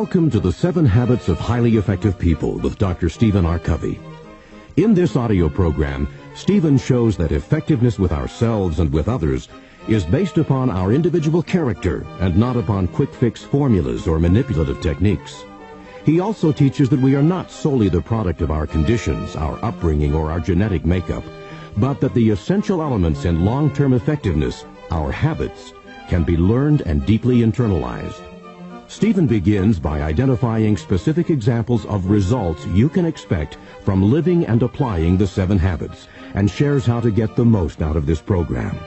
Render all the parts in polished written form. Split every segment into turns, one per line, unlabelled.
Welcome to the 7 Habits of Highly Effective People with Dr. Stephen R. Covey. In this audio program, Stephen shows that effectiveness with ourselves and with others is based upon our individual character and not upon quick-fix formulas or manipulative techniques. He also teaches that we are not solely the product of our conditions, our upbringing, or our genetic makeup, but that the essential elements in long-term effectiveness, our habits, can be learned and deeply internalized. Stephen begins by identifying specific examples of results you can expect from living and applying the 7 habits, and shares how to get the most out of this program.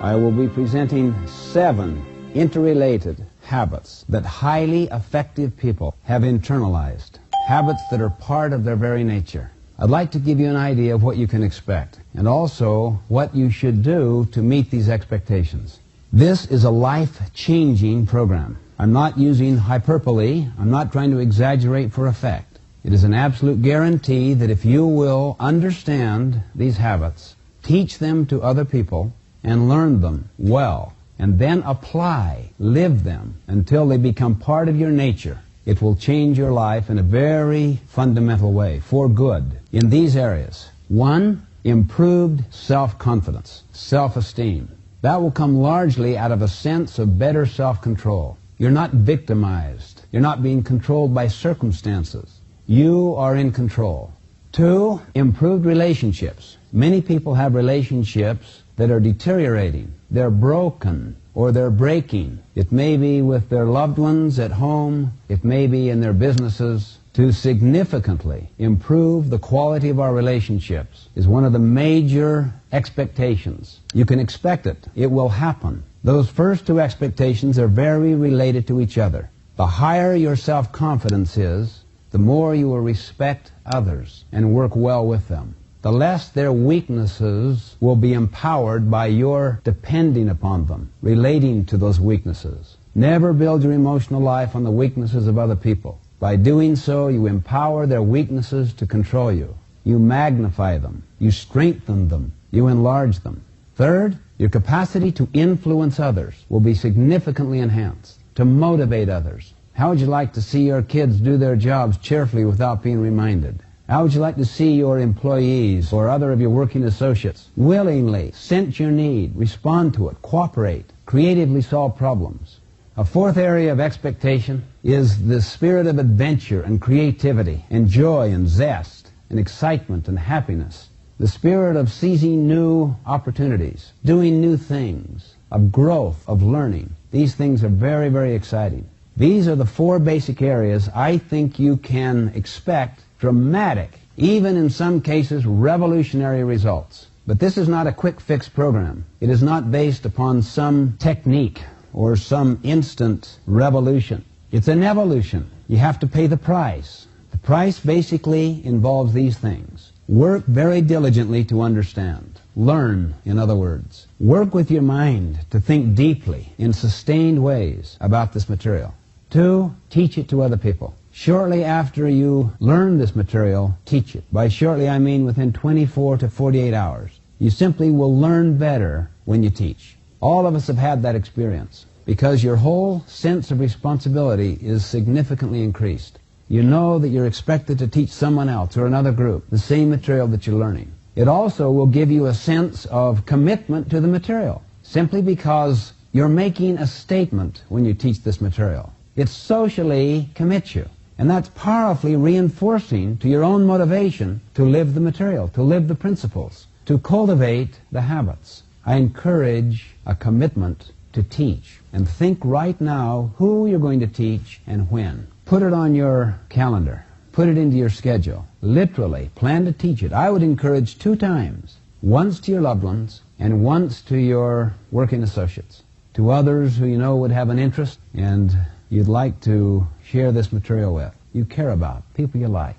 I will be presenting 7 interrelated habits that highly effective people have internalized, habits that are part of their very nature. I'd like to give you an idea of what you can expect, and also what you should do to meet these expectations. This is a life-changing program. I'm not using hyperbole. I'm not trying to exaggerate for effect. It is an absolute guarantee that if you will understand these habits, teach them to other people, and learn them well, and then apply, live them until they become part of your nature, it will change your life in a very fundamental way, for good, in these areas. 1, improved self-confidence, self-esteem. That will come largely out of a sense of better self-control. You're not victimized. You're not being controlled by circumstances. You are in control. 2, improved relationships. Many people have relationships that are deteriorating. They're broken, or they're breaking. It may be with their loved ones at home. It may be in their businesses. To significantly improve the quality of our relationships is one of the major expectations. You can expect it. It will happen. Those first 2 expectations are very related to each other. The higher your self-confidence is, the more you will respect others and work well with them. The less their weaknesses will be empowered by your depending upon them, relating to those weaknesses. Never build your emotional life on the weaknesses of other people. By doing so, you empower their weaknesses to control you. You magnify them. You strengthen them. You enlarge them. 3rd, your capacity to influence others will be significantly enhanced, to motivate others. How would you like to see your kids do their jobs cheerfully without being reminded? How would you like to see your employees or other of your working associates willingly sense your need, respond to it, cooperate, creatively solve problems? A 4th area of expectation is the spirit of adventure and creativity and joy and zest and excitement and happiness. The spirit of seizing new opportunities, doing new things, of growth, of learning. These things are very, very exciting. These are the 4 basic areas I think you can expect dramatic, even in some cases revolutionary results. But this is not a quick-fix program. It is not based upon some technique or some instant revolution. It's an evolution. You have to pay the price. The price basically involves these things. Work very diligently to understand. Learn, in other words. Work with your mind to think deeply in sustained ways about this material. 2, teach it to other people. Shortly after you learn this material, teach it. By shortly, I mean within 24 to 48 hours. You simply will learn better when you teach. All of us have had that experience because your whole sense of responsibility is significantly increased. You know that you're expected to teach someone else or another group the same material that you're learning. It also will give you a sense of commitment to the material, simply because you're making a statement when you teach this material. It socially commits you. And that's powerfully reinforcing to your own motivation to live the material, to live the principles, to cultivate the habits. I encourage a commitment to teach. And think right now who you're going to teach and when. Put it on your calendar. Put it into your schedule. Literally, plan to teach it. I would encourage 2 times. Once to your loved ones and once to your working associates. To others who you know would have an interest and you'd like to share this material with, you care about, people you like.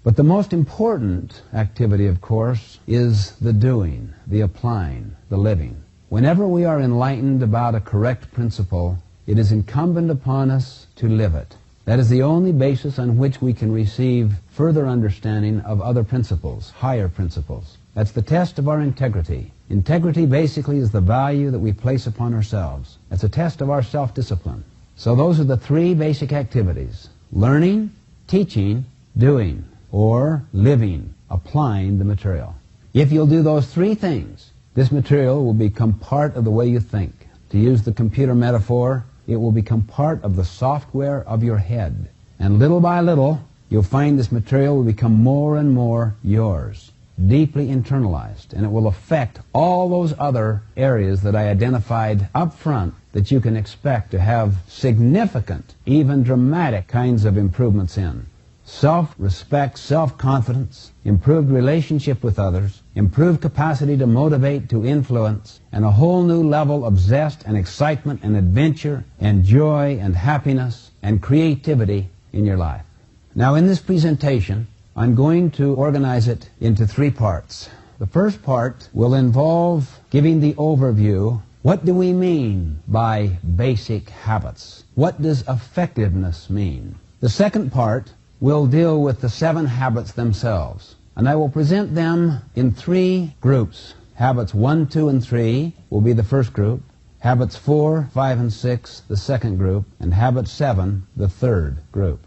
But the most important activity, of course, is the doing, the applying, the living. Whenever we are enlightened about a correct principle, it is incumbent upon us to live it. That is the only basis on which we can receive further understanding of other principles, higher principles. That's the test of our integrity. Integrity basically is the value that we place upon ourselves. It's a test of our self-discipline. So those are the three basic activities: learning, teaching, doing, or living, applying the material. If you'll do those three things, this material will become part of the way you think. To use the computer metaphor, it will become part of the software of your head. And little by little, you'll find this material will become more and more yours, deeply internalized, and it will affect all those other areas that I identified up front that you can expect to have significant, even dramatic kinds of improvements in. Self-respect, self-confidence, improved relationship with others, improved capacity to motivate, to influence, and a whole new level of zest and excitement and adventure and joy and happiness and creativity in your life. Now, in this presentation, I'm going to organize it into three parts. The first part will involve giving the overview. What do we mean by basic habits? What does effectiveness mean? The second part will deal with the 7 habits themselves, and I will present them in 3 groups. Habits 1, 2, and 3 will be the first group, habits 4, 5, and 6 the second group, and habit 7 the third group.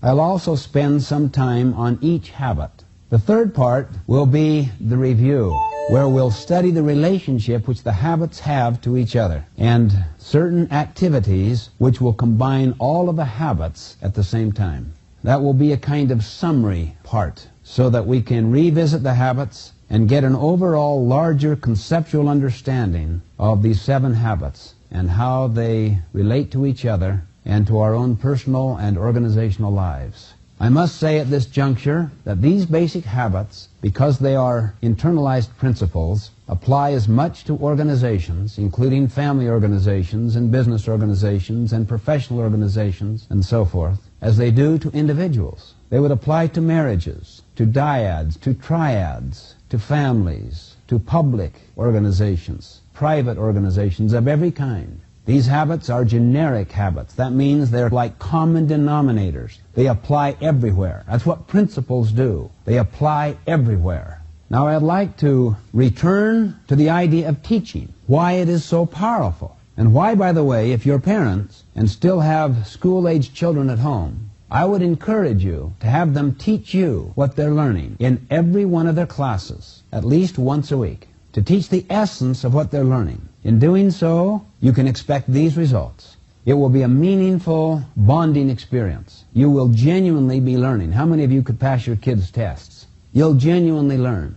I'll also spend some time on each habit. The third part will be the review, where we'll study the relationship which the habits have to each other, and certain activities which will combine all of the habits at the same time. That will be a kind of summary part, so that we can revisit the habits and get an overall larger conceptual understanding of these 7 habits and how they relate to each other and to our own personal and organizational lives. I must say at this juncture that these basic habits, because they are internalized principles, apply as much to organizations, including family organizations and business organizations and professional organizations and so forth, as they do to individuals. They would apply to marriages, to dyads, to triads, to families, to public organizations, private organizations of every kind. These habits are generic habits. That means they're like common denominators. They apply everywhere. That's what principles do. They apply everywhere. Now I'd like to return to the idea of teaching, why it is so powerful, and why, by the way, if you're parents and still have school-age children at home, I would encourage you to have them teach you what they're learning in every one of their classes, at least once a week, to teach the essence of what they're learning. In doing so, you can expect these results. It will be a meaningful bonding experience. You will genuinely be learning. How many of you could pass your kids' tests? You'll genuinely learn.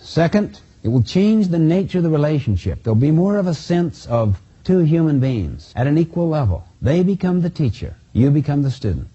Second, it will change the nature of the relationship. There'll be more of a sense of 2 human beings at an equal level. They become the teacher. You become the student.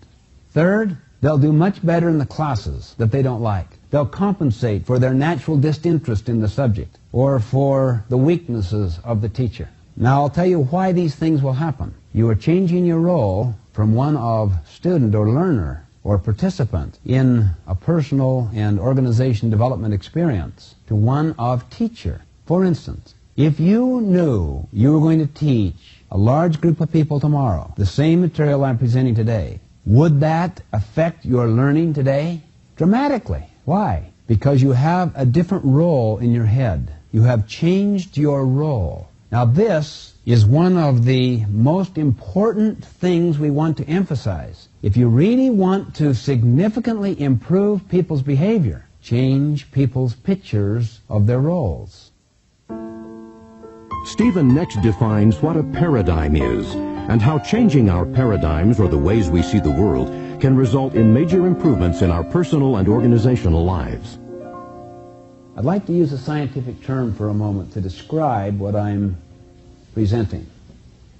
Third, they'll do much better in the classes that they don't like. They'll compensate for their natural disinterest in the subject or for the weaknesses of the teacher. Now, I'll tell you why these things will happen. You are changing your role from one of student or learner or participant in a personal and organization development experience to one of teacher. For instance, if you knew you were going to teach a large group of people tomorrow the same material I'm presenting today, would that affect your learning today? Dramatically. Why? Because you have a different role in your head. You have changed your role. Now this is one of the most important things we want to emphasize. If you really want to significantly improve people's behavior, change people's pictures of their roles.
Stephen next defines what a paradigm is and how changing our paradigms or the ways we see the world can result in major improvements in our personal and organizational lives.
I'd like to use a scientific term for a moment to describe what I'm presenting.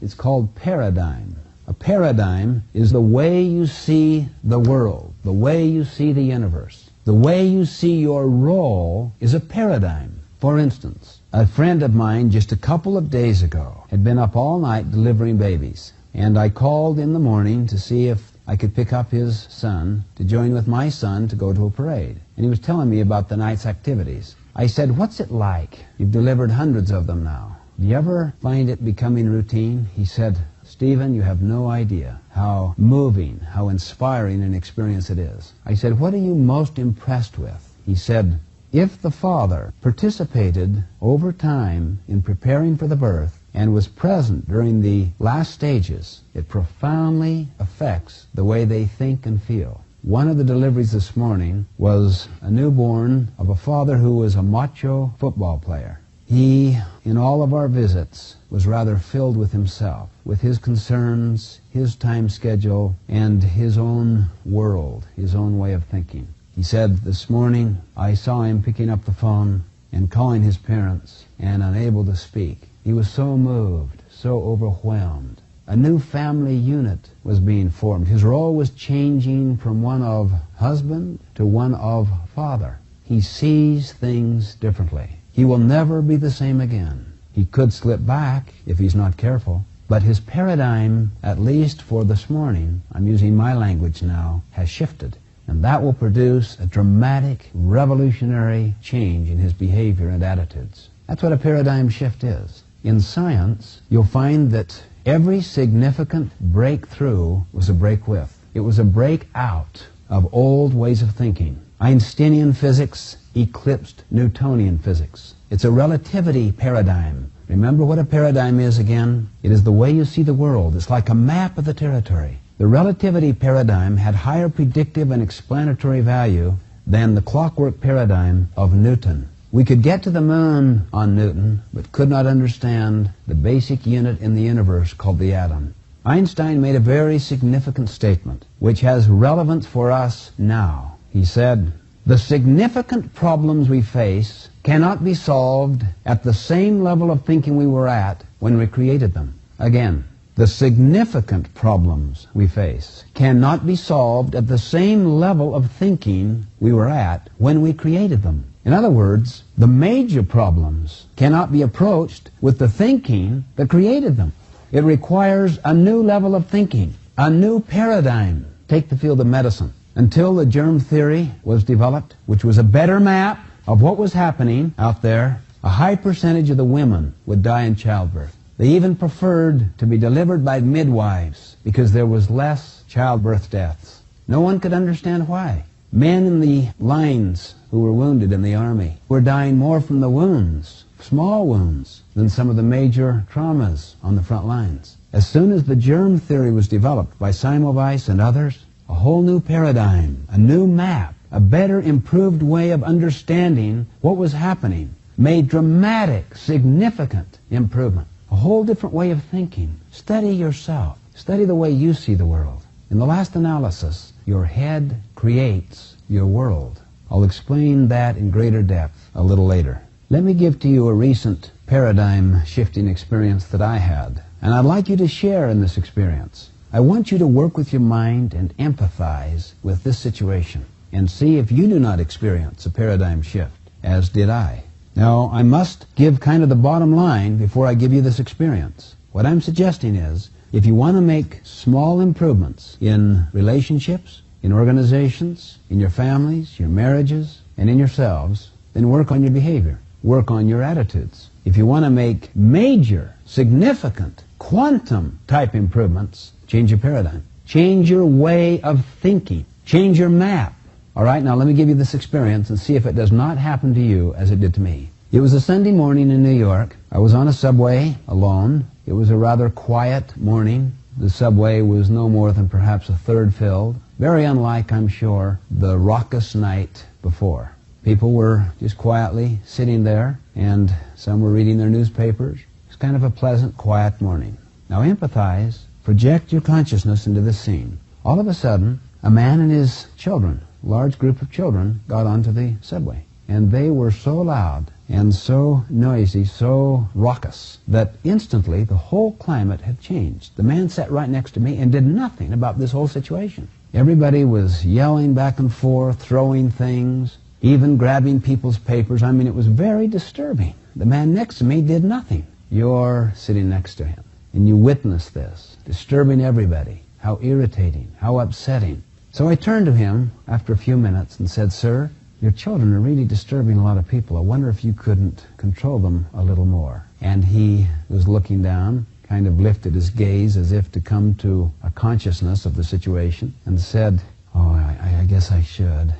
It's called paradigm. A paradigm is the way you see the world, the way you see the universe. The way you see your role is a paradigm. For instance, a friend of mine just a couple of days ago had been up all night delivering babies, and I called in the morning to see if I could pick up his son to join with my son to go to a parade. And he was telling me about the night's activities. I said, "What's it like? You've delivered hundreds of them now. Do you ever find it becoming routine?" He said, "Stephen, you have no idea how moving, how inspiring an experience it is." I said, "What are you most impressed with?" He said, if the father participated over time in preparing for the birth and was present during the last stages, it profoundly affects the way they think and feel. One of the deliveries this morning was a newborn of a father who was a macho football player. He, in all of our visits, was rather filled with himself, with his concerns, his time schedule, and his own world, his own way of thinking. He said, this morning I saw him picking up the phone and calling his parents and unable to speak. He was so moved, so overwhelmed. A new family unit was being formed. His role was changing from one of husband to one of father. He sees things differently. He will never be the same again. He could slip back if he's not careful, but his paradigm, at least for this morning, I'm using my language now, has shifted. And that will produce a dramatic, revolutionary change in his behavior and attitudes. That's what a paradigm shift is. In science, you'll find that every significant breakthrough was a break with. It was a break out of old ways of thinking. Einsteinian physics eclipsed Newtonian physics. It's a relativity paradigm. Remember what a paradigm is again? It is the way you see the world. It's like a map of the territory. The relativity paradigm had higher predictive and explanatory value than the clockwork paradigm of Newton. We could get to the moon on Newton, but could not understand the basic unit in the universe called the atom. Einstein made a very significant statement, which has relevance for us now. He said, the significant problems we face cannot be solved at the same level of thinking we were at when we created them. Again, the significant problems we face cannot be solved at the same level of thinking we were at when we created them. In other words, the major problems cannot be approached with the thinking that created them. It requires a new level of thinking, a new paradigm. Take the field of medicine. Until the germ theory was developed, which was a better map of what was happening out there, a high percentage of the women would die in childbirth. They even preferred to be delivered by midwives because there was less childbirth deaths. No one could understand why. Men in the lines who were wounded in the army were dying more from the wounds, small wounds, than some of the major traumas on the front lines. As soon as the germ theory was developed by Semmelweis and others, a whole new paradigm, a new map, a better, improved way of understanding what was happening, made dramatic, significant improvement. A whole different way of thinking. Study yourself. Study the way you see the world. In the last analysis, your head creates your world. I'll explain that in greater depth a little later. Let me give to you a recent paradigm shifting experience that I had, and I'd like you to share in this experience. I want you to work with your mind and empathize with this situation and see if you do not experience a paradigm shift, as did I. Now, I must give kind of the bottom line before I give you this experience. What I'm suggesting is, if you want to make small improvements in relationships, in organizations, in your families, your marriages, and in yourselves, then work on your behavior. Work on your attitudes. If you want to make major, significant, quantum-type improvements, change your paradigm. Change your way of thinking. Change your map. All right, now let me give you this experience and see if it does not happen to you as it did to me. It was a Sunday morning in New York. I was on a subway alone. It was a rather quiet morning. The subway was no more than perhaps a third filled. Very unlike, I'm sure, the raucous night before. People were just quietly sitting there, and some were reading their newspapers. It was kind of a pleasant, quiet morning. Now empathize, project your consciousness into this scene. All of a sudden, a man and his children, large group of children, got onto the subway. And they were so loud and so noisy, so raucous, that instantly the whole climate had changed. The man sat right next to me and did nothing about this whole situation. Everybody was yelling back and forth, throwing things, even grabbing people's papers. I mean, it was very disturbing. The man next to me did nothing. You're sitting next to him, and you witness this, disturbing everybody. How irritating, how upsetting. So I turned to him after a few minutes and said, "Sir, your children are really disturbing a lot of people. I wonder if you couldn't control them a little more." And he was looking down, kind of lifted his gaze as if to come to a consciousness of the situation, and said, "Oh, I guess I should.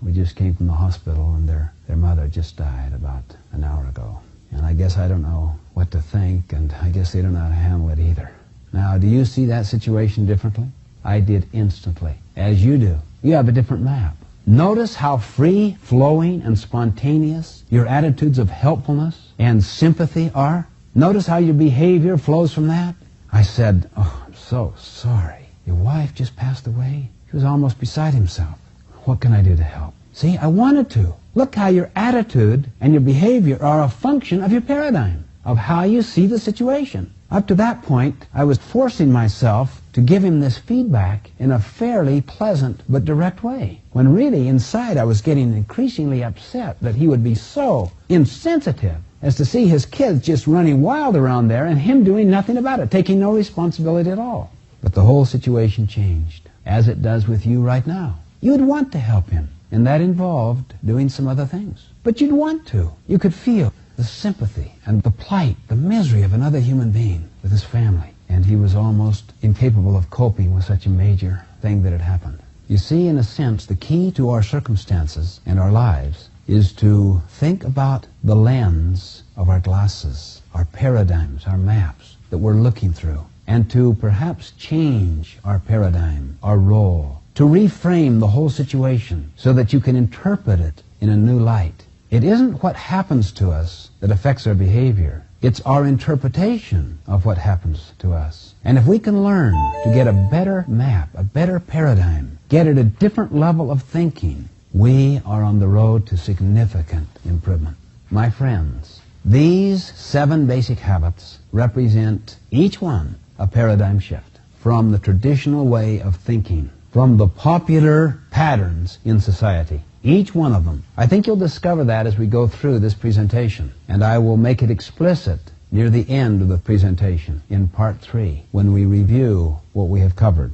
we just came from the hospital, and their mother just died about an hour ago. And I guess I don't know what to think, and I guess they don't know how to handle it either. Now, do you see that situation differently? I did instantly, as you do. You have a different map. Notice how free-flowing and spontaneous your attitudes of helpfulness and sympathy are. Notice how your behavior flows from that. I said, "Oh, I'm so sorry. Your wife just passed away." He was almost beside himself. "What can I do to help?" See, I wanted to. Look how your attitude and your behavior are a function of your paradigm, of how you see the situation. Up to that point, I was forcing myself to give him this feedback in a fairly pleasant but direct way, when really inside I was getting increasingly upset that he would be so insensitive as to see his kids just running wild around there and him doing nothing about it, taking no responsibility at all. But the whole situation changed, as it does with you right now. You'd want to help him, and that involved doing some other things. But you'd want to. You could feel the sympathy and the plight, the misery of another human being with his family. And he was almost incapable of coping with such a major thing that had happened. You see, in a sense, the key to our circumstances and our lives is to think about the lens of our glasses, our paradigms, our maps that we're looking through, and to perhaps change our paradigm, our role, to reframe the whole situation so that you can interpret it in a new light. It isn't what happens to us that affects our behavior. It's our interpretation of what happens to us. And if we can learn to get a better map, a better paradigm, get at a different level of thinking, we are on the road to significant improvement. My friends, these 7 basic habits represent each one a paradigm shift from the traditional way of thinking, from the popular patterns in society. Each one of them. I think you'll discover that as we go through this presentation, and I will make it explicit near the end of the presentation in Part 3 when we review what we have covered.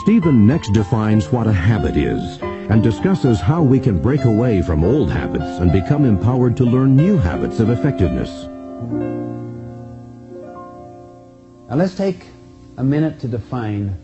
Stephen next defines what a habit is and discusses how we can break away from old habits and become empowered to learn new habits of effectiveness.
Now let's take a minute to define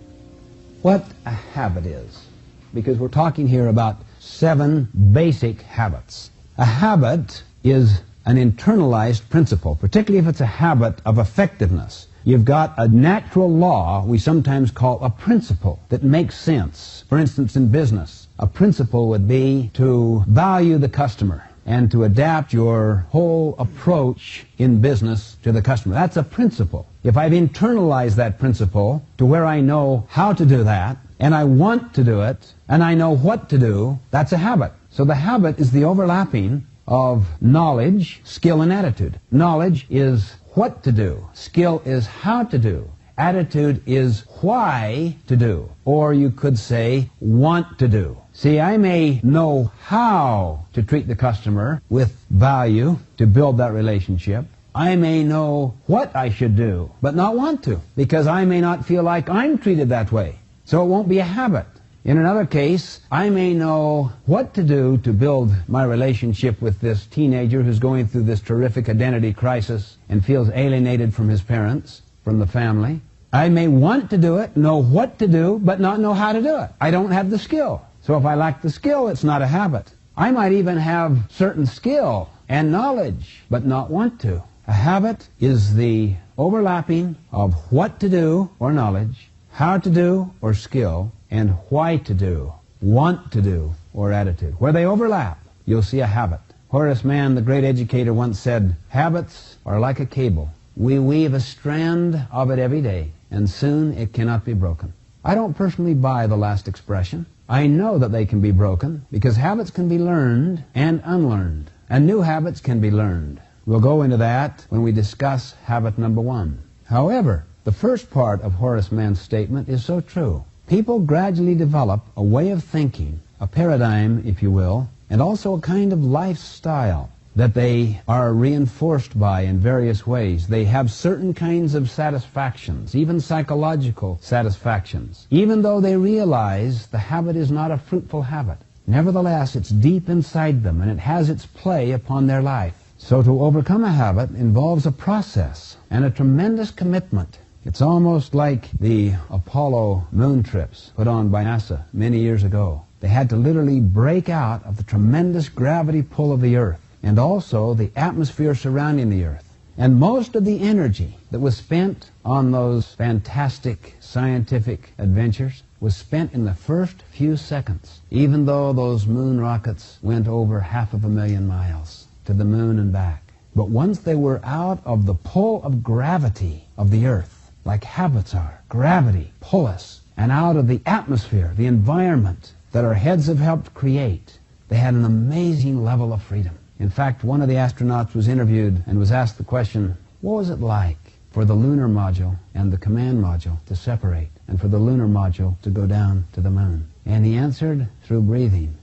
what a habit is, because we're talking here about 7 basic habits. A habit is an internalized principle, particularly if it's a habit of effectiveness. You've got a natural law we sometimes call a principle that makes sense. For instance, in business, a principle would be to value the customer and to adapt your whole approach in business to the customer. That's a principle. If I've internalized that principle to where I know how to do that, and I want to do it, and I know what to do, that's a habit. So the habit is the overlapping of knowledge, skill, and attitude. Knowledge is what to do. Skill is how to do. Attitude is why to do. Or you could say, want to do. See, I may know how to treat the customer with value to build that relationship. I may know what I should do, but not want to, because I may not feel like I'm treated that way. So it won't be a habit. In another case, I may know what to do to build my relationship with this teenager who's going through this terrific identity crisis and feels alienated from his parents, from the family. I may want to do it, know what to do, but not know how to do it. I don't have the skill. So if I lack the skill, it's not a habit. I might even have certain skill and knowledge, but not want to. A habit is the overlapping of what to do, or knowledge, how to do, or skill, and why to do, want to do, or attitude. Where they overlap, you'll see a habit. Horace Mann, the great educator, once said, "Habits are like a cable. We weave a strand of it every day, and soon it cannot be broken." I don't personally buy the last expression. I know that they can be broken, because habits can be learned and unlearned, and new habits can be learned. We'll go into that when we discuss habit number 1. However, the first part of Horace Mann's statement is so true. People gradually develop a way of thinking, a paradigm, if you will, and also a kind of lifestyle that they are reinforced by in various ways. They have certain kinds of satisfactions, even psychological satisfactions, even though they realize the habit is not a fruitful habit. Nevertheless, it's deep inside them, and it has its play upon their life. So to overcome a habit involves a process and a tremendous commitment It's almost like the Apollo moon trips put on by NASA many years ago. They had to literally break out of the tremendous gravity pull of the Earth and also the atmosphere surrounding the Earth. And most of the energy that was spent on those fantastic scientific adventures was spent in the first few seconds, even though those moon rockets went over 500,000 miles to the moon and back. But once they were out of the pull of gravity of the Earth, like habits are, gravity pull us, and out of the atmosphere, the environment that our heads have helped create, they had an amazing level of freedom. In fact, one of the astronauts was interviewed and was asked the question, what was it like for the lunar module and the command module to separate and for the lunar module to go down to the moon? And he answered through breathing.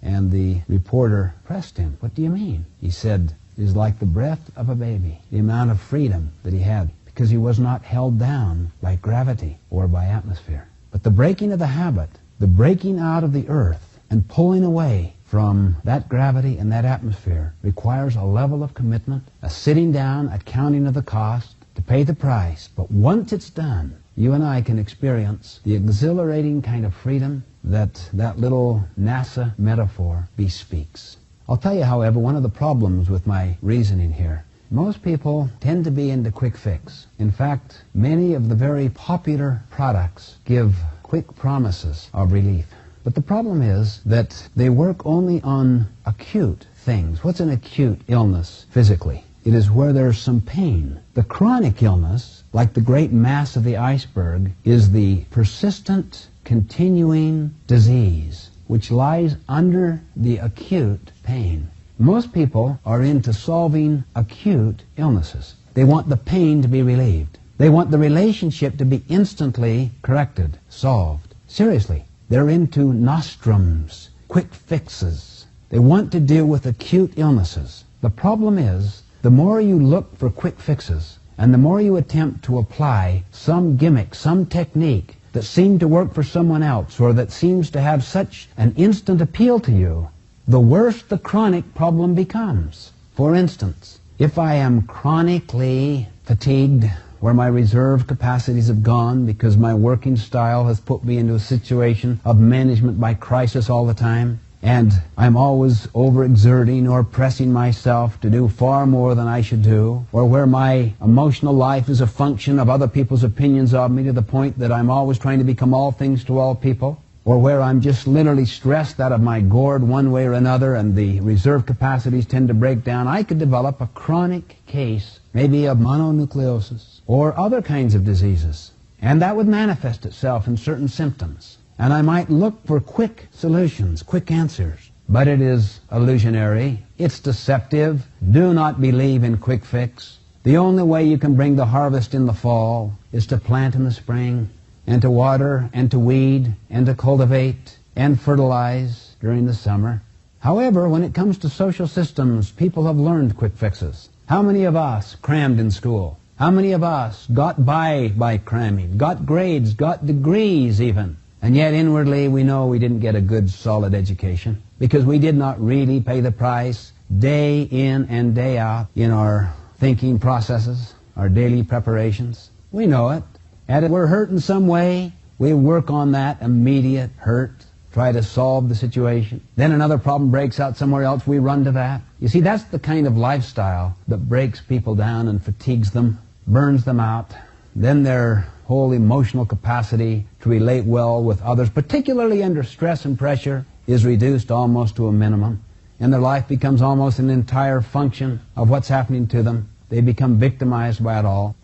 And the reporter pressed him, what do you mean? He said, it is like the breath of a baby, the amount of freedom that he had, because he was not held down by gravity or by atmosphere. But the breaking of the habit, the breaking out of the Earth and pulling away from that gravity and that atmosphere requires a level of commitment, a sitting down, a counting of the cost, to pay the price. But once it's done, you and I can experience the exhilarating kind of freedom that little NASA metaphor bespeaks. I'll tell you, however, one of the problems with my reasoning here. Most people tend to be into quick fix. In fact, many of the very popular products give quick promises of relief. But the problem is that they work only on acute things. What's an acute illness physically? It is where there's some pain. The chronic illness, like the great mass of the iceberg, is the persistent, continuing disease which lies under the acute pain. Most people are into solving acute illnesses. They want the pain to be relieved. They want the relationship to be instantly corrected, solved. Seriously. They're into nostrums, quick fixes. They want to deal with acute illnesses. The problem is, the more you look for quick fixes, and the more you attempt to apply some gimmick, some technique that seemed to work for someone else, or that seems to have such an instant appeal to you, the worse the chronic problem becomes. For instance, if I am chronically fatigued, where my reserve capacities have gone because my working style has put me into a situation of management by crisis all the time, and I'm always overexerting or pressing myself to do far more than I should do, or where my emotional life is a function of other people's opinions of me to the point that I'm always trying to become all things to all people, or where I'm just literally stressed out of my gourd one way or another and the reserve capacities tend to break down, I could develop a chronic case, maybe of mononucleosis or other kinds of diseases. And that would manifest itself in certain symptoms. And I might look for quick solutions, quick answers. But it is illusionary. It's deceptive. Do not believe in quick fix. The only way you can bring the harvest in the fall is to plant in the spring, and to water, and to weed, and to cultivate, and fertilize during the summer. However, when it comes to social systems, people have learned quick fixes. How many of us crammed in school? How many of us got by cramming, got grades, got degrees even? And yet inwardly we know we didn't get a good, solid education because we did not really pay the price day in and day out in our thinking processes, our daily preparations. We know it. And if we're hurt in some way, we work on that immediate hurt, try to solve the situation. Then another problem breaks out somewhere else, we run to that. You see, that's the kind of lifestyle that breaks people down and fatigues them, burns them out. Then their whole emotional capacity to relate well with others, particularly under stress and pressure, is reduced almost to a minimum. And their life becomes almost an entire function of what's happening to them. They become victimized by it all.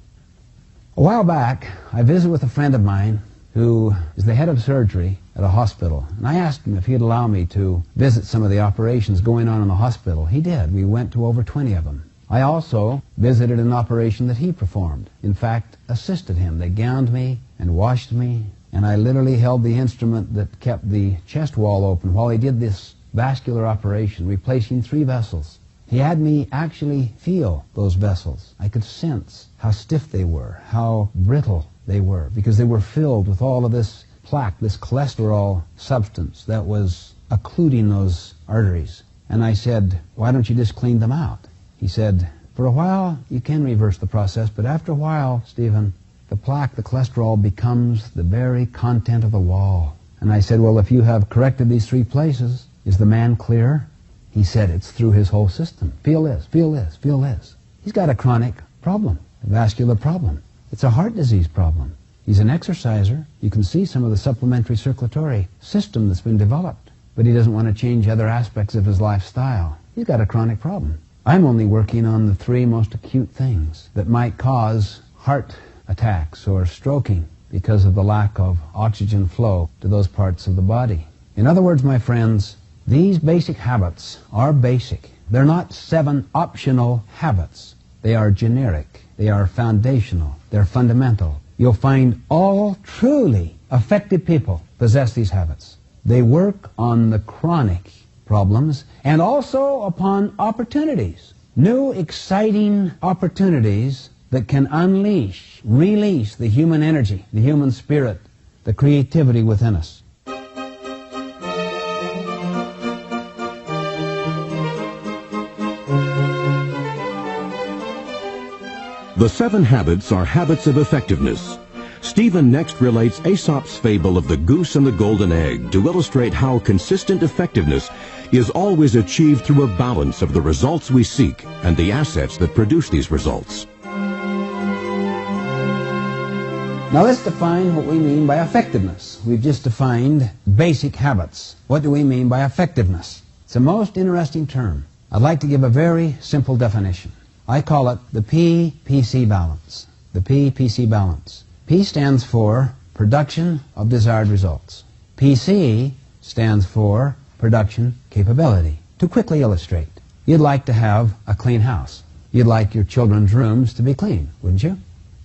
A while back, I visited with a friend of mine who is the head of surgery at a hospital. And I asked him if he'd allow me to visit some of the operations going on in the hospital. He did. We went to over 20 of them. I also visited an operation that he performed. In fact, assisted him. They gowned me and washed me, and I literally held the instrument that kept the chest wall open while he did this vascular operation, replacing 3 vessels. He had me actually feel those vessels. I could sense how stiff they were, how brittle they were, because they were filled with all of this plaque, this cholesterol substance that was occluding those arteries. And I said, why don't you just clean them out? He said, For a while, you can reverse the process, but after a while, Stephen, the plaque, the cholesterol, becomes the very content of the wall. And I said, well, if you have corrected these 3 places, is the man clear? He said, it's through his whole system. Feel this, feel this, feel this. He's got a chronic problem, a vascular problem. It's a heart disease problem. He's an exerciser. You can see some of the supplementary circulatory system that's been developed. But he doesn't want to change other aspects of his lifestyle. He's got a chronic problem. I'm only working on the 3 most acute things that might cause heart attacks or stroking because of the lack of oxygen flow to those parts of the body. In other words, my friends, these basic habits are basic. They're not 7 optional habits. They are generic. They are foundational. They're fundamental. You'll find all truly effective people possess these habits. They work on the chronic problems and also upon opportunities, new exciting opportunities that can release the human energy, the human spirit, the creativity within us.
The 7 habits are habits of effectiveness. Stephen next relates Aesop's fable of the goose and the golden egg to illustrate how consistent effectiveness is always achieved through a balance of the results we seek and the assets that produce these results.
Now let's define what we mean by effectiveness. We've just defined basic habits. What do we mean by effectiveness? It's a most interesting term. I'd like to give a very simple definition. I call it the P-PC balance. The P-PC balance. P stands for production of desired results. PC stands for production capability. To quickly illustrate, you'd like to have a clean house. You'd like your children's rooms to be clean, wouldn't you?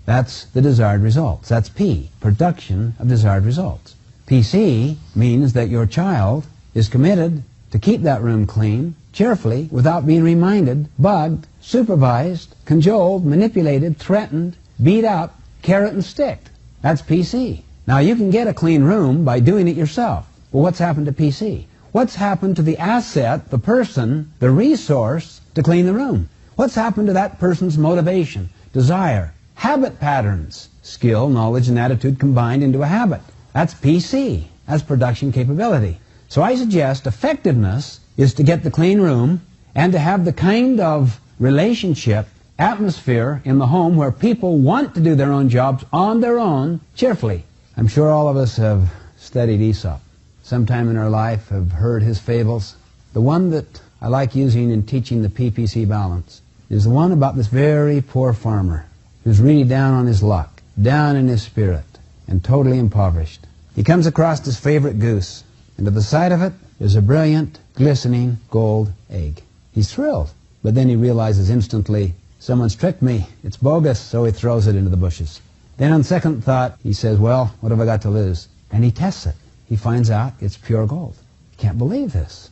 That's the desired results. That's P, production of desired results. PC means that your child is committed to keep that room clean, cheerfully, without being reminded, bugged, supervised, cajoled, manipulated, threatened, beat up, carrot and sticked. That's PC. Now, you can get a clean room by doing it yourself. Well, what's happened to PC? What's happened to the asset, the person, the resource to clean the room? What's happened to that person's motivation, desire, habit patterns, skill, knowledge, and attitude combined into a habit? That's PC. That's production capability. So I suggest effectiveness is to get the clean room and to have the kind of relationship, atmosphere in the home where people want to do their own jobs on their own, cheerfully. I'm sure all of us have studied Aesop. Sometime in our life have heard his fables. The one that I like using in teaching the PPC balance is the one about this very poor farmer who's really down on his luck, down in his spirit, and totally impoverished. He comes across his favorite goose, and to the side of it is a brilliant, glistening gold egg. He's thrilled, but then he realizes instantly, someone's tricked me, it's bogus, so he throws it into the bushes. Then on second thought, he says, well, what have I got to lose? And he tests it. He finds out it's pure gold. He can't believe this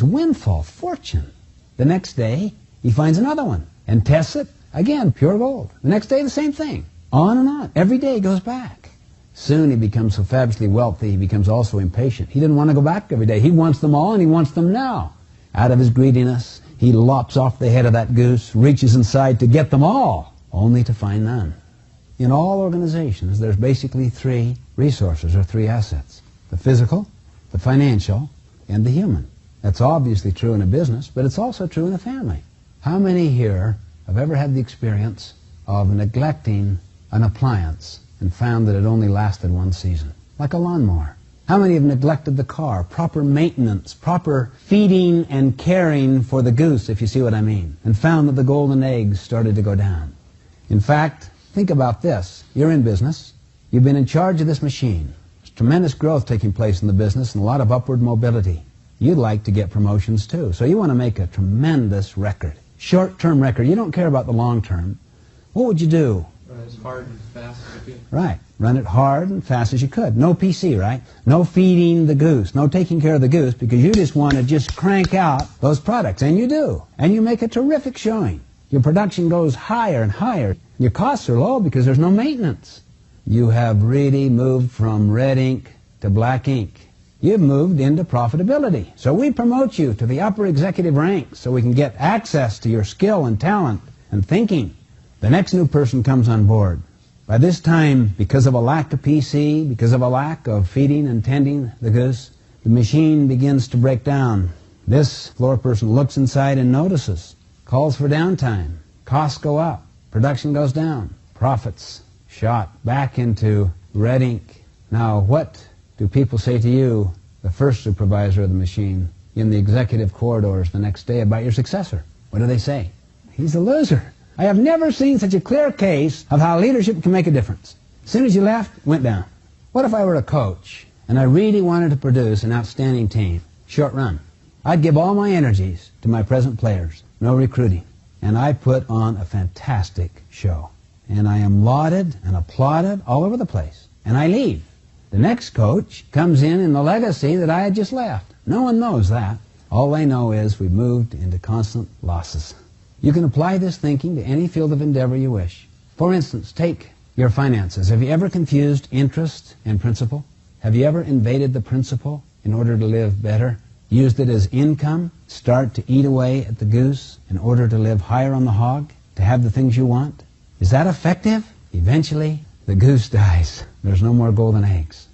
windfall fortune. The next day, he finds another one and tests it. Again, pure gold. The next day, the same thing. On and on. Every day goes back. Soon he becomes so fabulously wealthy, he becomes also impatient. He didn't want to go back every day. He wants them all, and he wants them now. Out of his greediness, he lops off the head of that goose, reaches inside to get them all, only to find none. In all organizations, there's basically 3 resources or 3 assets: the physical, the financial, and the human. That's obviously true in a business, but it's also true in a family. How many here have ever had the experience of neglecting an appliance and found that it only lasted 1 season? Like a lawnmower. How many have neglected the car, proper maintenance, proper feeding and caring for the goose, if you see what I mean, and found that the golden eggs started to go down? In fact, think about this. You're in business. You've been in charge of this machine. There's tremendous growth taking place in the business and a lot of upward mobility. You'd like to get promotions too, so you want to make a tremendous record. Short-term record. You don't care about the long term. What would you do?
Run as hard and fast as you could.
Right. Run it hard and fast as you could. No PC, right? No feeding the goose. No taking care of the goose, because you just want to just crank out those products. And you do. And you make a terrific showing. Your production goes higher and higher. Your costs are low because there's no maintenance. You have really moved from red ink to black ink. You've moved into profitability. So we promote you to the upper executive ranks so we can get access to your skill and talent and thinking. The next new person comes on board. By this time, because of a lack of PC, because of a lack of feeding and tending the goose, the machine begins to break down. This floor person looks inside and notices, calls for downtime, costs go up, production goes down, profits shot back into red ink. Now, what do people say to you, the first supervisor of the machine, in the executive corridors the next day about your successor? What do they say? He's a loser. I have never seen such a clear case of how leadership can make a difference. As soon as you left, it went down. What if I were a coach and I really wanted to produce an outstanding team, short run? I'd give all my energies to my present players, no recruiting, and I put on a fantastic show. And I am lauded and applauded all over the place. And I leave. The next coach comes in the legacy that I had just left. No one knows that. All they know is we've moved into constant losses. You can apply this thinking to any field of endeavor you wish. For instance, take your finances. Have you ever confused interest and principal? Have you ever invaded the principal in order to live better? Used it as income, start to eat away at the goose in order to live higher on the hog, to have the things you want? Is that effective? Eventually, the goose dies. There's no more golden eggs.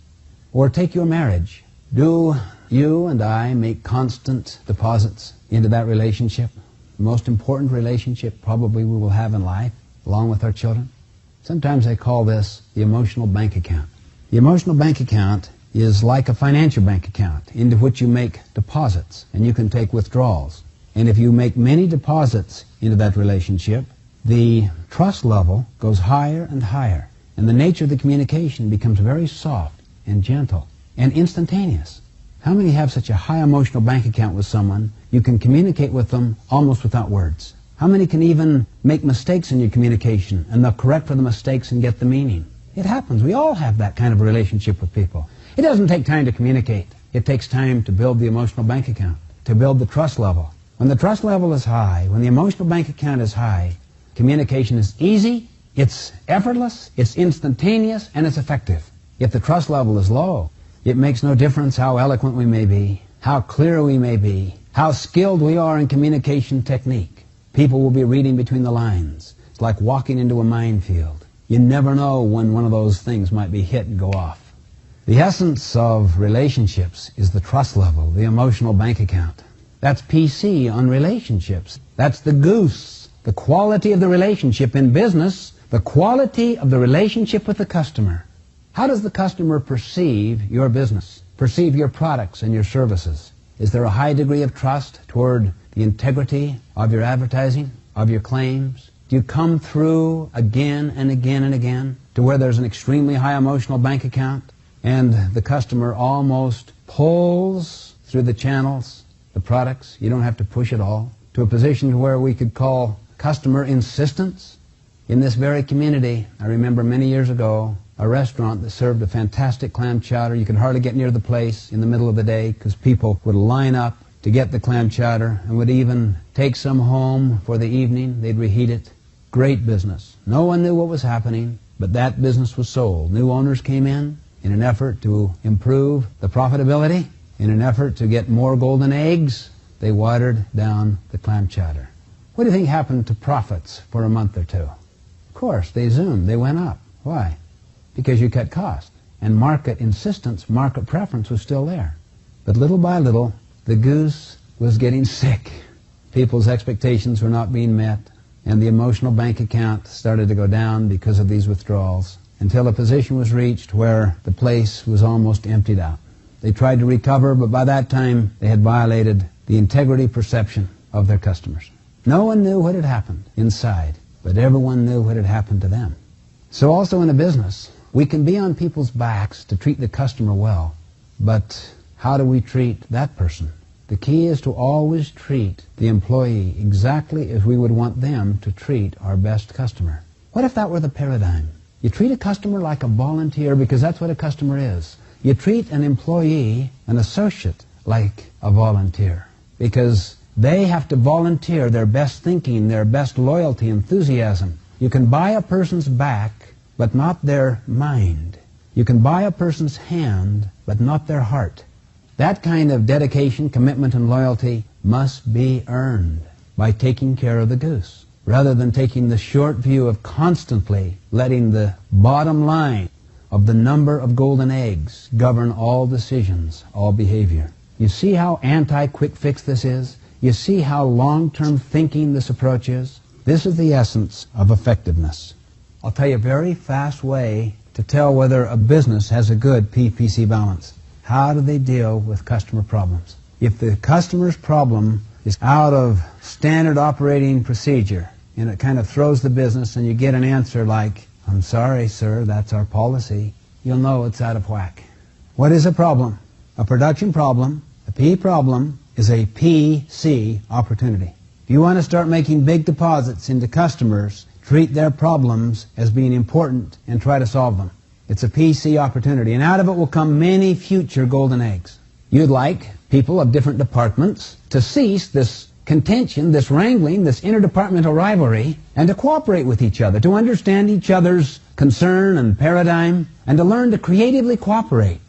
Or take your marriage. Do you and I make constant deposits into that relationship? The most important relationship probably we will have in life, along with our children. Sometimes I call this the emotional bank account. The emotional bank account is like a financial bank account into which you make deposits and you can take withdrawals. And if you make many deposits into that relationship, the trust level goes higher and higher. And the nature of the communication becomes very soft and gentle and instantaneous. How many have such a high emotional bank account with someone you can communicate with them almost without words? How many can even make mistakes in your communication and they'll correct for the mistakes and get the meaning? It happens. We all have that kind of a relationship with people. It doesn't take time to communicate. It takes time to build the emotional bank account, to build the trust level. When the trust level is high, when the emotional bank account is high, communication is easy, it's effortless, it's instantaneous, and it's effective. If the trust level is low, it makes no difference how eloquent we may be, how clear we may be, how skilled we are in communication technique. People will be reading between the lines. It's like walking into a minefield. You never know when one of those things might be hit and go off. The essence of relationships is the trust level, the emotional bank account. That's PC on relationships. That's the goose, the quality of the relationship in business, the quality of the relationship with the customer. How does the customer perceive your business, perceive your products and your services? Is there a high degree of trust toward the integrity of your advertising, of your claims? Do you come through again and again and again to where there's an extremely high emotional bank account and the customer almost pulls through the channels, the products, you don't have to push it all, to a position where we could call customer insistence? In this very community, I remember many years ago, a restaurant that served a fantastic clam chowder. You could hardly get near the place in the middle of the day because people would line up to get the clam chowder and would even take some home for the evening. They'd reheat it. Great business. No one knew what was happening, but that business was sold. New owners came in an effort to improve the profitability, in an effort to get more golden eggs. They watered down the clam chowder. What do you think happened to profits for a month or two? Of course, they zoomed. They went up. Why? Because you cut cost. And market insistence, market preference was still there. But little by little, the goose was getting sick. People's expectations were not being met, and the emotional bank account started to go down because of these withdrawals, until a position was reached where the place was almost emptied out. They tried to recover, but by that time, they had violated the integrity perception of their customers. No one knew what had happened inside, but everyone knew what had happened to them. So also in a business, we can be on people's backs to treat the customer well, but how do we treat that person? The key is to always treat the employee exactly as we would want them to treat our best customer. What if that were the paradigm? You treat a customer like a volunteer because that's what a customer is. You treat an employee, an associate, like a volunteer because they have to volunteer their best thinking, their best loyalty, enthusiasm. You can buy a person's back, but not their mind. You can buy a person's hand, but not their heart. That kind of dedication, commitment, and loyalty must be earned by taking care of the goose. rather than taking the short view of constantly letting the bottom line of the number of golden eggs govern all decisions, all behavior. You see how anti-quick fix this is? You see how long-term thinking this approach is? This is the essence of effectiveness. I'll tell you a very fast way to tell whether a business has a good PPC balance. How do they deal with customer problems? If the customer's problem is out of standard operating procedure and it kind of throws the business and you get an answer like, "I'm sorry, sir, that's our policy," you'll know it's out of whack. What is a problem? A production problem, a P problem, is a PC opportunity. If you want to start making big deposits into customers, treat their problems as being important and try to solve them. It's a PC opportunity, and out of it will come many future golden eggs. You'd like people of different departments to cease this contention, this wrangling, this interdepartmental rivalry, and to cooperate with each other, to understand each other's concern and paradigm, and to learn to creatively cooperate.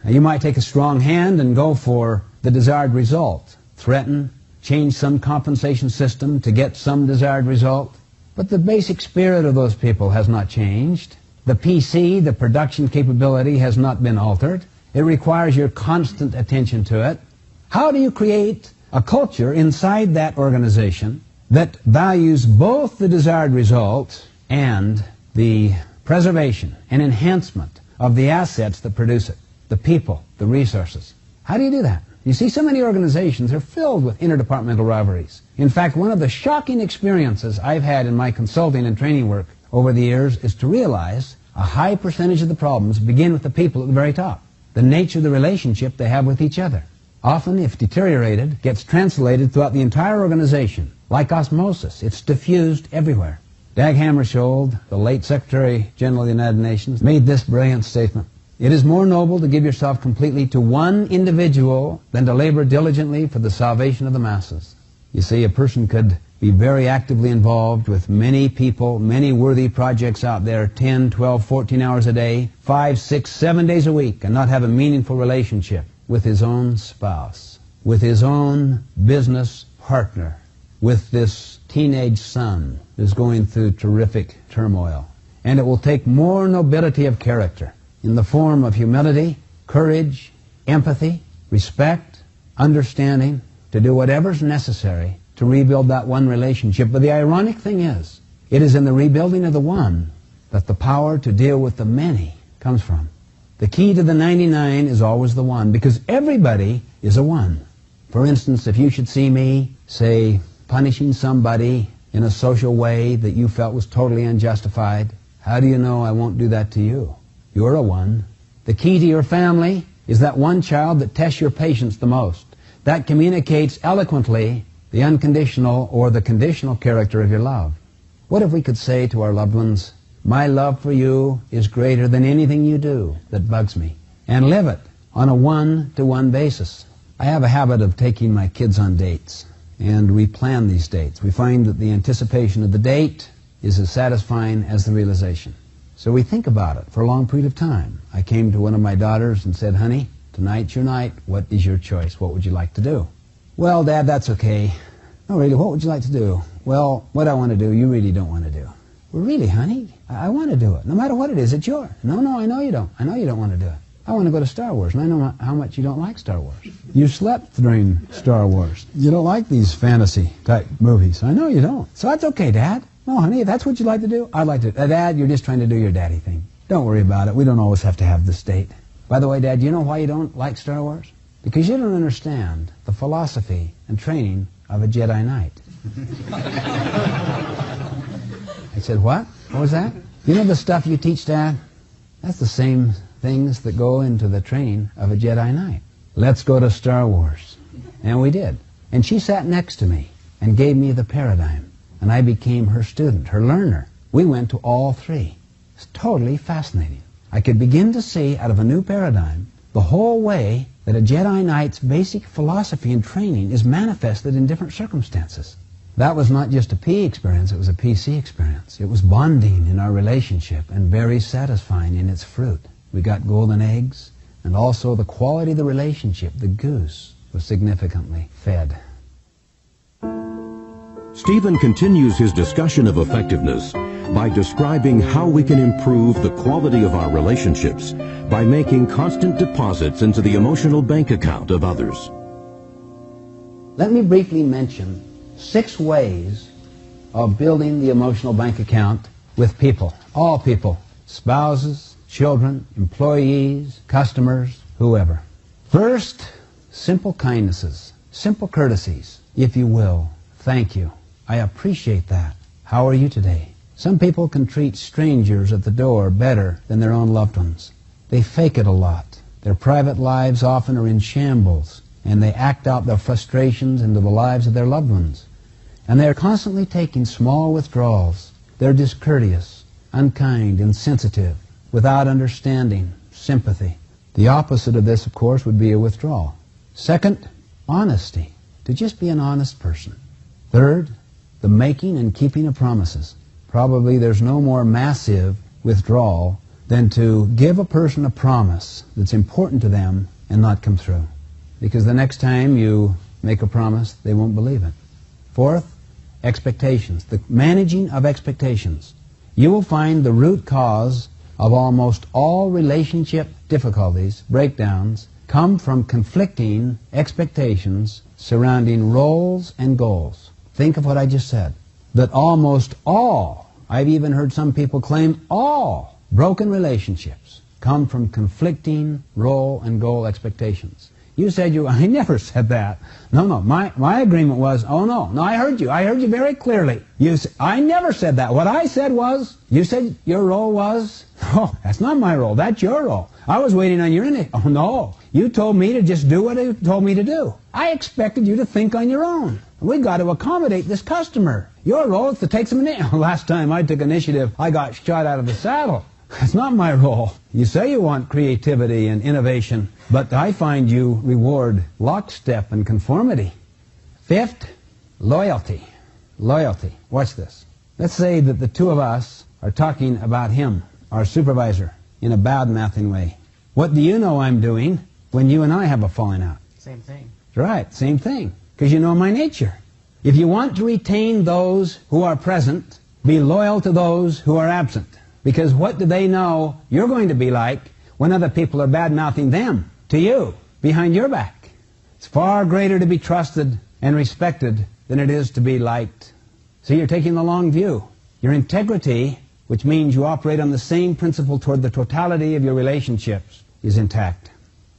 Now, you might take a strong hand and go for the desired result, threaten, change some compensation system to get some desired result. But the basic spirit of those people has not changed. The PC, the production capability, has not been altered. It requires your constant attention to it. How do you create a culture inside that organization that values both the desired result and the preservation and enhancement of the assets that produce it, the people, the resources? How do you do that? You see, so many organizations are filled with interdepartmental rivalries. In fact, one of the shocking experiences I've had in my consulting and training work over the years is to realize a high percentage of the problems begin with the people at the very top, the nature of the relationship they have with each other. Often, if deteriorated, gets translated throughout the entire organization. Like osmosis, it's diffused everywhere. Dag Hammarskjöld, the late Secretary General of the United Nations, made this brilliant statement: "It is more noble to give yourself completely to one individual than to labor diligently for the salvation of the masses." You see, a person could be very actively involved with many people, many worthy projects out there, 10, 12, 14 hours a day, 5, 6, 7 days a week, and not have a meaningful relationship with his own spouse, with his own business partner, with this teenage son who's going through terrific turmoil. And it will take more nobility of character in the form of humility, courage, empathy, respect, understanding, to do whatever's necessary to rebuild that one relationship. But the ironic thing is, it is in the rebuilding of the one that the power to deal with the many comes from. The key to the 99 is always the one, because everybody is a one. For instance, if you should see me, say, punishing somebody in a social way that you felt was totally unjustified, how do you know I won't do that to you? You're a one. The key to your family is that one child that tests your patience the most, that communicates eloquently the unconditional or the conditional character of your love. What if we could say to our loved ones, "My love for you is greater than anything you do that bugs me," and live it on a one-to-one basis? I have a habit of taking my kids on dates, and we plan these dates. We find that the anticipation of the date is as satisfying as the realization. So we think about it for a long period of time. I came to one of my daughters and said, "Honey, tonight's your night. What is your choice? What would you like to do?" "Well, Dad, that's okay." "No, really, what would you like to do?" "Well, what I want to do, you really don't want to do." "Well, really, honey, I want to do it. No matter what it is, it's yours." "No, I know you don't. I know you don't want to do it. I want to go to Star Wars, and I know how much you don't like Star Wars. You slept during Star Wars. You don't like these fantasy-type movies. I know you don't. So that's okay, Dad." "No, honey, if that's what you'd like to do, I'd like to." "Dad, you're just trying to do your daddy thing. Don't worry about it. We don't always have to have this date. By the way, Dad, you know why you don't like Star Wars? Because you don't understand the philosophy and training of a Jedi Knight." I said, "What? What was that?" "You know the stuff you teach, Dad? That's the same things that go into the training of a Jedi Knight. Let's go to Star Wars." And we did. And she sat next to me and gave me the paradigm. And I became her student, her learner. We went to all three. It's totally fascinating. I could begin to see out of a new paradigm the whole way that a Jedi Knight's basic philosophy and training is manifested in different circumstances. That was not just a P experience, it was a PC experience. It was bonding in our relationship and very satisfying in its fruit. We got golden eggs, and also the quality of the relationship, the goose, was significantly fed.
Stephen continues his discussion of effectiveness by describing how we can improve the quality of our relationships by making constant deposits into the emotional bank account of others.
Let me briefly mention 6 ways of building the emotional bank account with people, all people, spouses, children, employees, customers, whoever. First, simple kindnesses, simple courtesies, if you will. Thank you. I appreciate that. How are you today? Some people can treat strangers at the door better than their own loved ones. They fake it a lot. Their private lives often are in shambles, and they act out their frustrations into the lives of their loved ones. And they are constantly taking small withdrawals. They're discourteous, unkind, insensitive, without understanding, sympathy. The opposite of this, of course, would be a withdrawal. Second, honesty, to just be an honest person. Third, the making and keeping of promises. Probably there's no more massive withdrawal than to give a person a promise that's important to them and not come through. Because the next time you make a promise, they won't believe it. Fourth, expectations, the managing of expectations. You will find the root cause of almost all relationship difficulties, breakdowns, come from conflicting expectations surrounding roles and goals. Think of what I just said. That almost all, I've even heard some people claim all, broken relationships come from conflicting role and goal expectations. You said I never said that. No, my agreement was, no, I heard you very clearly. I never said that. What I said was, you said your role was, oh, that's not my role, that's your role. I was waiting on your end. Oh no, you told me to just do what you told me to do. I expected you to think on your own. We got to accommodate this customer. Your role is to take some initiative. Last time I took initiative, I got shot out of the saddle. That's not my role. You say you want creativity and innovation, but I find you reward lockstep and conformity. Fifth, loyalty. Loyalty. Watch this. Let's say that the two of us are talking about him, our supervisor, in a bad-mouthing way. What do you know I'm doing when you and I have a falling out?
Same thing.
Right, same thing. Because you know my nature. If you want to retain those who are present, be loyal to those who are absent. Because what do they know you're going to be like when other people are bad-mouthing them to you, behind your back? It's far greater to be trusted and respected than it is to be liked. So you're taking the long view. Your integrity, which means you operate on the same principle toward the totality of your relationships, is intact.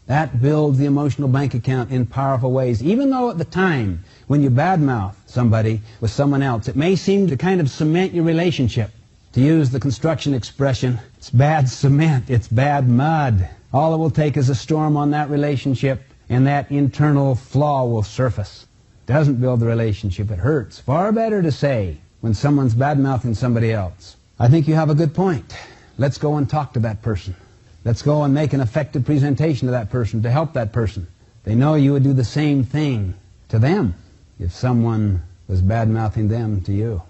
That builds the emotional bank account in powerful ways. Even though at the time when you badmouth somebody with someone else, it may seem to kind of cement your relationship. To use the construction expression, it's bad cement, it's bad mud. All it will take is a storm on that relationship and that internal flaw will surface. It doesn't build the relationship, it hurts. Far better to say when someone's bad-mouthing somebody else, I think you have a good point. Let's go and talk to that person. Let's go and make an effective presentation to that person to help that person. They know you would do the same thing to them if someone was bad-mouthing them to you.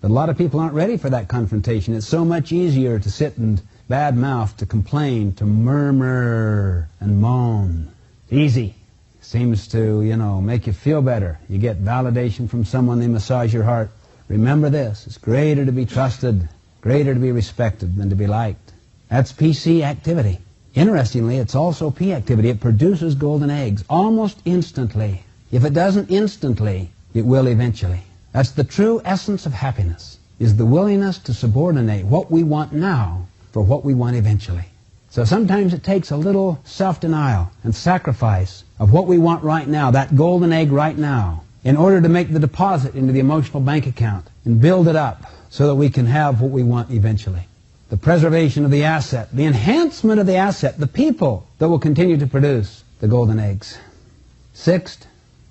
But a lot of people aren't ready for that confrontation. It's so much easier to sit and bad-mouth, to complain, to murmur and moan. It's easy. Seems to, make you feel better. You get validation from someone, they massage your heart. Remember this, it's greater to be trusted, greater to be respected than to be liked. That's PC activity. Interestingly, it's also P activity. It produces golden eggs almost instantly. If it doesn't instantly, it will eventually. That's the true essence of happiness, is the willingness to subordinate what we want now for what we want eventually. So sometimes it takes a little self-denial and sacrifice of what we want right now, that golden egg right now, in order to make the deposit into the emotional bank account and build it up so that we can have what we want eventually. The preservation of the asset, the enhancement of the asset, the people that will continue to produce the golden eggs. Sixth,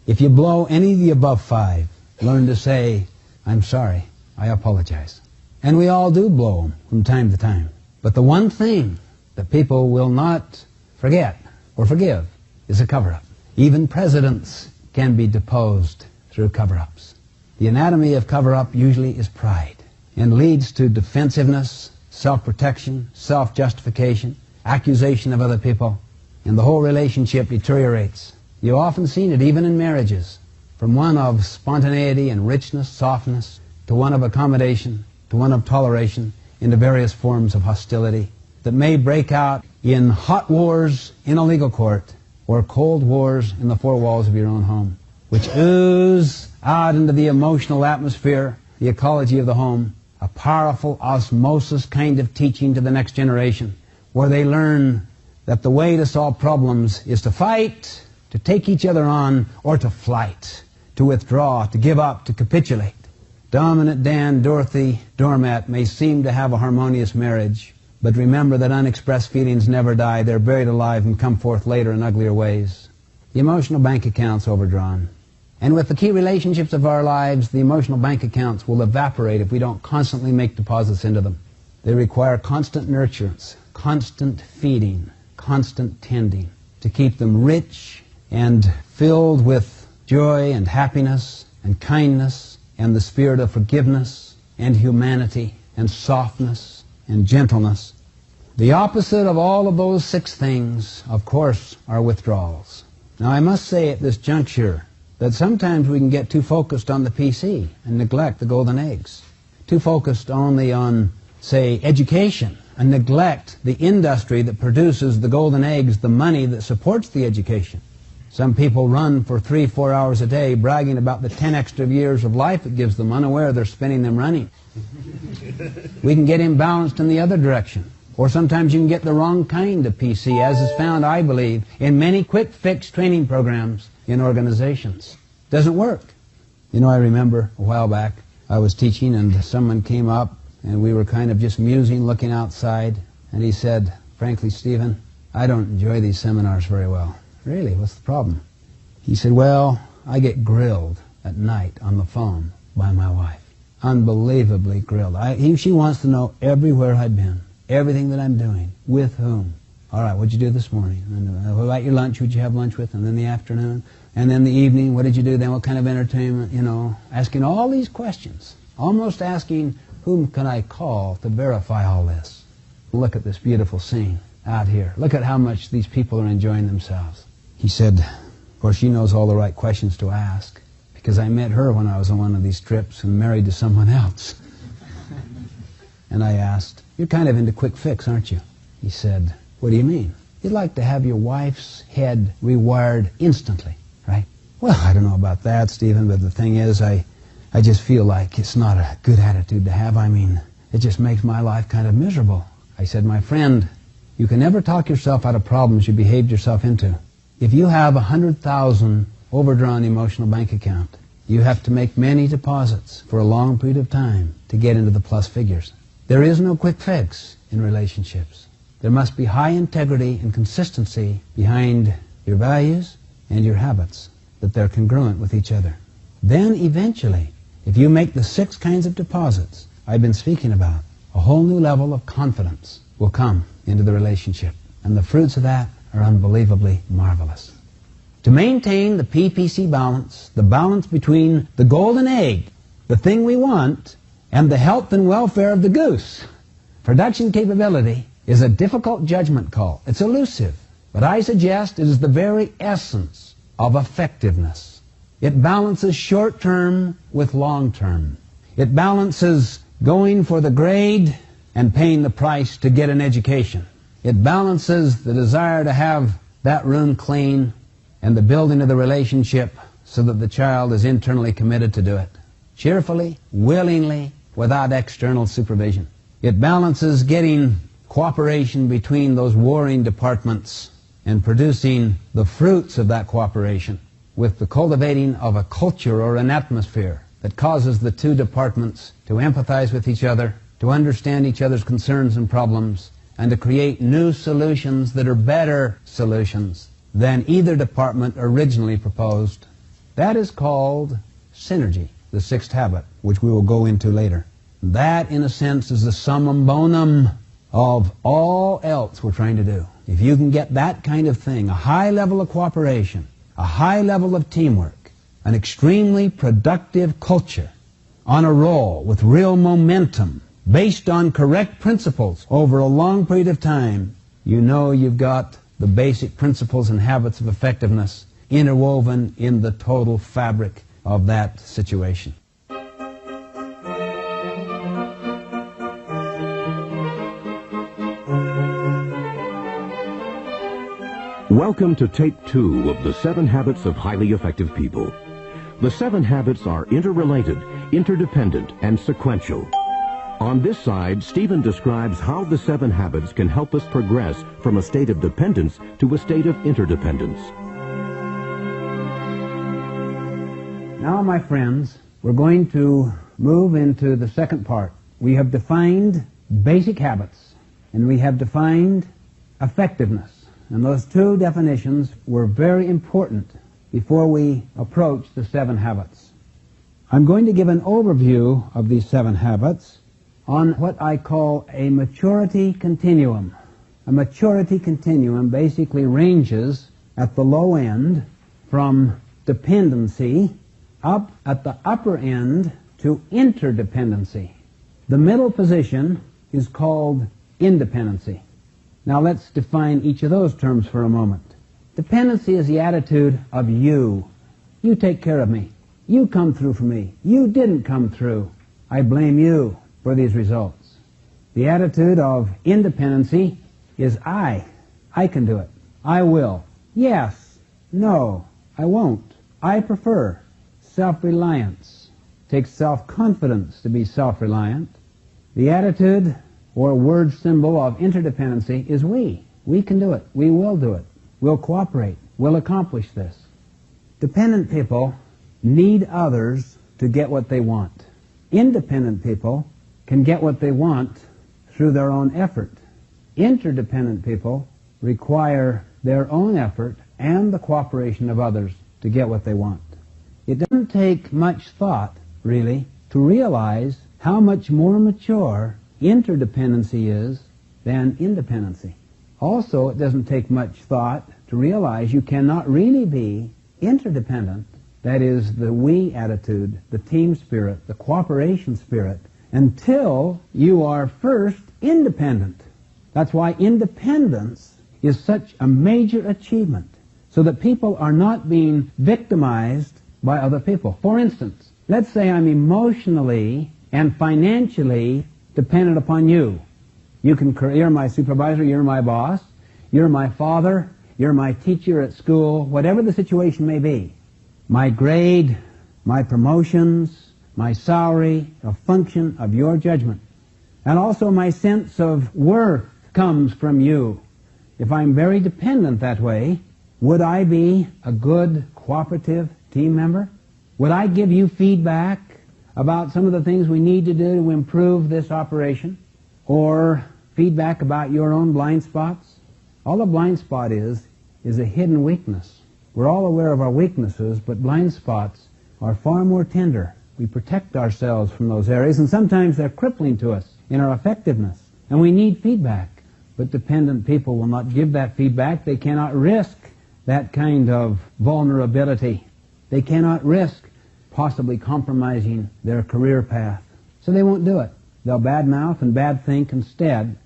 if you blow any of the above 5, learn to say, I'm sorry, I apologize. And we all do blow them from time to time. But the one thing that people will not forget or forgive is a cover-up. Even presidents can be deposed through cover-ups. The anatomy of cover-up usually is pride and leads to defensiveness, self-protection, self-justification, accusation of other people, and the whole relationship deteriorates. You've often seen it even in marriages. For from one of spontaneity and richness, softness, to one of accommodation, to one of toleration, into various forms of hostility that may break out in hot wars in a legal court or cold wars in the four walls of your own home, which ooze out into the emotional atmosphere, the ecology of the home, a powerful osmosis kind of teaching to the next generation, where they learn that the way to solve problems is to fight, to take each other on, or to flight, to withdraw, to give up, to capitulate. Dominant Dan, Dorothy, Doormat may seem to have a harmonious marriage, but remember that unexpressed feelings never die. They're buried alive and come forth later in uglier ways. The emotional bank account's overdrawn. And with the key relationships of our lives, the emotional bank accounts will evaporate if we don't constantly make deposits into them. They require constant nurturance, constant feeding, constant tending to keep them rich and filled with joy and happiness and kindness and the spirit of forgiveness and humanity and softness and gentleness. The opposite of all of those 6 things, of course, are withdrawals. Now, I must say at this juncture that sometimes we can get too focused on the PC and neglect the golden eggs. Too focused only on, say, education and neglect the industry that produces the golden eggs, the money that supports the education. Some people run for 3-4 hours a day bragging about the 10 extra years of life it gives them, unaware they're spending them running. We can get imbalanced in the other direction. Or sometimes you can get the wrong kind of PC, as is found, I believe, in many quick fix training programs in organizations. Doesn't work. You know, I remember a while back I was teaching and someone came up and we were kind of just musing, looking outside, and he said, "Frankly, Stephen, I don't enjoy these seminars very well." "Really? What's the problem?" He said, "Well, I get grilled at night on the phone by my wife. Unbelievably grilled. She wants to know everywhere I've been, everything that I'm doing, with whom. All right, what'd you do this morning? And what about your lunch? Who'd you have lunch with? And then the afternoon? And then the evening, what did you do then? What kind of entertainment? You know, asking all these questions. Almost asking, whom can I call to verify all this? Look at this beautiful scene out here. Look at how much these people are enjoying themselves." He said, "Of course, she knows all the right questions to ask, because I met her when I was on one of these trips and married to someone else." And I asked, "You're kind of into quick fix, aren't you?" He said, "What do you mean?" "You'd like to have your wife's head rewired instantly, right?" "Well, I don't know about that, Stephen, but the thing is, I just feel like it's not a good attitude to have. I mean, it just makes my life kind of miserable." I said, "My friend, you can never talk yourself out of problems you behaved yourself into. If you have 100,000 overdrawn emotional bank account, you have to make many deposits for a long period of time to get into the plus figures. There is no quick fix in relationships. There must be high integrity and consistency behind your values and your habits, that they're congruent with each other. Then eventually, if you make the 6 kinds of deposits I've been speaking about, a whole new level of confidence will come into the relationship. And the fruits of that are unbelievably marvelous. To maintain the PPC balance, the balance between the golden egg, the thing we want, and the health and welfare of the goose, production capability is a difficult judgment call. It's elusive, but I suggest it is the very essence of effectiveness. It balances short-term with long-term. It balances going for the grade and paying the price to get an education. It balances the desire to have that room clean and the building of the relationship so that the child is internally committed to do it, cheerfully, willingly, without external supervision. It balances getting cooperation between those warring departments and producing the fruits of that cooperation with the cultivating of a culture or an atmosphere that causes the 2 departments to empathize with each other, to understand each other's concerns and problems, and to create new solutions that are better solutions than either department originally proposed. That is called synergy, the 6th habit, which we will go into later. That, in a sense, is the summum bonum of all else we're trying to do. If you can get that kind of thing, a high level of cooperation, a high level of teamwork, an extremely productive culture on a roll with real momentum, based on correct principles over a long period of time, you know you've got the basic principles and habits of effectiveness interwoven in the total fabric of that situation.
Welcome to tape 2 of the 7 Habits of Highly Effective People. The 7 habits are interrelated, interdependent, and sequential. On this side, Stephen describes how the 7 habits can help us progress from a state of dependence to a state of interdependence.
Now, my friends, we're going to move into the second part. We have defined basic habits, and we have defined effectiveness. And those two definitions were very important before we approach the 7 habits. I'm going to give an overview of these 7 habits on what I call a maturity continuum. A maturity continuum basically ranges at the low end from dependency up at the upper end to interdependency. The middle position is called independency. Now let's define each of those terms for a moment. Dependency is the attitude of you. You take care of me. You come through for me. You didn't come through. I blame you for these results. The attitude of independency is I. I can do it. I will. Yes. No. I won't. I prefer. Self-reliance. Takes self-confidence to be self-reliant. The attitude or word symbol of interdependency is we. We can do it. We will do it. We'll cooperate. We'll accomplish this. Dependent people need others to get what they want. Independent people can get what they want through their own effort. Interdependent people require their own effort and the cooperation of others to get what they want. It doesn't take much thought, really, to realize how much more mature interdependency is than independency. Also, it doesn't take much thought to realize you cannot really be interdependent, that is, the we attitude, the team spirit, the cooperation spirit, until you are first independent. That's why independence is such a major achievement, so that people are not being victimized by other people. For instance, let's say I'm emotionally and financially dependent upon you. You're my supervisor, you're my boss, you're my father, you're my teacher at school, whatever the situation may be. My grade, my promotions, my salary, a function of your judgment. And also my sense of worth comes from you. If I'm very dependent that way, would I be a good cooperative team member? Would I give you feedback about some of the things we need to do to improve this operation? Or feedback about your own blind spots? All a blind spot is a hidden weakness. We're all aware of our weaknesses, but blind spots are far more tender. We protect ourselves from those areas, and sometimes they're crippling to us in our effectiveness. And we need feedback. But dependent people will not give that feedback. They cannot risk that kind of vulnerability. They cannot risk possibly compromising their career path. So they won't do it. They'll badmouth and bad think instead.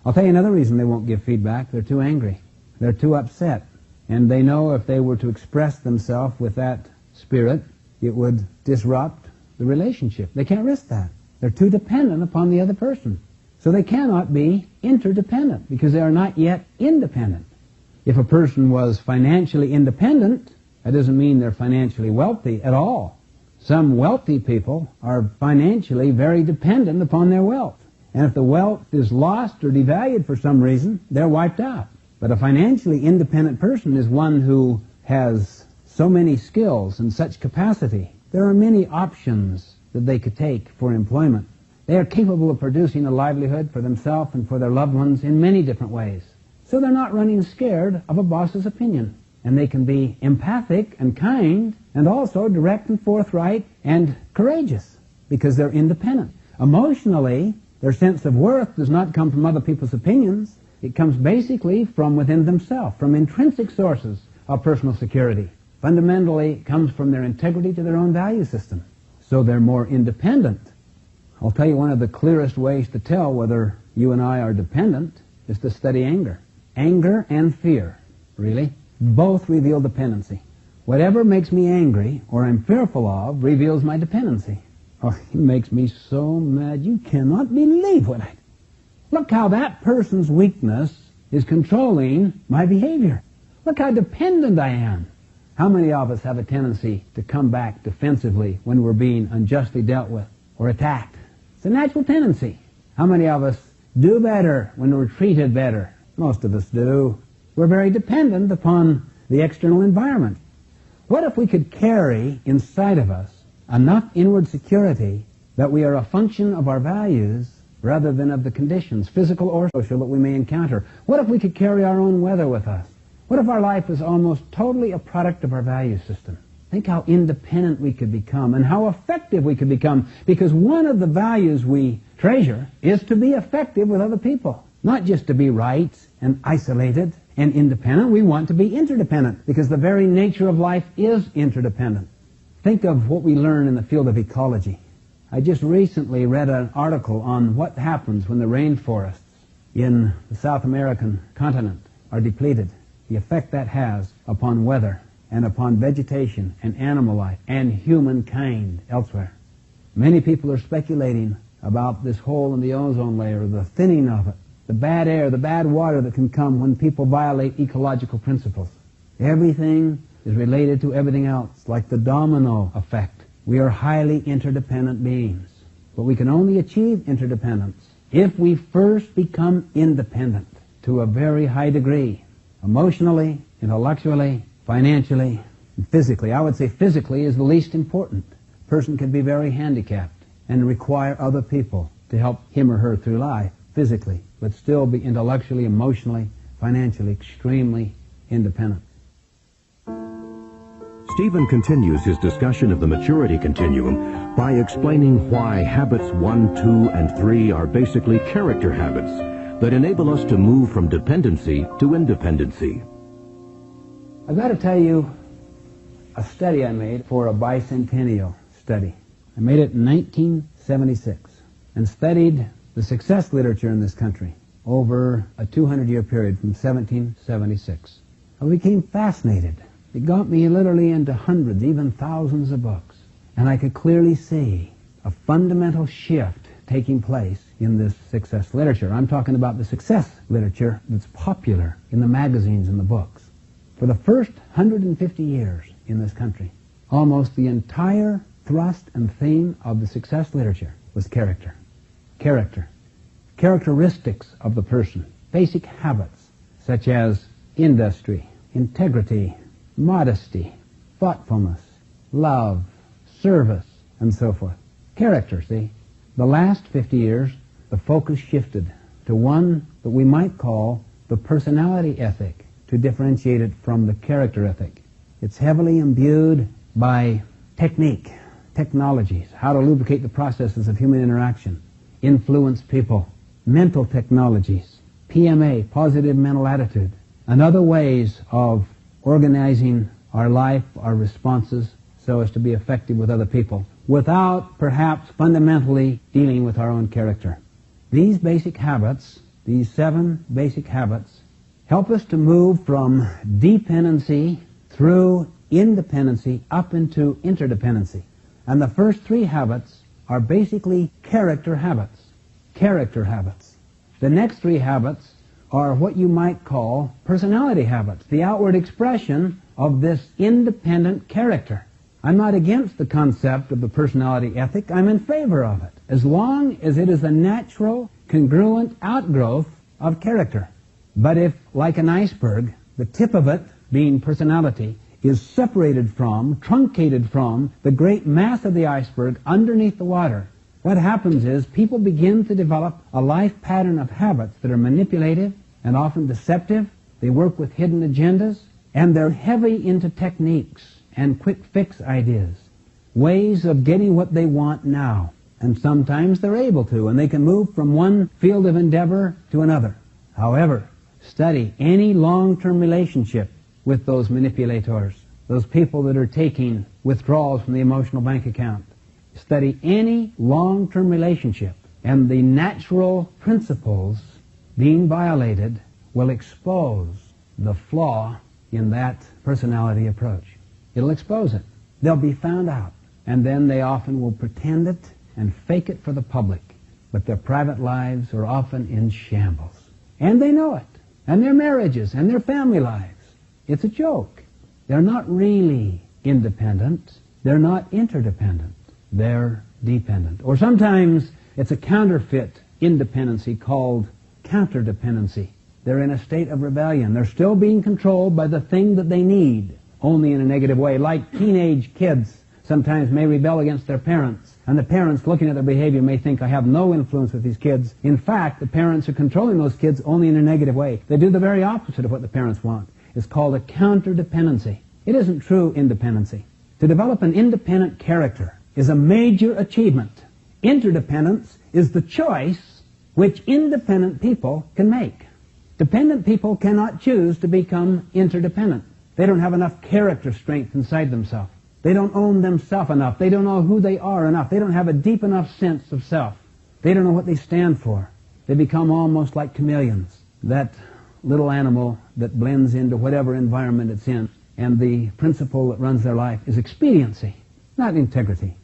I'll tell you another reason they won't give feedback. They're too angry. They're too upset. And they know if they were to express themselves with that spirit, it would disrupt the relationship. They can't risk that. They're too dependent upon the other person. So they cannot be interdependent because they are not yet independent. If a person was financially independent, that doesn't mean they're financially wealthy at all. Some wealthy people are financially very dependent upon their wealth. And if the wealth is lost or devalued for some reason, they're wiped out. But a financially independent person is one who has so many skills and such capacity. There are many options that they could take for employment. They are capable of producing a livelihood for themselves and for their loved ones in many different ways. So they're not running scared of a boss's opinion. And they can be empathic and kind and also direct and forthright and courageous because they're independent. Emotionally, their sense of worth does not come from other people's opinions. It comes basically from within themselves, from intrinsic sources of personal security. Fundamentally, it comes from their integrity to their own value system. So they're more independent. I'll tell you one of the clearest ways to tell whether you and I are dependent is to study anger. Anger and fear, really, both reveal dependency. Whatever makes me angry or I'm fearful of reveals my dependency. Oh, it makes me so mad. You cannot believe what I... Look how that person's weakness is controlling my behavior. Look how dependent I am. How many of us have a tendency to come back defensively when we're being unjustly dealt with or attacked? It's a natural tendency. How many of us do better when we're treated better? Most of us do. We're very dependent upon the external environment. What if we could carry inside of us enough inward security that we are a function of our values rather than of the conditions, physical or social, that we may encounter? What if we could carry our own weather with us? What if our life is almost totally a product of our value system? Think how independent we could become and how effective we could become, because one of the values we treasure is to be effective with other people, not just to be right and isolated and independent. We want to be interdependent because the very nature of life is interdependent. Think of what we learn in the field of ecology. I just recently read an article on what happens when the rainforests in the South American continent are depleted, the effect that has upon weather and upon vegetation and animal life and humankind elsewhere. Many people are speculating about this hole in the ozone layer, the thinning of it, the bad air, the bad water that can come when people violate ecological principles. Everything is related to everything else, like the domino effect. We are highly interdependent beings, but we can only achieve interdependence if we first become independent to a very high degree, emotionally, intellectually, financially, and physically. I would say physically is the least important. A person can be very handicapped and require other people to help him or her through life physically, but still be intellectually, emotionally, financially extremely independent.
Stephen continues his discussion of the maturity continuum by explaining why habits 1, 2, and 3 are basically character habits that enable us to move from dependency to independency.
I've got to tell you a study I made for a bicentennial study. I made it in 1976 and studied the success literature in this country over a 200-year period from 1776. I became fascinated. It got me literally into hundreds, even thousands of books. And I could clearly see a fundamental shift taking place in this success literature. I'm talking about the success literature that's popular in the magazines and the books. For the first 150 years in this country, almost the entire thrust and theme of the success literature was character. Character. Characteristics of the person. Basic habits such as industry, integrity, modesty, thoughtfulness, love, service, and so forth. Character, see? The last 50 years, the focus shifted to one that we might call the personality ethic, to differentiate it from the character ethic. It's heavily imbued by technique, technologies, how to lubricate the processes of human interaction, influence people, mental technologies, PMA, positive mental attitude, and other ways of organizing our life, our responses, so as to be effective with other people, without perhaps fundamentally dealing with our own character. These basic habits, these 7 basic habits, help us to move from dependency through independency up into interdependency. And the first 3 habits are basically character habits. Character habits. The next 3 habits are what you might call personality habits, the outward expression of this independent character. I'm not against the concept of the personality ethic. I'm in favor of it, as long as it is a natural, congruent outgrowth of character. But if, like an iceberg, the tip of it, being personality, is separated from, truncated from, the great mass of the iceberg underneath the water, what happens is people begin to develop a life pattern of habits that are manipulative and often deceptive. They work with hidden agendas, and they're heavy into techniques and quick fix ideas, ways of getting what they want now. And sometimes they're able to, and they can move from one field of endeavor to another. However, study any long-term relationship with those manipulators, those people that are taking withdrawals from the emotional bank account. Study any long-term relationship, and the natural principles being violated will expose the flaw in that personality approach. It'll expose it. They'll be found out. And then they often will pretend it and fake it for the public. But their private lives are often in shambles. And they know it. And their marriages and their family lives. It's a joke. They're not really independent. They're not interdependent. They're dependent. Or sometimes it's a counterfeit independency called counterdependency. They're in a state of rebellion. They're still being controlled by the thing that they need, only in a negative way. Like teenage kids sometimes may rebel against their parents, and the parents looking at their behavior may think, I have no influence with these kids. In fact, the parents are controlling those kids only in a negative way. They do the very opposite of what the parents want. It's called a counterdependency. It isn't true independency. To develop an independent character is a major achievement. Interdependence is the choice which independent people can make. Dependent people cannot choose to become interdependent. They don't have enough character strength inside themselves. They don't own themselves enough. They don't know who they are enough. They don't have a deep enough sense of self. They don't know what they stand for. They become almost like chameleons, that little animal that blends into whatever environment it's in. And the principle that runs their life is expediency, not integrity.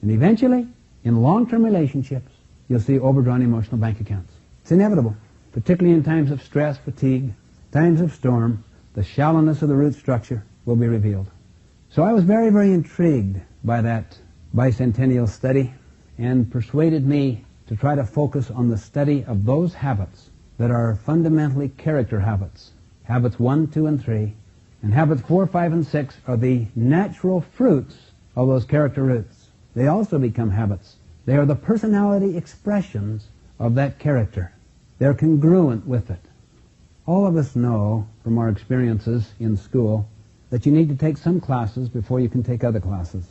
And eventually, in long-term relationships, you'll see overdrawn emotional bank accounts. It's inevitable, particularly in times of stress, fatigue, times of storm. The shallowness of the root structure will be revealed. So I was very, very intrigued by that bicentennial study and persuaded me to try to focus on the study of those habits that are fundamentally character habits. Habits 1, 2, and 3. And habits 4, 5, and 6 are the natural fruits of those character roots. They also become habits. They are the personality expressions of that character. They're congruent with it. All of us know from our experiences in school that you need to take some classes before you can take other classes.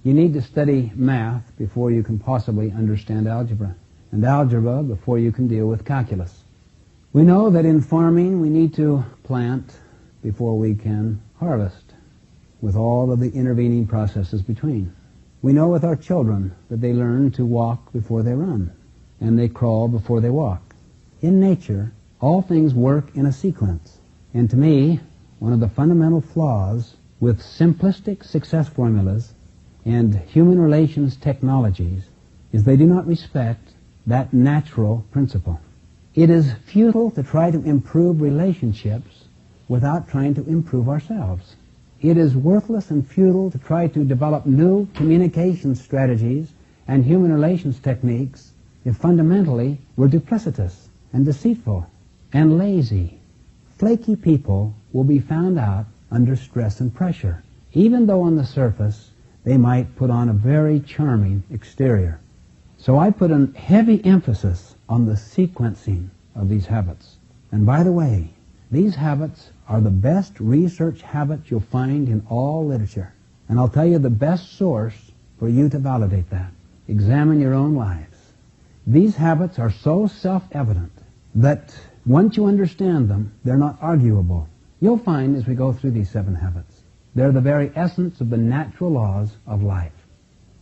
You need to study math before you can possibly understand algebra, and algebra before you can deal with calculus. We know that in farming we need to plant before we can harvest, with all of the intervening processes between. We know with our children that they learn to walk before they run, and they crawl before they walk. In nature, all things work in a sequence. And to me, one of the fundamental flaws with simplistic success formulas and human relations technologies is they do not respect that natural principle. It is futile to try to improve relationships without trying to improve ourselves. It is worthless and futile to try to develop new communication strategies and human relations techniques if fundamentally we're duplicitous and deceitful and lazy. Flaky people will be found out under stress and pressure, even though on the surface they might put on a very charming exterior. So I put a heavy emphasis on the sequencing of these habits. And by the way, these habits are the best research habits you'll find in all literature. And I'll tell you the best source for you to validate that. Examine your own lives. These habits are so self-evident that once you understand them, they're not arguable. You'll find as we go through these 7 habits, they're the very essence of the natural laws of life.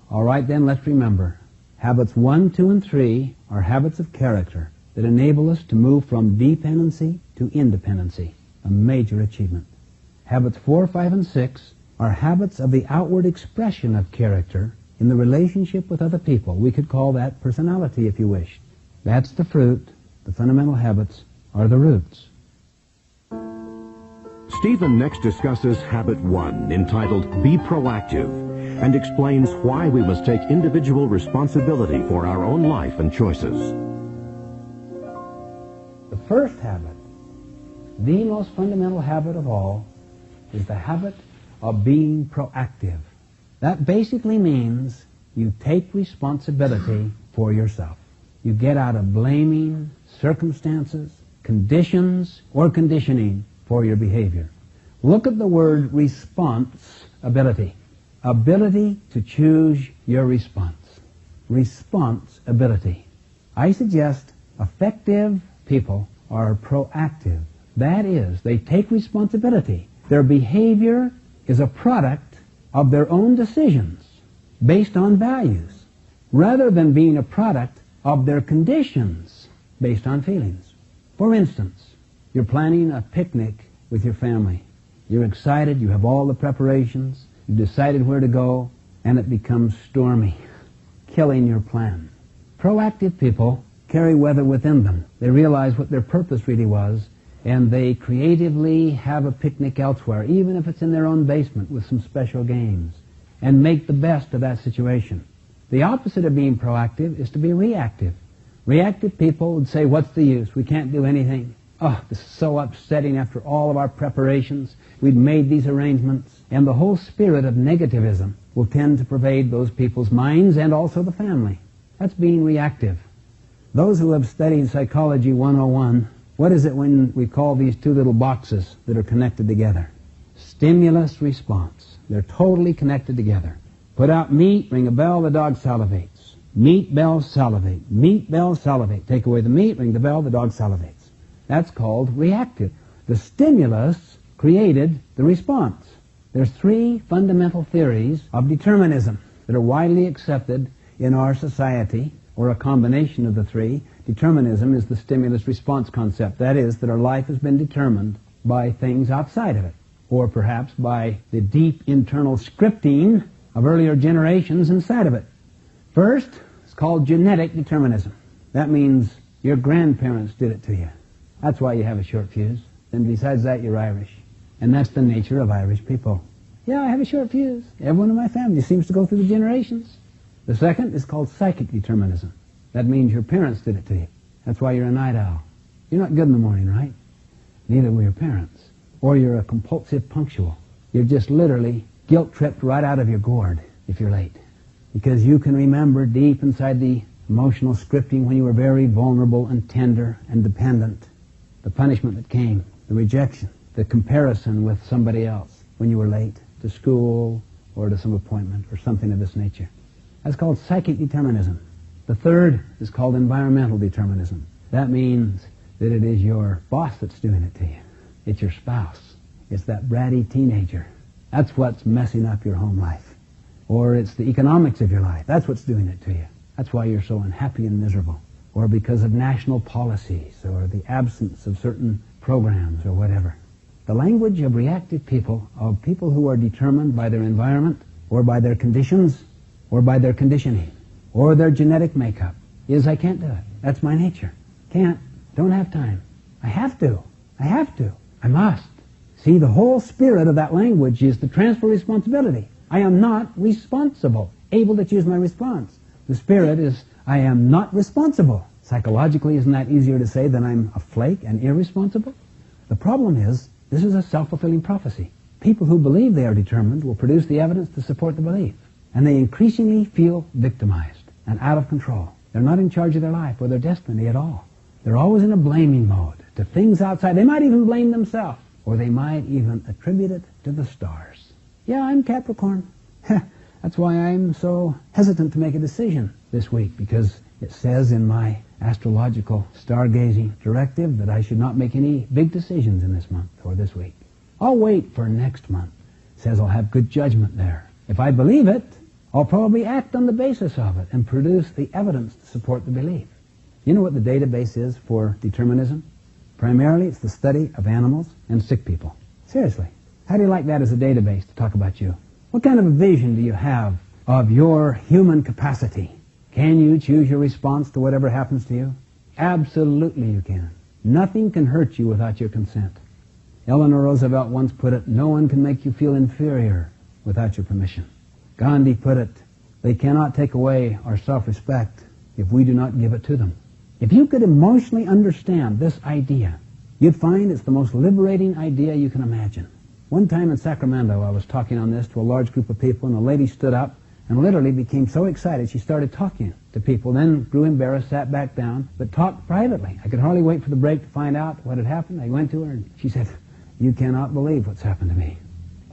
All right, then, let's remember. Habits 1, 2, and 3 are habits of character that enable us to move from dependency to independency, a major achievement. Habits 4, 5, and 6 are habits of the outward expression of character in the relationship with other people. We could call that personality if you wish. That's the fruit. The fundamental habits are the roots.
Stephen next discusses habit 1, entitled Be Proactive, and explains why we must take individual responsibility for our own life and choices.
The first habit, the most fundamental habit of all, is the habit of being proactive. That basically means you take responsibility for yourself. You get out of blaming circumstances, conditions, or conditioning for your behavior. Look at the word responsibility. Ability to choose your response. Responsibility. I suggest effective people are proactive. That is, they take responsibility. Their behavior is a product of their own decisions based on values, rather than being a product of their conditions based on feelings. For instance, you're planning a picnic with your family. You're excited, you have all the preparations, You've decided where to go, and it becomes stormy, killing your plan. Proactive people carry weather within them. They realize what their purpose really was, and they creatively have a picnic elsewhere, even if it's in their own basement with some special games, and make the best of that situation. The opposite of being proactive is to be reactive. Reactive people would say, what's the use? We can't do anything. Oh, this is so upsetting after all of our preparations. We'd made these arrangements. And the whole spirit of negativism will tend to pervade those people's minds and also the family. That's being reactive. Those who have studied Psychology 101, what is it when we call these two little boxes that are connected together? Stimulus, response. They're totally connected together. Put out meat, ring a bell, the dog salivates. Meat, bell, salivate. Meat, bell, salivate. Take away the meat, ring the bell, the dog salivates. That's called reactive. The stimulus created the response. There's three fundamental theories of determinism that are widely accepted in our society, or a combination of the three. Determinism is the stimulus-response concept. That is, that our life has been determined by things outside of it, or perhaps by the deep internal scripting of earlier generations inside of it. First, it's called genetic determinism. That means your grandparents did it to you. That's why you have a short fuse. And besides that, you're Irish. And that's the nature of Irish people. Yeah, I have a short fuse. Everyone in my family seems to go through the generations. The second is called psychic determinism. That means your parents did it to you. That's why you're a night owl. You're not good in the morning, right? Neither were your parents. Or you're a compulsive punctual. You're just literally guilt-tripped right out of your gourd if you're late. Because you can remember deep inside the emotional scripting when you were very vulnerable and tender and dependent, the punishment that came, the rejection, the comparison with somebody else when you were late to school or to some appointment or something of this nature. That's called psychic determinism. The third is called environmental determinism. That means that it is your boss that's doing it to you. It's your spouse. It's that bratty teenager. That's what's messing up your home life. Or it's the economics of your life. That's what's doing it to you. That's why you're so unhappy and miserable. Or because of national policies or the absence of certain programs or whatever. The language of reactive people, of people who are determined by their environment or by their conditions or by their conditioning or their genetic makeup, is I can't do it. That's my nature. Can't. Don't have time. I have to. I have to. I must. See, the whole spirit of that language is to transfer responsibility. I am not responsible, able to choose my response. The spirit is, I am not responsible. Psychologically, isn't that easier to say than I'm a flake and irresponsible? The problem is, this is a self-fulfilling prophecy. People who believe they are determined will produce the evidence to support the belief. And they increasingly feel victimized and out of control. They're not in charge of their life or their destiny at all. They're always in a blaming mode to things outside. They might even blame themselves, or they might even attribute it to the stars. Yeah, I'm Capricorn. That's why I'm so hesitant to make a decision this week, because it says in my astrological stargazing directive that I should not make any big decisions in this month or this week. I'll wait for next month. It says I'll have good judgment there. If I believe it, I'll probably act on the basis of it and produce the evidence to support the belief. You know what the database is for determinism? Primarily, it's the study of animals and sick people. Seriously. How do you like that as a database to talk about you? What kind of a vision do you have of your human capacity? Can you choose your response to whatever happens to you? Absolutely you can. Nothing can hurt you without your consent. Eleanor Roosevelt once put it, no one can make you feel inferior without your permission. Gandhi put it, they cannot take away our self-respect if we do not give it to them. If you could emotionally understand this idea, you'd find it's the most liberating idea you can imagine. One time in Sacramento, I was talking on this to a large group of people, and a lady stood up and literally became so excited she started talking to people, then grew embarrassed, sat back down, but talked privately. I could hardly wait for the break to find out what had happened. I went to her and she said, you cannot believe what's happened to me.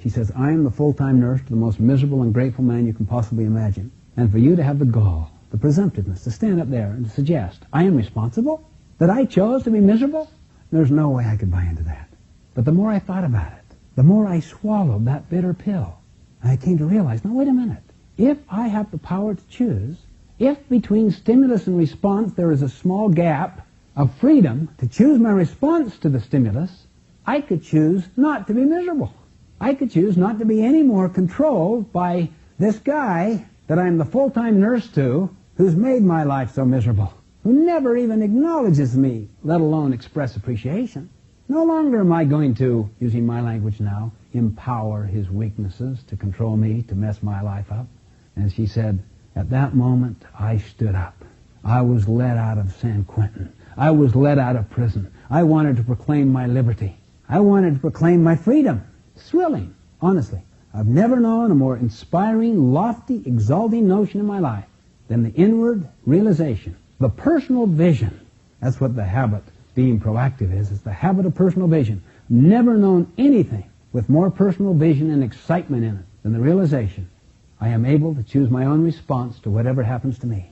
She says, I am the full-time nurse to the most miserable and grateful man you can possibly imagine. And for you to have the gall, the presumptiveness, to stand up there and to suggest, I am responsible? That I chose to be miserable? There's no way I could buy into that. But the more I thought about it, the more I swallowed that bitter pill, I came to realize, now wait a minute. If I have the power to choose, if between stimulus and response there is a small gap of freedom to choose my response to the stimulus, I could choose not to be miserable. I could choose not to be any more controlled by this guy that I'm the full-time nurse to, who's made my life so miserable, who never even acknowledges me, let alone express appreciation. No longer am I going to, using my language now, empower his weaknesses to control me, to mess my life up. And she said, at that moment, I stood up. I was let out of San Quentin. I was let out of prison. I wanted to proclaim my liberty. I wanted to proclaim my freedom. Thrilling, honestly. I've never known a more inspiring, lofty, exalting notion in my life than the inward realization, the personal vision. That's what the habit being proactive is. It's the habit of personal vision. Never known anything with more personal vision and excitement in it than the realization I am able to choose my own response to whatever happens to me.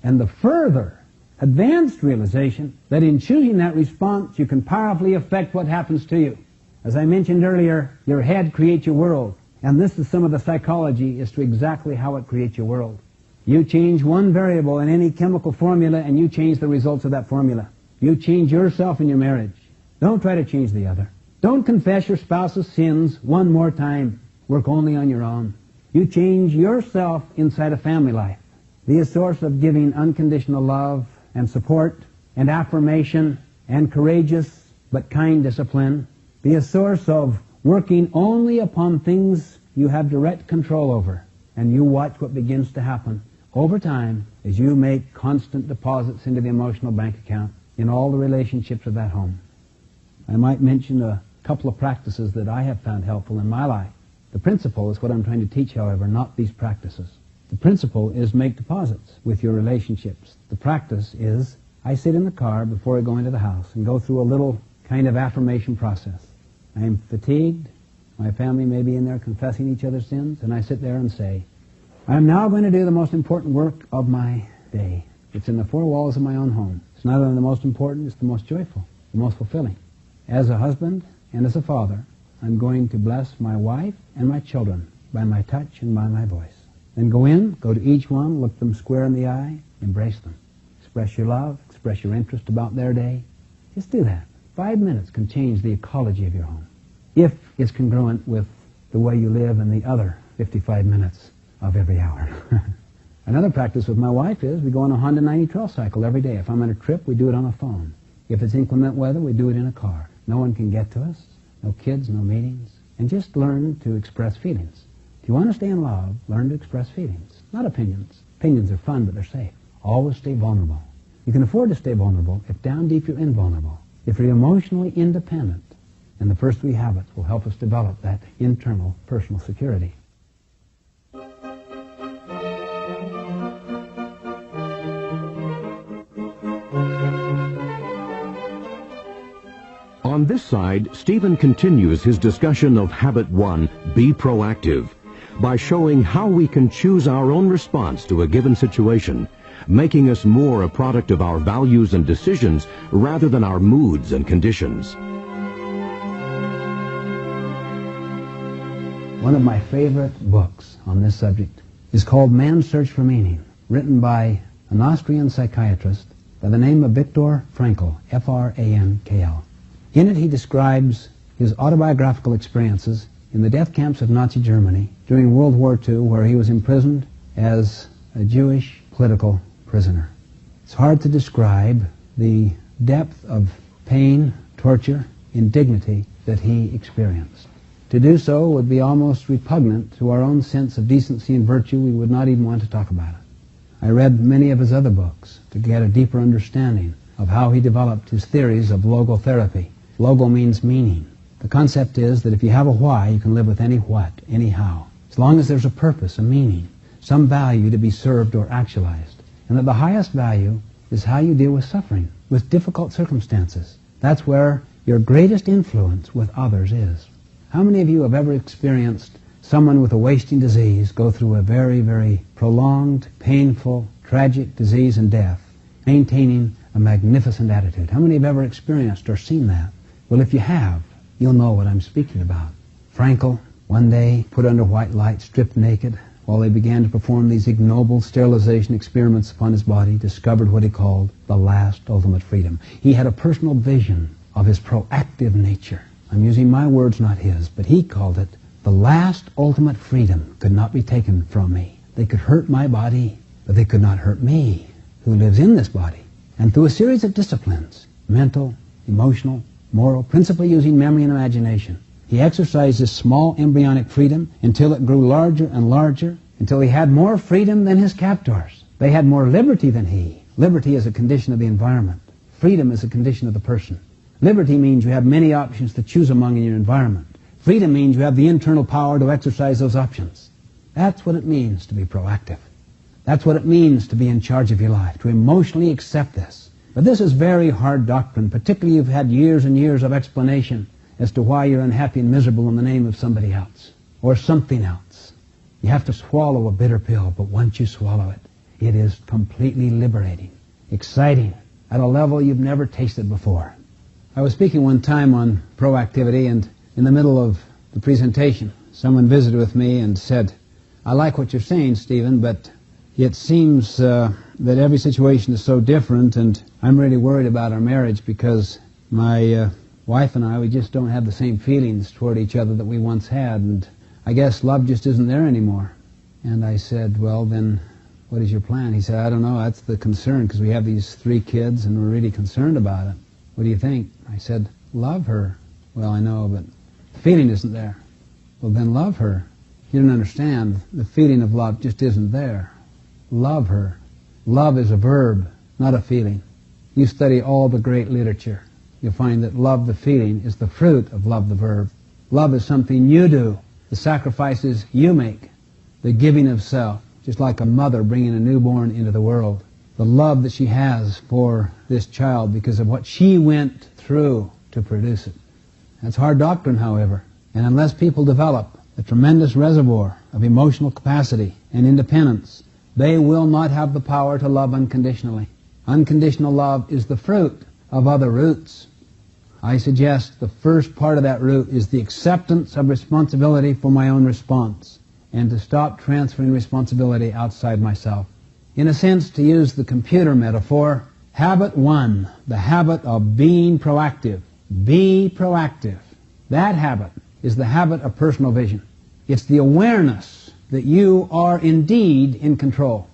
And the further advanced realization that in choosing that response you can powerfully affect what happens to you. As I mentioned earlier, your head creates your world. And this is some of the psychology as to exactly how it creates your world. You change one variable in any chemical formula and you change the results of that formula. You change yourself in your marriage. Don't try to change the other. Don't confess your spouse's sins one more time. Work only on your own. You change yourself inside a family life. Be a source of giving unconditional love and support and affirmation and courageous but kind discipline. Be a source of working only upon things you have direct control over. And you watch what begins to happen over time as you make constant deposits into the emotional bank account in all the relationships of that home. I might mention a couple of practices that I have found helpful in my life. The principle is what I'm trying to teach, however, not these practices. The principle is make deposits with your relationships. The practice is I sit in the car before I go into the house and go through a little kind of affirmation process. I am fatigued. My family may be in there confessing each other's sins, and I sit there and say, I am now going to do the most important work of my day. It's in the four walls of my own home. It's not only the most important, it's the most joyful, the most fulfilling. As a husband and as a father, I'm going to bless my wife and my children by my touch and by my voice. Then go in, go to each one, look them square in the eye, embrace them. Express your love, express your interest about their day. Just do that. 5 minutes can change the ecology of your home, if it's congruent with the way you live in the other 55 minutes of every hour. Another practice with my wife is we go on a Honda 90 trail cycle every day. If I'm on a trip, we do it on a phone. If it's inclement weather, we do it in a car. No one can get to us, no kids, no meetings, and just learn to express feelings. If you want to stay in love, learn to express feelings, not opinions. Opinions are fun, but they're safe. Always stay vulnerable. You can afford to stay vulnerable if down deep you're invulnerable, if you're emotionally independent. And the first three habits will help us develop that internal personal security.
On this side, Stephen continues his discussion of Habit 1, Be Proactive, by showing how we can choose our own response to a given situation, making us more a product of our values and decisions rather than our moods and conditions.
One of my favorite books on this subject is called Man's Search for Meaning, written by an Austrian psychiatrist by the name of Viktor Frankl, F-R-A-N-K-L. In it he describes his autobiographical experiences in the death camps of Nazi Germany during World War II, where he was imprisoned as a Jewish political prisoner. It's hard to describe the depth of pain, torture, indignity that he experienced. To do so would be almost repugnant to our own sense of decency and virtue. We would not even want to talk about it. I read many of his other books to get a deeper understanding of how he developed his theories of logotherapy. Logo means meaning. The concept is that if you have a why, you can live with any what, any how, as long as there's a purpose, a meaning, some value to be served or actualized. And that the highest value is how you deal with suffering, with difficult circumstances. That's where your greatest influence with others is. How many of you have ever experienced someone with a wasting disease go through a very, very prolonged, painful, tragic disease and death, maintaining a magnificent attitude? How many have ever experienced or seen that? Well, if you have, you'll know what I'm speaking about. Frankl, one day, put under white light, stripped naked, while they began to perform these ignoble sterilization experiments upon his body, discovered what he called the last ultimate freedom. He had a personal vision of his proactive nature. I'm using my words, not his, but he called it The last ultimate freedom could not be taken from me. They could hurt my body, but they could not hurt me, who lives in this body. And through a series of disciplines, mental, emotional, moral, principally using memory and imagination, he exercised this small embryonic freedom until it grew larger and larger, until he had more freedom than his captors. They had more liberty than he. Liberty is a condition of the environment. Freedom is a condition of the person. Liberty means you have many options to choose among in your environment. Freedom means you have the internal power to exercise those options. That's what it means to be proactive. That's what it means to be in charge of your life, to emotionally accept this. But this is very hard doctrine, particularly if you've had years and years of explanation as to why you're unhappy and miserable in the name of somebody else or something else. You have to swallow a bitter pill, but once you swallow it, it is completely liberating, exciting, at a level you've never tasted before. I was speaking one time on proactivity, and in the middle of the presentation, someone visited with me and said, "I like what you're saying, Stephen, but it seems that every situation is so different, and I'm really worried about our marriage because my wife and I, we just don't have the same feelings toward each other that we once had, and I guess love just isn't there anymore." And I said, "Well, then what is your plan?" He said, "I don't know, that's the concern, because we have these 3 kids and we're really concerned about it. What do you think?" I said, "Love her." "Well, I know, but the feeling isn't there." "Well, then love her." "You don't understand. The feeling of love just isn't there. Love her." Love is a verb, not a feeling. You study all the great literature. You'll find that love the feeling is the fruit of love the verb. Love is something you do, the sacrifices you make, the giving of self, just like a mother bringing a newborn into the world. The love that she has for this child because of what she went through to produce it. That's hard doctrine, however, and unless people develop a tremendous reservoir of emotional capacity and independence, they will not have the power to love unconditionally. Unconditional love is the fruit of other roots. I suggest the first part of that root is the acceptance of responsibility for my own response, and to stop transferring responsibility outside myself. In a sense, to use the computer metaphor, habit 1, the habit of being proactive. Be proactive. That habit is the habit of personal vision. It's the awareness that you are indeed in control.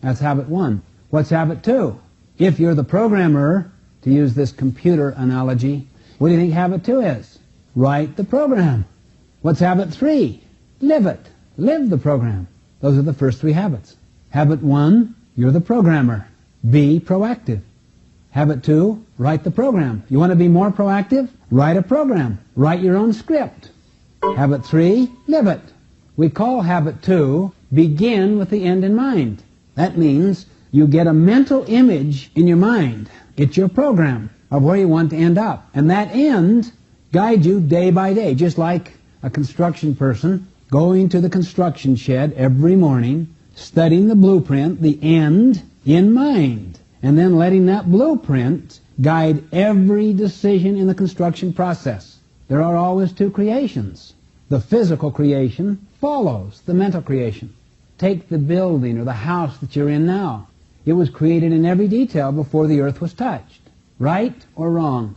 That's habit 1. What's habit 2? If you're the programmer, to use this computer analogy, what do you think habit 2 is? Write the program. What's habit 3? Live it. Live the program. Those are the first 3 habits. Habit 1, you're the programmer. Be proactive. Habit 2, write the program. You want to be more proactive? Write a program. Write your own script. Habit 3, live it. We call habit 2, begin with the end in mind. That means you get a mental image in your mind. It's your program of where you want to end up. And that end guides you day by day, just like a construction person going to the construction shed every morning, studying the blueprint, the end in mind, and then letting that blueprint guide every decision in the construction process. There are always 2 creations. The physical creation follows the mental creation. Take the building or the house that you're in now. It was created in every detail before the earth was touched. Right or wrong?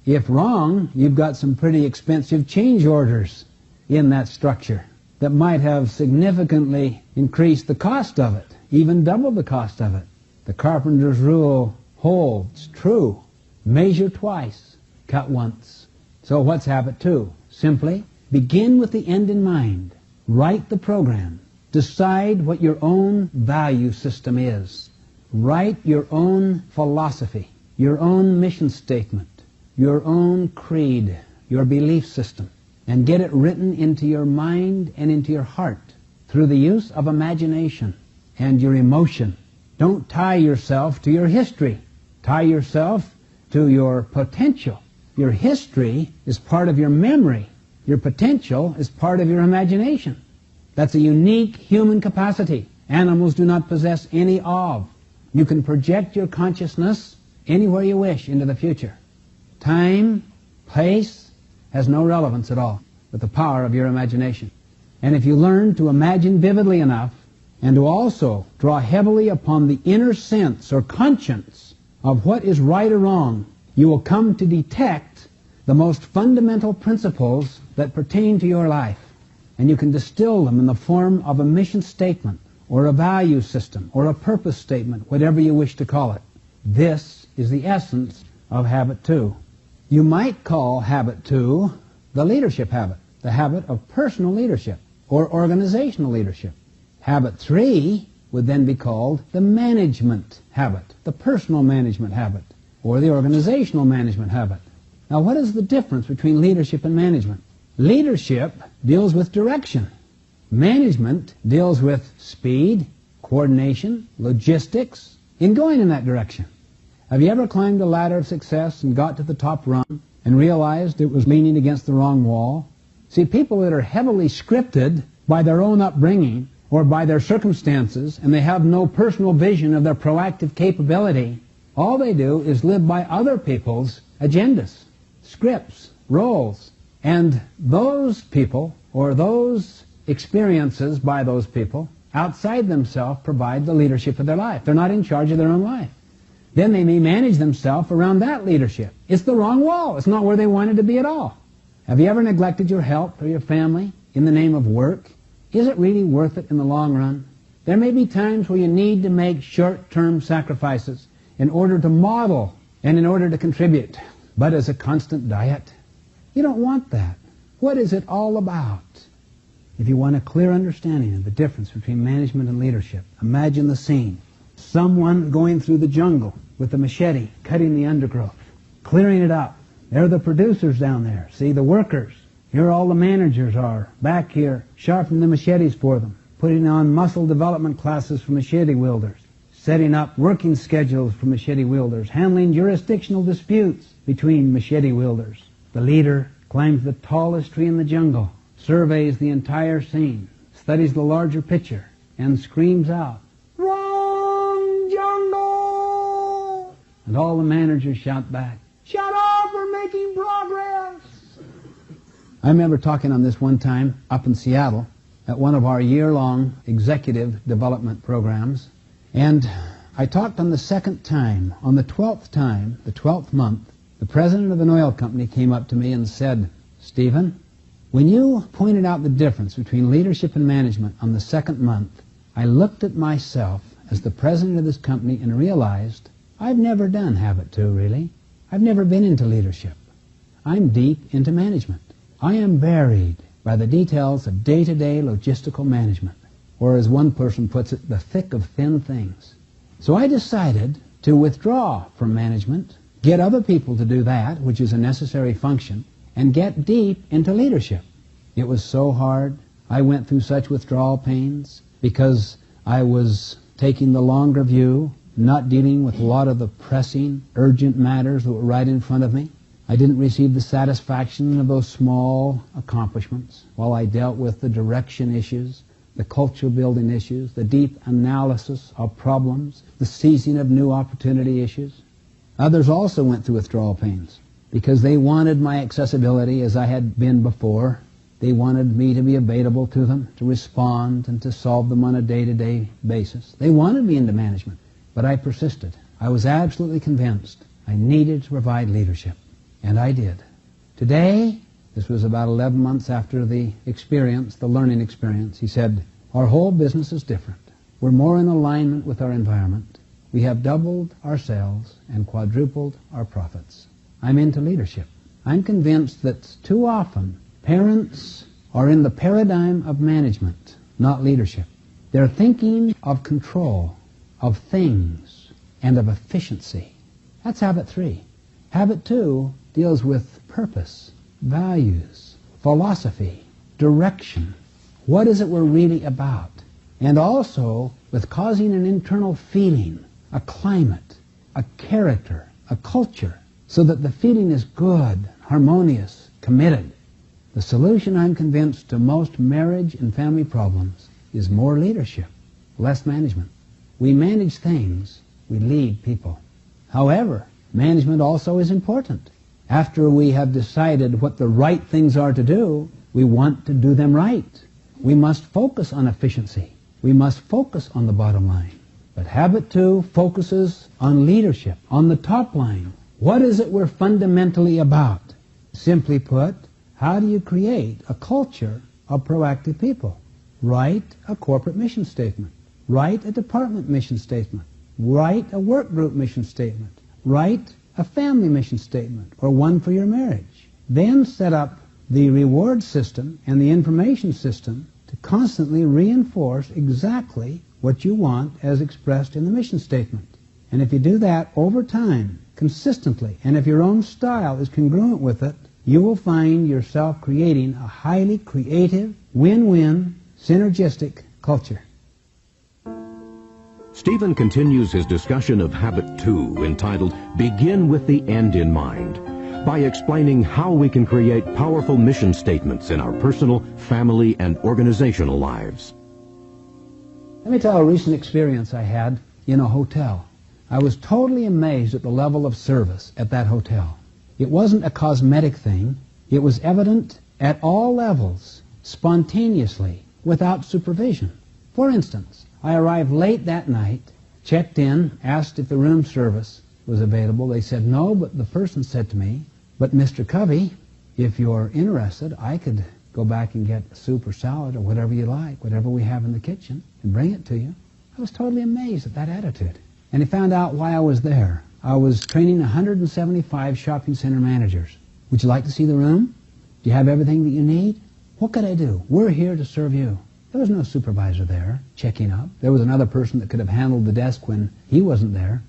If wrong, you've got some pretty expensive change orders in that structure that might have significantly increased the cost of it, even doubled the cost of it. The carpenter's rule holds true. Measure twice, cut once. So what's habit 2? Simply begin with the end in mind. Write the program. Decide what your own value system is. Write your own philosophy, your own mission statement, your own creed, your belief system, and get it written into your mind and into your heart through the use of imagination and your emotion. Don't tie yourself to your history. Tie yourself to your potential. Your history is part of your memory. Your potential is part of your imagination. That's a unique human capacity animals do not possess any of. You can project your consciousness anywhere you wish into the future. Time, place, has no relevance at all with the power of your imagination. And if you learn to imagine vividly enough and to also draw heavily upon the inner sense or conscience of what is right or wrong, you will come to detect the most fundamental principles that pertain to your life. and you can distill them in the form of a mission statement or a value system or a purpose statement, whatever you wish to call it. This is the essence of habit 2. You might call habit 2 the leadership habit, the habit of personal leadership or organizational leadership. Habit 3 would then be called the management habit, the personal management habit, or the organizational management habit. Now, what is the difference between leadership and management? Leadership deals with direction. Management deals with speed, coordination, logistics, in going in that direction. Have you ever climbed a ladder of success and got to the top rung and realized it was leaning against the wrong wall? See, people that are heavily scripted by their own upbringing or by their circumstances, and they have no personal vision of their proactive capability, all they do is live by other people's agendas, scripts, roles. And those people, or those experiences by those people, outside themselves provide the leadership of their life. They're not in charge of their own life. Then they may manage themselves around that leadership. It's the wrong wall. It's not where they wanted to be at all. Have you ever neglected your health or your family in the name of work? Is it really worth it in the long run? There may be times where you need to make short-term sacrifices in order to model and in order to contribute. But as a constant diet, you don't want that. What is it all about? If you want a clear understanding of the difference between management and leadership, imagine the scene. Someone going through the jungle with a machete, cutting the undergrowth, clearing it up. There are the producers down there. See, the workers. Here all the managers are, back here, sharpening the machetes for them, putting on muscle development classes for machete wielders, setting up working schedules for machete wielders, handling jurisdictional disputes between machete wielders. The leader climbs the tallest tree in the jungle, surveys the entire scene, studies the larger picture, and screams out, "Wrong jungle!" And all the managers shout back, "Shut up, we're making progress!" I remember talking on this one time up in Seattle at one of our year-long executive development programs, and I talked on the second time. On the 12th time, the 12th month, the president of an oil company came up to me and said, "Stephen, when you pointed out the difference between leadership and management on the second month, I looked at myself as the president of this company and realized I've never done habit 2, really. I've never been into leadership. I'm deep into management. I am buried by the details of day-to-day logistical management, or as one person puts it, the thick of thin things." So I decided to withdraw from management, get other people to do that, which is a necessary function, and get deep into leadership. It was so hard. I went through such withdrawal pains because I was taking the longer view, not dealing with a lot of the pressing, urgent matters that were right in front of me. I didn't receive the satisfaction of those small accomplishments while I dealt with the direction issues, the culture building issues, the deep analysis of problems, the seizing of new opportunity issues. Others also went through withdrawal pains because they wanted my accessibility as I had been before. They wanted me to be available to them, to respond and to solve them on a day-to-day basis. They wanted me into management, but I persisted. I was absolutely convinced I needed to provide leadership, and I did. Today, this was about 11 months after the experience, the learning experience, he said, "Our whole business is different. We're more in alignment with our environment. We have doubled our sales and quadrupled our profits. I'm into leadership. I'm convinced that too often parents are in the paradigm of management, not leadership. They're thinking of control, of things, and of efficiency." That's habit 3. Habit 2 deals with purpose, values, philosophy, direction. What is it we're really about? And also with causing an internal feeling, a climate, a character, a culture, so that the feeling is good, harmonious, committed. The solution, I'm convinced, to most marriage and family problems is more leadership, less management. We manage things, we lead people. However, management also is important. After we have decided what the right things are to do, we want to do them right. We must focus on efficiency. We must focus on the bottom line. But habit 2 focuses on leadership, on the top line. What is it we're fundamentally about? Simply put, how do you create a culture of proactive people. Write a corporate mission statement. Write a department mission statement. Write a work group mission statement. Write a family mission statement, or one for your marriage. Then set up the reward system and the information system to constantly reinforce exactly what you want as expressed in the mission statement. And if you do that over time, consistently, and if your own style is congruent with it, you will find yourself creating a highly creative, win-win, synergistic culture.
Stephen continues his discussion of Habit 2, entitled Begin with the End in Mind, by explaining how we can create powerful mission statements in our personal, family, and organizational lives.
Let me tell a recent experience I had in a hotel. I was totally amazed at the level of service at that hotel. It wasn't a cosmetic thing. It was evident at all levels, spontaneously, without supervision. For instance, I arrived late that night, checked in, asked if the room service was available. They said no, but the person said to me, "But Mr. Covey, if you're interested, I could go back and get soup or salad or whatever you like, whatever we have in the kitchen, and bring it to you." I was totally amazed at that attitude. And he found out why I was there. I was training 175 shopping center managers. "Would you like to see the room? Do you have everything that you need? What could I do? We're here to serve you." There was no supervisor there checking up. There was another person that could have handled the desk when he wasn't there.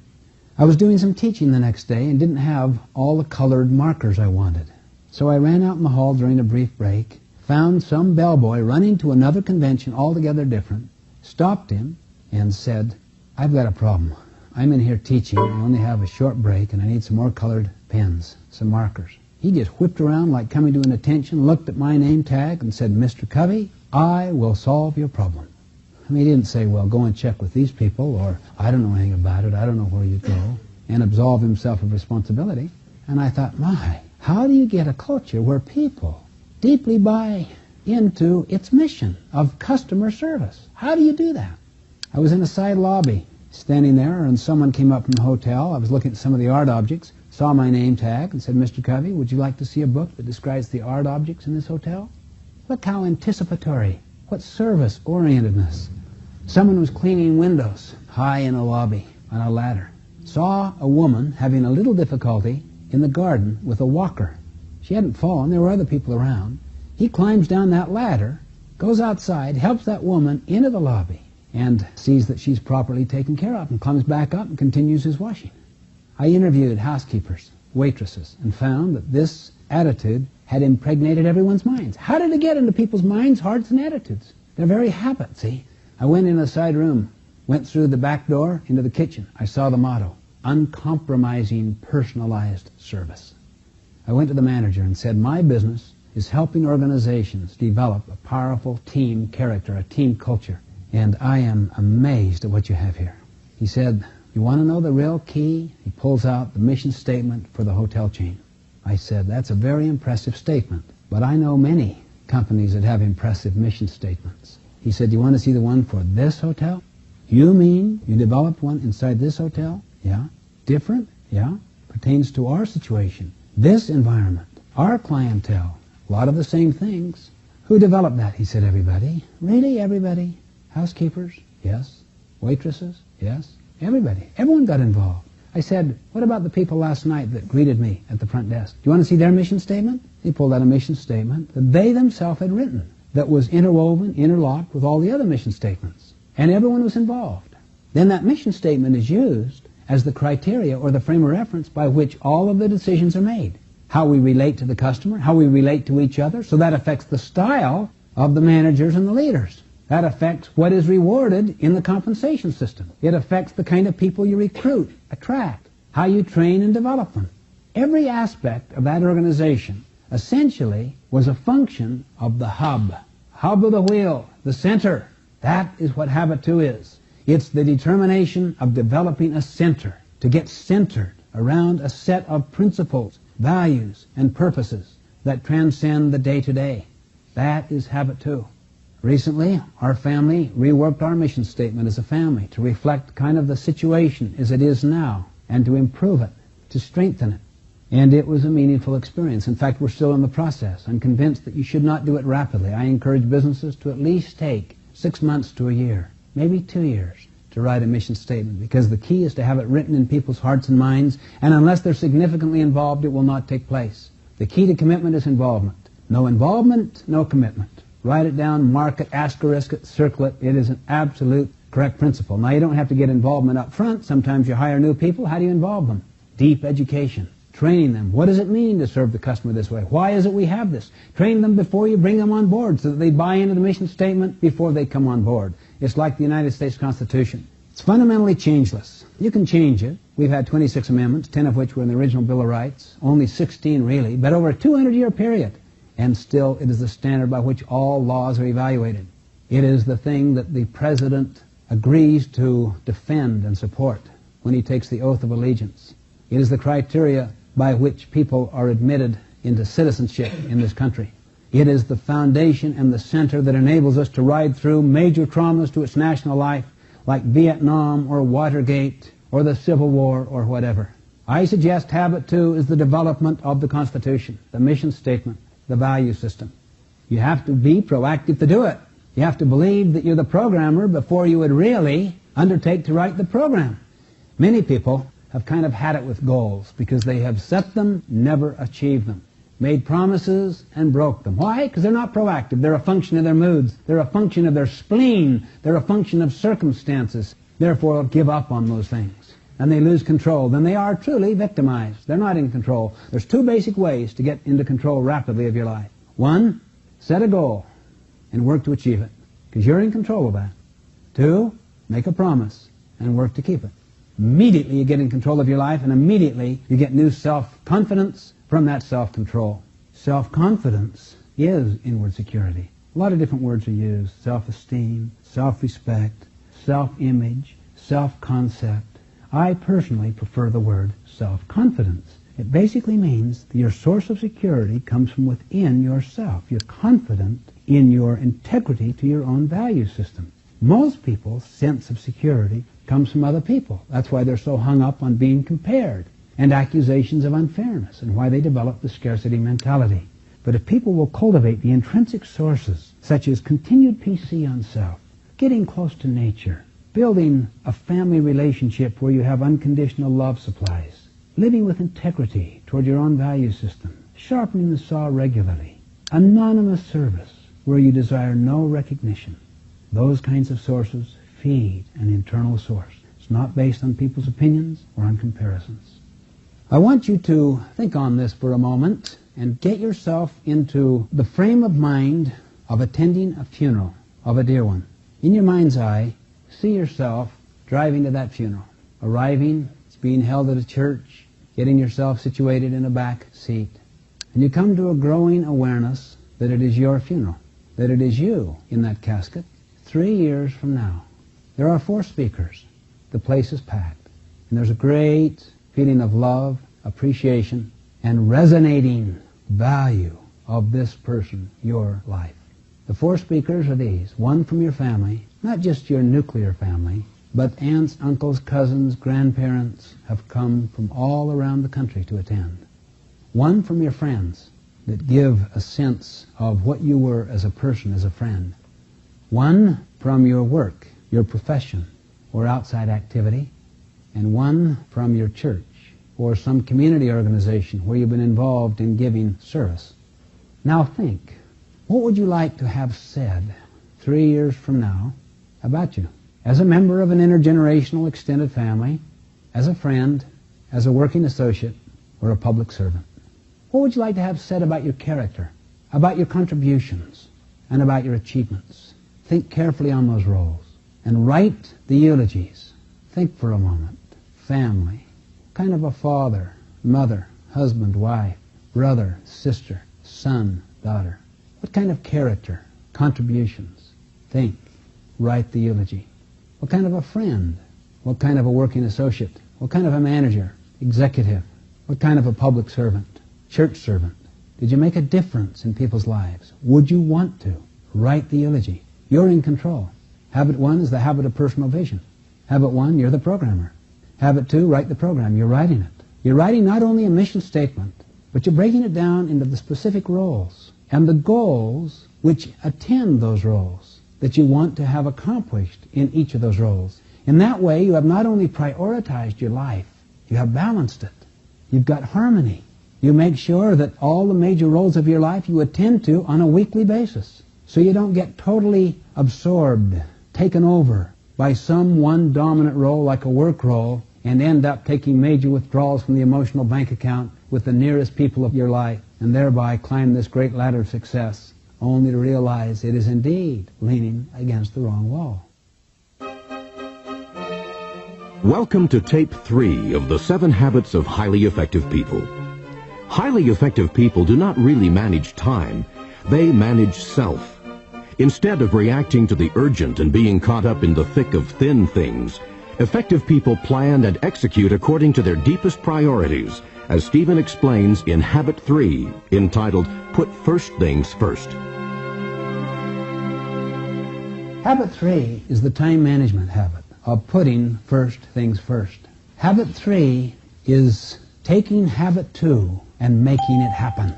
I was doing some teaching the next day and didn't have all the colored markers I wanted. So I ran out in the hall during a brief break, found some bellboy running to another convention altogether different, stopped him, and said, "I've got a problem. I'm in here teaching. I only have a short break, and I need some more colored pens, some markers." He just whipped around like coming to an attention, looked at my name tag, and said, "Mr. Covey, I will solve your problem." I mean, he didn't say, "Well, go and check with these people," or "I don't know anything about it, I don't know where you go," and absolve himself of responsibility. And I thought, my, how do you get a culture where people deeply buy into its mission of customer service? How do you do that? I was in a side lobby, standing there, and someone came up from the hotel. I was looking at some of the art objects, saw my name tag, and said, "Mr. Covey, would you like to see a book that describes the art objects in this hotel?" Look how anticipatory, what service-orientedness. Someone was cleaning windows high in a lobby on a ladder. Saw a woman having a little difficulty in the garden with a walker. She hadn't fallen, there were other people around. He climbs down that ladder, goes outside, helps that woman into the lobby, and sees that she's properly taken care of, and comes back up and continues his washing. I interviewed housekeepers, waitresses, and found that this attitude had impregnated everyone's minds. How did it get into people's minds, hearts, and attitudes? Their very habit, see? I went in a side room, went through the back door into the kitchen. I saw the motto, uncompromising, personalized service. I went to the manager and said, "My business is helping organizations develop a powerful team character, a team culture, and I am amazed at what you have here." He said, "You want to know the real key?" He pulls out the mission statement for the hotel chain. I said, "That's a very impressive statement, but I know many companies that have impressive mission statements." He said, "You want to see the one for this hotel?" "You mean you developed one inside this hotel?" "Yeah." "Different?" "Yeah." "Pertains to our situation, this environment, our clientele, a lot of the same things." "Who developed that?" He said, "Everybody." "Really, everybody?" "Housekeepers?" "Yes." "Waitresses?" "Yes." "Everybody. Everyone got involved." I said, "What about the people last night that greeted me at the front desk? Do you want to see their mission statement?" He pulled out a mission statement that they themselves had written, that was interwoven, interlocked with all the other mission statements. And everyone was involved. Then that mission statement is used as the criteria or the frame of reference by which all of the decisions are made. How we relate to the customer, how we relate to each other, so that affects the style of the managers and the leaders. That affects what is rewarded in the compensation system. It affects the kind of people you recruit, attract, how you train and develop them. Every aspect of that organization essentially was a function of the hub of the wheel, the center. That is what Habit 2 is. It's the determination of developing a center, to get centered around a set of principles, values, and purposes that transcend the day-to-day. That is Habit 2. Recently, our family reworked our mission statement as a family to reflect kind of the situation as it is now and to improve it, to strengthen it. And it was a meaningful experience. In fact, we're still in the process. I'm convinced that you should not do it rapidly. I encourage businesses to at least take 6 months to a year, maybe 2 years, to write a mission statement, because the key is to have it written in people's hearts and minds, and unless they're significantly involved, it will not take place. The key to commitment is involvement. No involvement, no commitment. Write it down, mark it, asterisk it, circle it. It is an absolute correct principle. Now, you don't have to get involvement up front. Sometimes you hire new people. How do you involve them? Deep education. Training them. What does it mean to serve the customer this way? Why is it we have this? Train them before you bring them on board so that they buy into the mission statement before they come on board. It's like the United States Constitution. It's fundamentally changeless. You can change it. We've had 26 amendments, 10 of which were in the original Bill of Rights, only 16 really, but over a 200-year period. And still it is the standard by which all laws are evaluated. It is the thing that the President agrees to defend and support when he takes the oath of allegiance. It is the criteria by which people are admitted into citizenship in this country. It is the foundation and the center that enables us to ride through major traumas to its national life, like Vietnam or Watergate or the Civil War or whatever. I suggest habit 2 is the development of the Constitution, the mission statement, the value system. You have to be proactive to do it. You have to believe that you're the programmer before you would really undertake to write the program. Many people have kind of had it with goals because they have set them, never achieved them. Made promises and broke them. Why? Because they're not proactive. They're a function of their moods. They're a function of their spleen. They're a function of circumstances. Therefore, they'll give up on those things. And they lose control. Then they are truly victimized. They're not in control. There's 2 basic ways to get into control rapidly of your life. 1, set a goal and work to achieve it, because you're in control of that. 2, make a promise and work to keep it. Immediately you get in control of your life, and immediately you get new self-confidence from that self-control. Self-confidence is inward security. A lot of different words are used: self-esteem, self-respect, self-image, self-concept. I personally prefer the word self-confidence. It basically means that your source of security comes from within yourself. You're confident in your integrity to your own value system. Most people's sense of security comes from other people. That's why they're so hung up on being compared and accusations of unfairness, and why they develop the scarcity mentality. But if people will cultivate the intrinsic sources, such as continued PC on self, getting close to nature, building a family relationship where you have unconditional love supplies, living with integrity toward your own value system, sharpening the saw regularly, anonymous service where you desire no recognition, those kinds of sources feed an internal source. It's not based on people's opinions or on comparisons. I want you to think on this for a moment and get yourself into the frame of mind of attending a funeral of a dear one. In your mind's eye, see yourself driving to that funeral, arriving, it's being held at a church, getting yourself situated in a back seat. And you come to a growing awareness that it is your funeral, that it is you in that casket 3 years from now. There are 4 speakers. The place is packed. And there's a great feeling of love, appreciation, and resonating value of this person, your life. The 4 speakers are these: 1 from your family, not just your nuclear family, but aunts, uncles, cousins, grandparents have come from all around the country to attend. 1 from your friends that give a sense of what you were as a person, as a friend. 1 from your work, your profession, or outside activity, and 1 from your church or some community organization where you've been involved in giving service. Now think, what would you like to have said 3 years from now about you? As a member of an intergenerational extended family, as a friend, as a working associate, or a public servant. What would you like to have said about your character, about your contributions, and about your achievements? Think carefully on those roles and write the eulogies. Think for a moment. Family. What kind of a father, mother, husband, wife, brother, sister, son, daughter? What kind of character, contributions? Think. Write the eulogy. What kind of a friend? What kind of a working associate? What kind of a manager, executive? What kind of a public servant, church servant? Did you make a difference in people's lives? Would you want to? Write the eulogy. You're in control. Habit 1 is the habit of personal vision. Habit 1, you're the programmer. Habit 2, write the program. You're writing it. You're writing not only a mission statement, but you're breaking it down into the specific roles and the goals which attend those roles that you want to have accomplished in each of those roles. In that way, you have not only prioritized your life, you have balanced it. You've got harmony. You make sure that all the major roles of your life you attend to on a weekly basis, so you don't get totally absorbed, taken over by some one dominant role like a work role, and end up taking major withdrawals from the emotional bank account with the nearest people of your life, and thereby climb this great ladder of success, only to realize it is indeed leaning against the wrong wall.
Welcome to tape 3 of the 7 Habits of Highly Effective People. Highly effective people do not really manage time. They manage self. Instead of reacting to the urgent and being caught up in the thick of thin things, effective people plan and execute according to their deepest priorities, as Stephen explains in Habit 3, entitled Put First Things First.
Habit 3 is the time management habit of putting first things first. Habit 3 is taking habit 2 and making it happen.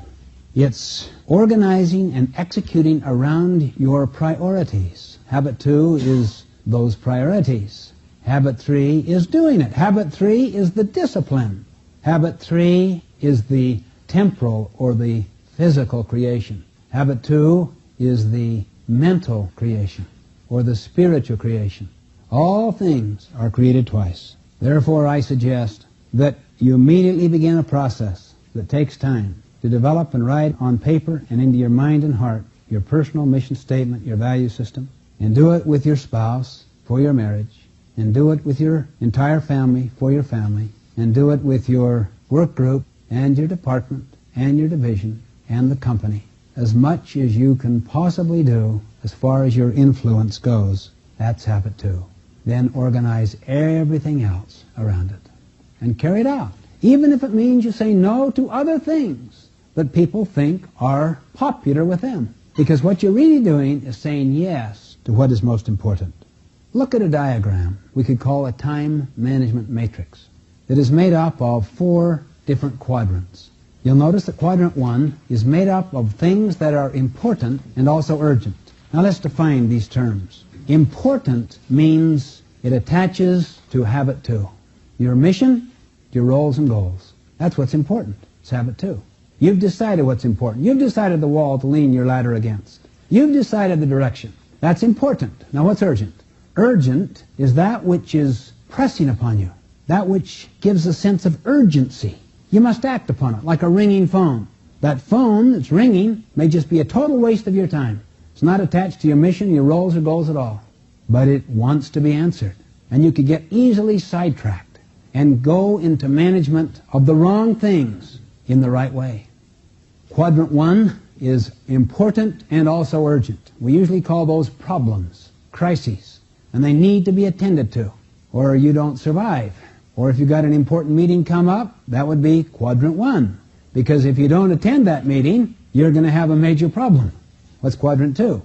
It's organizing and executing around your priorities. Habit 2 is those priorities. Habit 3 is doing it. Habit 3 is the discipline. Habit 3 is the temporal or the physical creation. Habit 2 is the mental creation or the spiritual creation. All things are created twice. Therefore, I suggest that you immediately begin a process that takes time to develop and write on paper and into your mind and heart your personal mission statement, your value system, and do it with your spouse for your marriage, and do it with your entire family for your family, and do it with your work group and your department and your division and the company. As much as you can possibly do as far as your influence goes, that's habit 2. Then organize everything else around it and carry it out, even if it means you say no to other things that people think are popular with them. Because what you're really doing is saying yes to what is most important. Look at a diagram we could call a time management matrix that is made up of 4 different quadrants. You'll notice that quadrant 1 is made up of things that are important and also urgent. Now let's define these terms. Important means it attaches to habit 2. Your mission, your roles and goals. That's what's important. It's habit 2. You've decided what's important. You've decided the wall to lean your ladder against. You've decided the direction. That's important. Now what's urgent? Urgent is that which is pressing upon you, that which gives a sense of urgency. You must act upon it, like a ringing phone. That phone that's ringing may just be a total waste of your time. It's not attached to your mission, your roles or goals at all. But it wants to be answered. And you could get easily sidetracked and go into management of the wrong things in the right way. Quadrant 1 is important and also urgent. We usually call those problems, crises, and they need to be attended to, or you don't survive. Or if you've got an important meeting come up, that would be quadrant 1. Because if you don't attend that meeting, you're going to have a major problem. What's quadrant 2?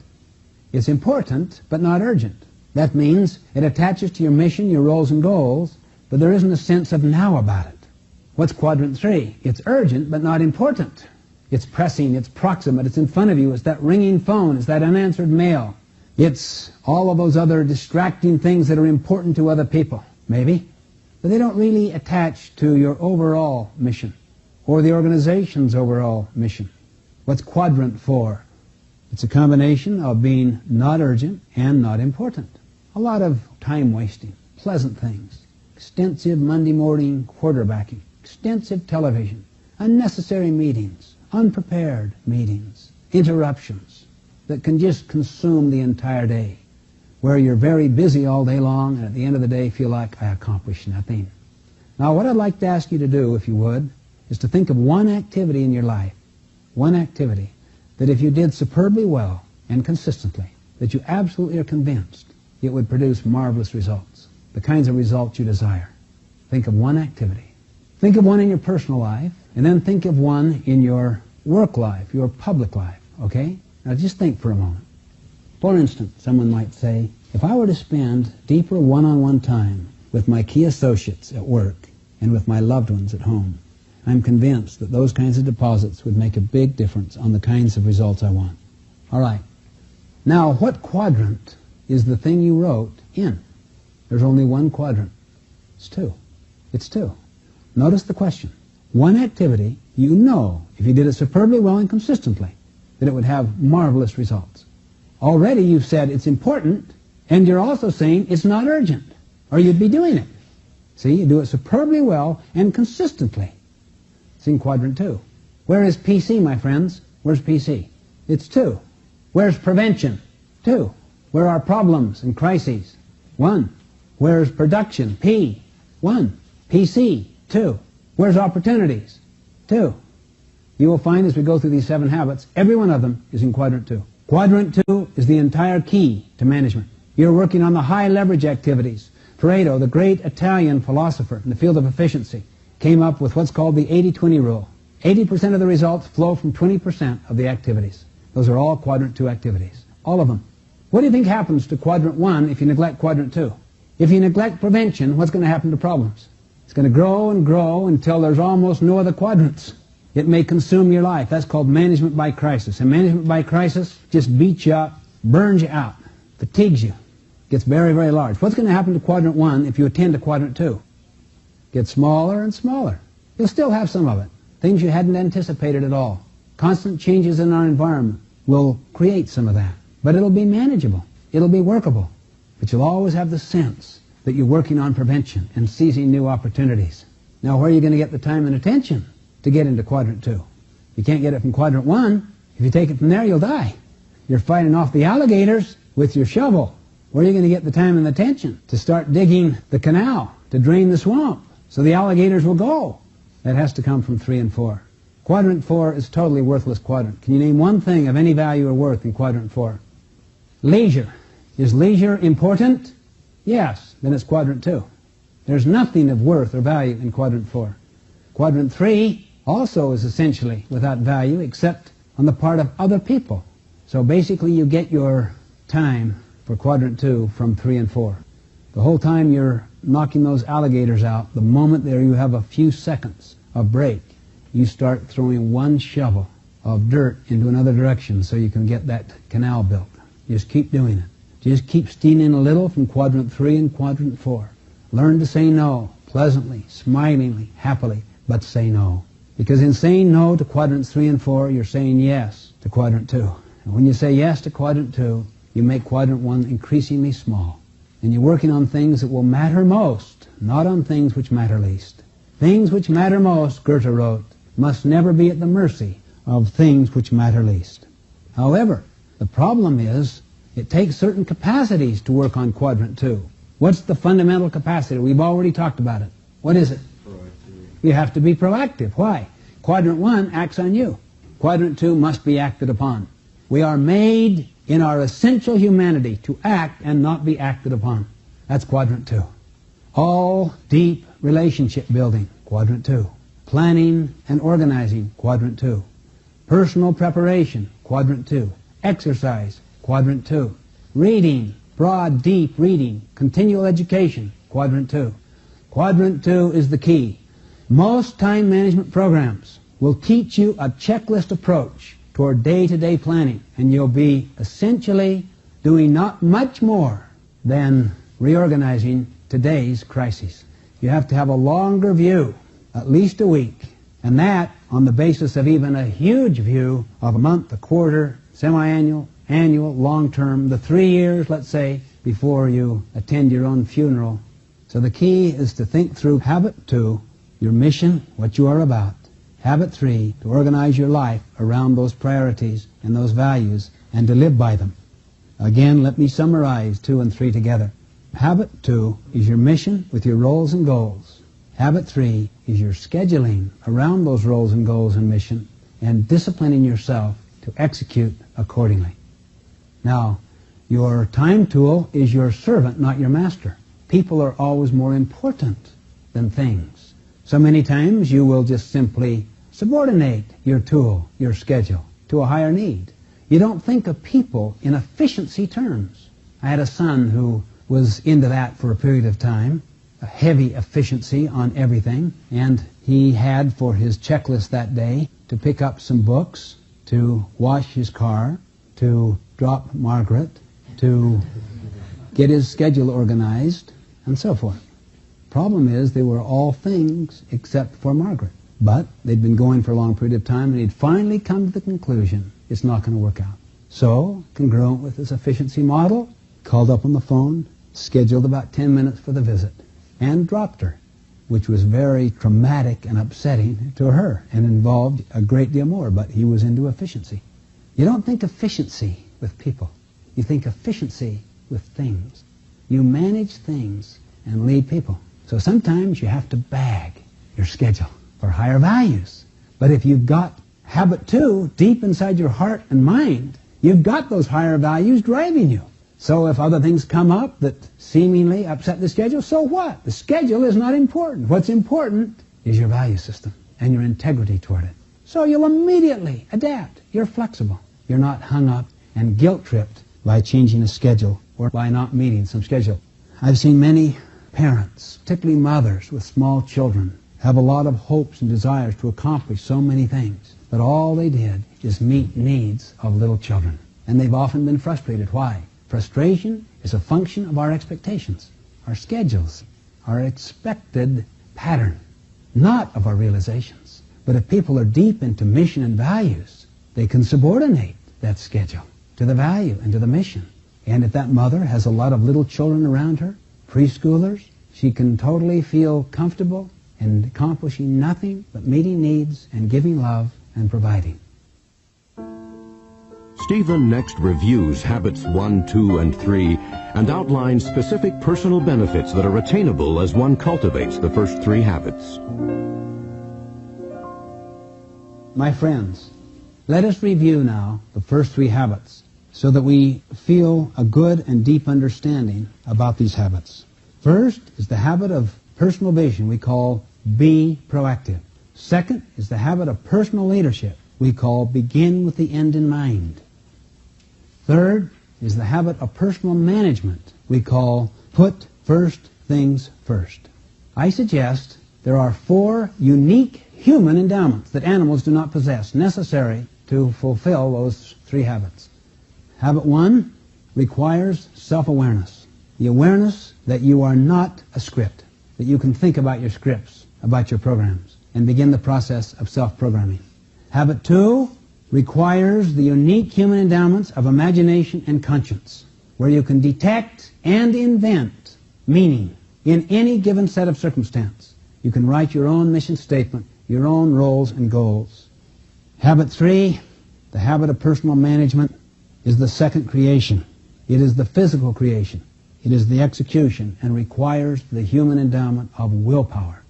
It's important, but not urgent. That means it attaches to your mission, your roles and goals, but there isn't a sense of now about it. What's quadrant 3? It's urgent, but not important. It's pressing, it's proximate, it's in front of you, it's that ringing phone, it's that unanswered mail. It's all of those other distracting things that are important to other people, maybe, but they don't really attach to your overall mission or the organization's overall mission. What's quadrant 4? It's a combination of being not urgent and not important. A lot of time wasting, pleasant things, extensive Monday morning quarterbacking, extensive television, unnecessary meetings, unprepared meetings, interruptions that can just consume the entire day, where you're very busy all day long and at the end of the day feel like I accomplished nothing. Now what I'd like to ask you to do, if you would, is to think of one activity in your life, one activity that if you did superbly well and consistently, that you absolutely are convinced it would produce marvelous results, the kinds of results you desire. Think of one activity. Think of one in your personal life, and then think of one in your work life, your public life, okay? Now just think for a moment. For instance, someone might say, if I were to spend deeper one-on-one time with my key associates at work, and with my loved ones at home. I'm convinced that those kinds of deposits would make a big difference on the kinds of results I want. All right. Now, what quadrant is the thing you wrote in? There's only one quadrant. It's two. It's two. Notice the question. One activity, you know, if you did it superbly well and consistently, that it would have marvelous results. Already you've said it's important, and you're also saying it's not urgent, or you'd be doing it. See, you do it superbly well and consistently. It's in quadrant 2. Where is PC, my friends? Where's PC? It's 2. Where's prevention? 2. Where are problems and crises? 1. Where's production? P. 1. PC. 2. Where's opportunities? 2. You will find as we go through these 7 habits, every one of them is in quadrant 2. Quadrant 2 is the entire key to management. You're working on the high leverage activities. Pareto, the great Italian philosopher in the field of efficiency, came up with what's called the 80-20 rule. 80% of the results flow from 20% of the activities. Those are all quadrant 2 activities. All of them. What do you think happens to quadrant 1 if you neglect quadrant 2? If you neglect prevention, what's going to happen to problems? It's going to grow and grow until there's almost no other quadrants. It may consume your life. That's called management by crisis. And management by crisis just beats you up, burns you out, fatigues you, gets very, very large. What's going to happen to quadrant 1 if you attend to quadrant 2? Get smaller and smaller. You'll still have some of it. Things you hadn't anticipated at all. Constant changes in our environment will create some of that. But it'll be manageable. It'll be workable. But you'll always have the sense that you're working on prevention and seizing new opportunities. Now, where are you going to get the time and attention to get into quadrant 2? You can't get it from quadrant 1. If you take it from there, you'll die. You're fighting off the alligators with your shovel. Where are you going to get the time and the attention to start digging the canal, to drain the swamp, so the alligators will go? That has to come from 3 and 4. Quadrant 4 is totally worthless quadrant. Can you name one thing of any value or worth in quadrant 4? Leisure. Is leisure important? Yes. Then it's quadrant 2. There's nothing of worth or value in quadrant 4. Quadrant 3 also is essentially without value except on the part of other people. So basically you get your time for quadrant 2 from 3 and 4. The whole time you're knocking those alligators out, the moment there you have a few seconds of break, you start throwing one shovel of dirt into another direction so you can get that canal built. You just keep doing it. Just keep stealing a little from quadrant 3 and quadrant 4. Learn to say no, pleasantly, smilingly, happily, but say no. Because in saying no to quadrants 3 and 4, you're saying yes to quadrant 2. And when you say yes to quadrant 2, you make quadrant 1 increasingly small. And you're working on things that will matter most, not on things which matter least. Things which matter most, Goethe wrote, must never be at the mercy of things which matter least. However, the problem is it takes certain capacities to work on quadrant 2. What's the fundamental capacity? We've already talked about it. What is it? You have to be proactive. Why? Quadrant 1 acts on you. Quadrant 2 must be acted upon. We are made in our essential humanity to act and not be acted upon. That's quadrant 2. All deep relationship building, quadrant 2. Planning and organizing, quadrant 2. Personal preparation, quadrant 2. Exercise, quadrant 2. Reading, broad, deep reading, continual education, quadrant 2. Quadrant 2 is the key. Most time management programs will teach you a checklist approach toward day-to-day planning, and you'll be essentially doing not much more than reorganizing today's crises. You have to have a longer view, at least a week, and that on the basis of even a huge view of a month, a quarter, semi-annual, annual, long-term, the 3 years, let's say, before you attend your own funeral. So the key is to think through habit 2, your mission, what you are about. Habit 3, to organize your life around those priorities and those values and to live by them. Again, let me summarize 2 and 3 together. Habit 2 is your mission with your roles and goals. Habit 3 is your scheduling around those roles and goals and mission and disciplining yourself to execute accordingly. Now, your time tool is your servant, not your master. People are always more important than things. So many times you will just simply subordinate your tool, your schedule, to a higher need. You don't think of people in efficiency terms. I had a son who was into that for a period of time, heavy efficiency on everything, and he had for his checklist that day to pick up some books, to wash his car, to drop Margaret, to get his schedule organized, and so forth. Problem is, they were all things except for Margaret. But they'd been going for a long period of time, and he'd finally come to the conclusion it's not going to work out. So, congruent with his efficiency model, called up on the phone, scheduled about 10 minutes for the visit, and dropped her, which was very traumatic and upsetting to her and involved a great deal more, but he was into efficiency. You don't think efficiency with people. You think efficiency with things. You manage things and lead people. So sometimes you have to bag your schedule for higher values. But if you've got habit 2 deep inside your heart and mind, you've got those higher values driving you. So if other things come up that seemingly upset the schedule, so what? The schedule is not important. What's important is your value system and your integrity toward it. So you'll immediately adapt. You're flexible. You're not hung up and guilt-tripped by changing a schedule or by not meeting some schedule. I've seen many parents, particularly mothers with small children, have a lot of hopes and desires to accomplish so many things, but all they did is meet needs of little children. And they've often been frustrated. Why? Frustration is a function of our expectations, our schedules, our expected pattern, not of our realizations. But if people are deep into mission and values, they can subordinate that schedule to the value and to the mission. And if that mother has a lot of little children around her, preschoolers, she can totally feel comfortable in accomplishing nothing but meeting needs and giving love and providing.
Stephen next reviews habits 1, 2, and 3 and outlines specific personal benefits that are attainable as one cultivates the first 3 habits.
My friends, let us review now the first 3 habits so that we feel a good and deep understanding about these habits. First is the habit of personal vision we call be proactive. Second is the habit of personal leadership we call begin with the end in mind. Third is the habit of personal management we call put first things first. I suggest there are 4 unique human endowments that animals do not possess necessary to fulfill those 3 habits. Habit 1 requires self-awareness. The awareness that you are not a script, that you can think about your scripts, about your programs, and begin the process of self-programming. Habit 2 requires the unique human endowments of imagination and conscience, where you can detect and invent meaning in any given set of circumstance. You can write your own mission statement, your own roles and goals. Habit 3, the habit of personal management, is the second creation. It is the physical creation. It is the execution and requires the human endowment of willpower.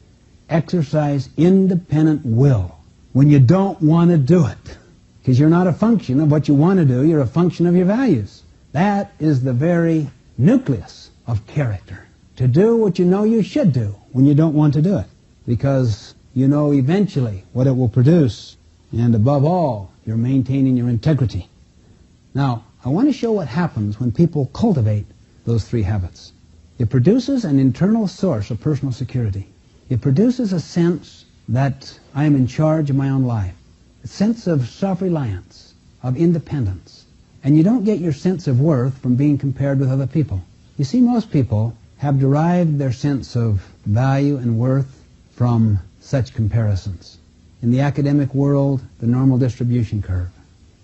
Exercise independent will when you don't want to do it, because you're not a function of what you want to do, you're a function of your values. That is the very nucleus of character. To do what you know you should do when you don't want to do it, because you know eventually what it will produce, and above all, you're maintaining your integrity. Now, I want to show what happens when people cultivate those 3 habits. It produces an internal source of personal security. It produces a sense that I am in charge of my own life, a sense of self-reliance, of independence. And you don't get your sense of worth from being compared with other people. You see, most people have derived their sense of value and worth from such comparisons. In the academic world, the normal distribution curve.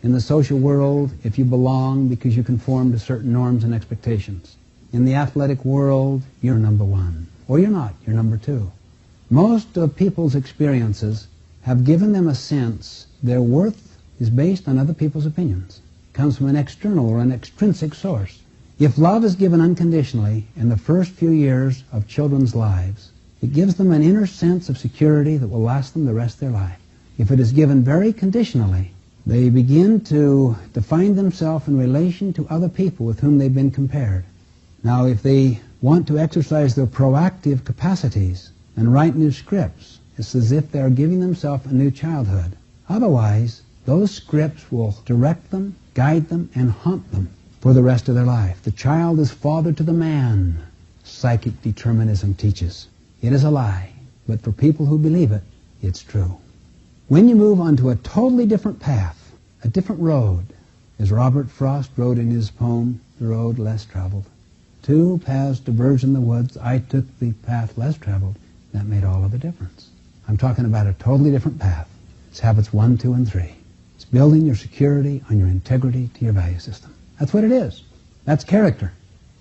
In the social world, if you belong because you conform to certain norms and expectations. In the athletic world, you're number 1. Or you're not, you're number 2. Most of people's experiences have given them a sense their worth is based on other people's opinions. It comes from an external or an extrinsic source. If love is given unconditionally in the first few years of children's lives, it gives them an inner sense of security that will last them the rest of their life. If it is given very conditionally, they begin to define themselves in relation to other people with whom they've been compared. Now, if they want to exercise their proactive capacities and write new scripts, it's as if they're giving themselves a new childhood. Otherwise, those scripts will direct them, guide them, and haunt them for the rest of their life. The child is father to the man. psychic determinism teaches. It is a lie, but for people who believe it, it's true. When you move onto a totally different path, a different road, as Robert Frost wrote in his poem, The Road Less Traveled, two paths diverged in the woods, I took the path less traveled. That made all of the difference. I'm talking about a totally different path. It's habits 1, 2, and 3. It's building your security on your integrity to your value system. That's what it is. That's character.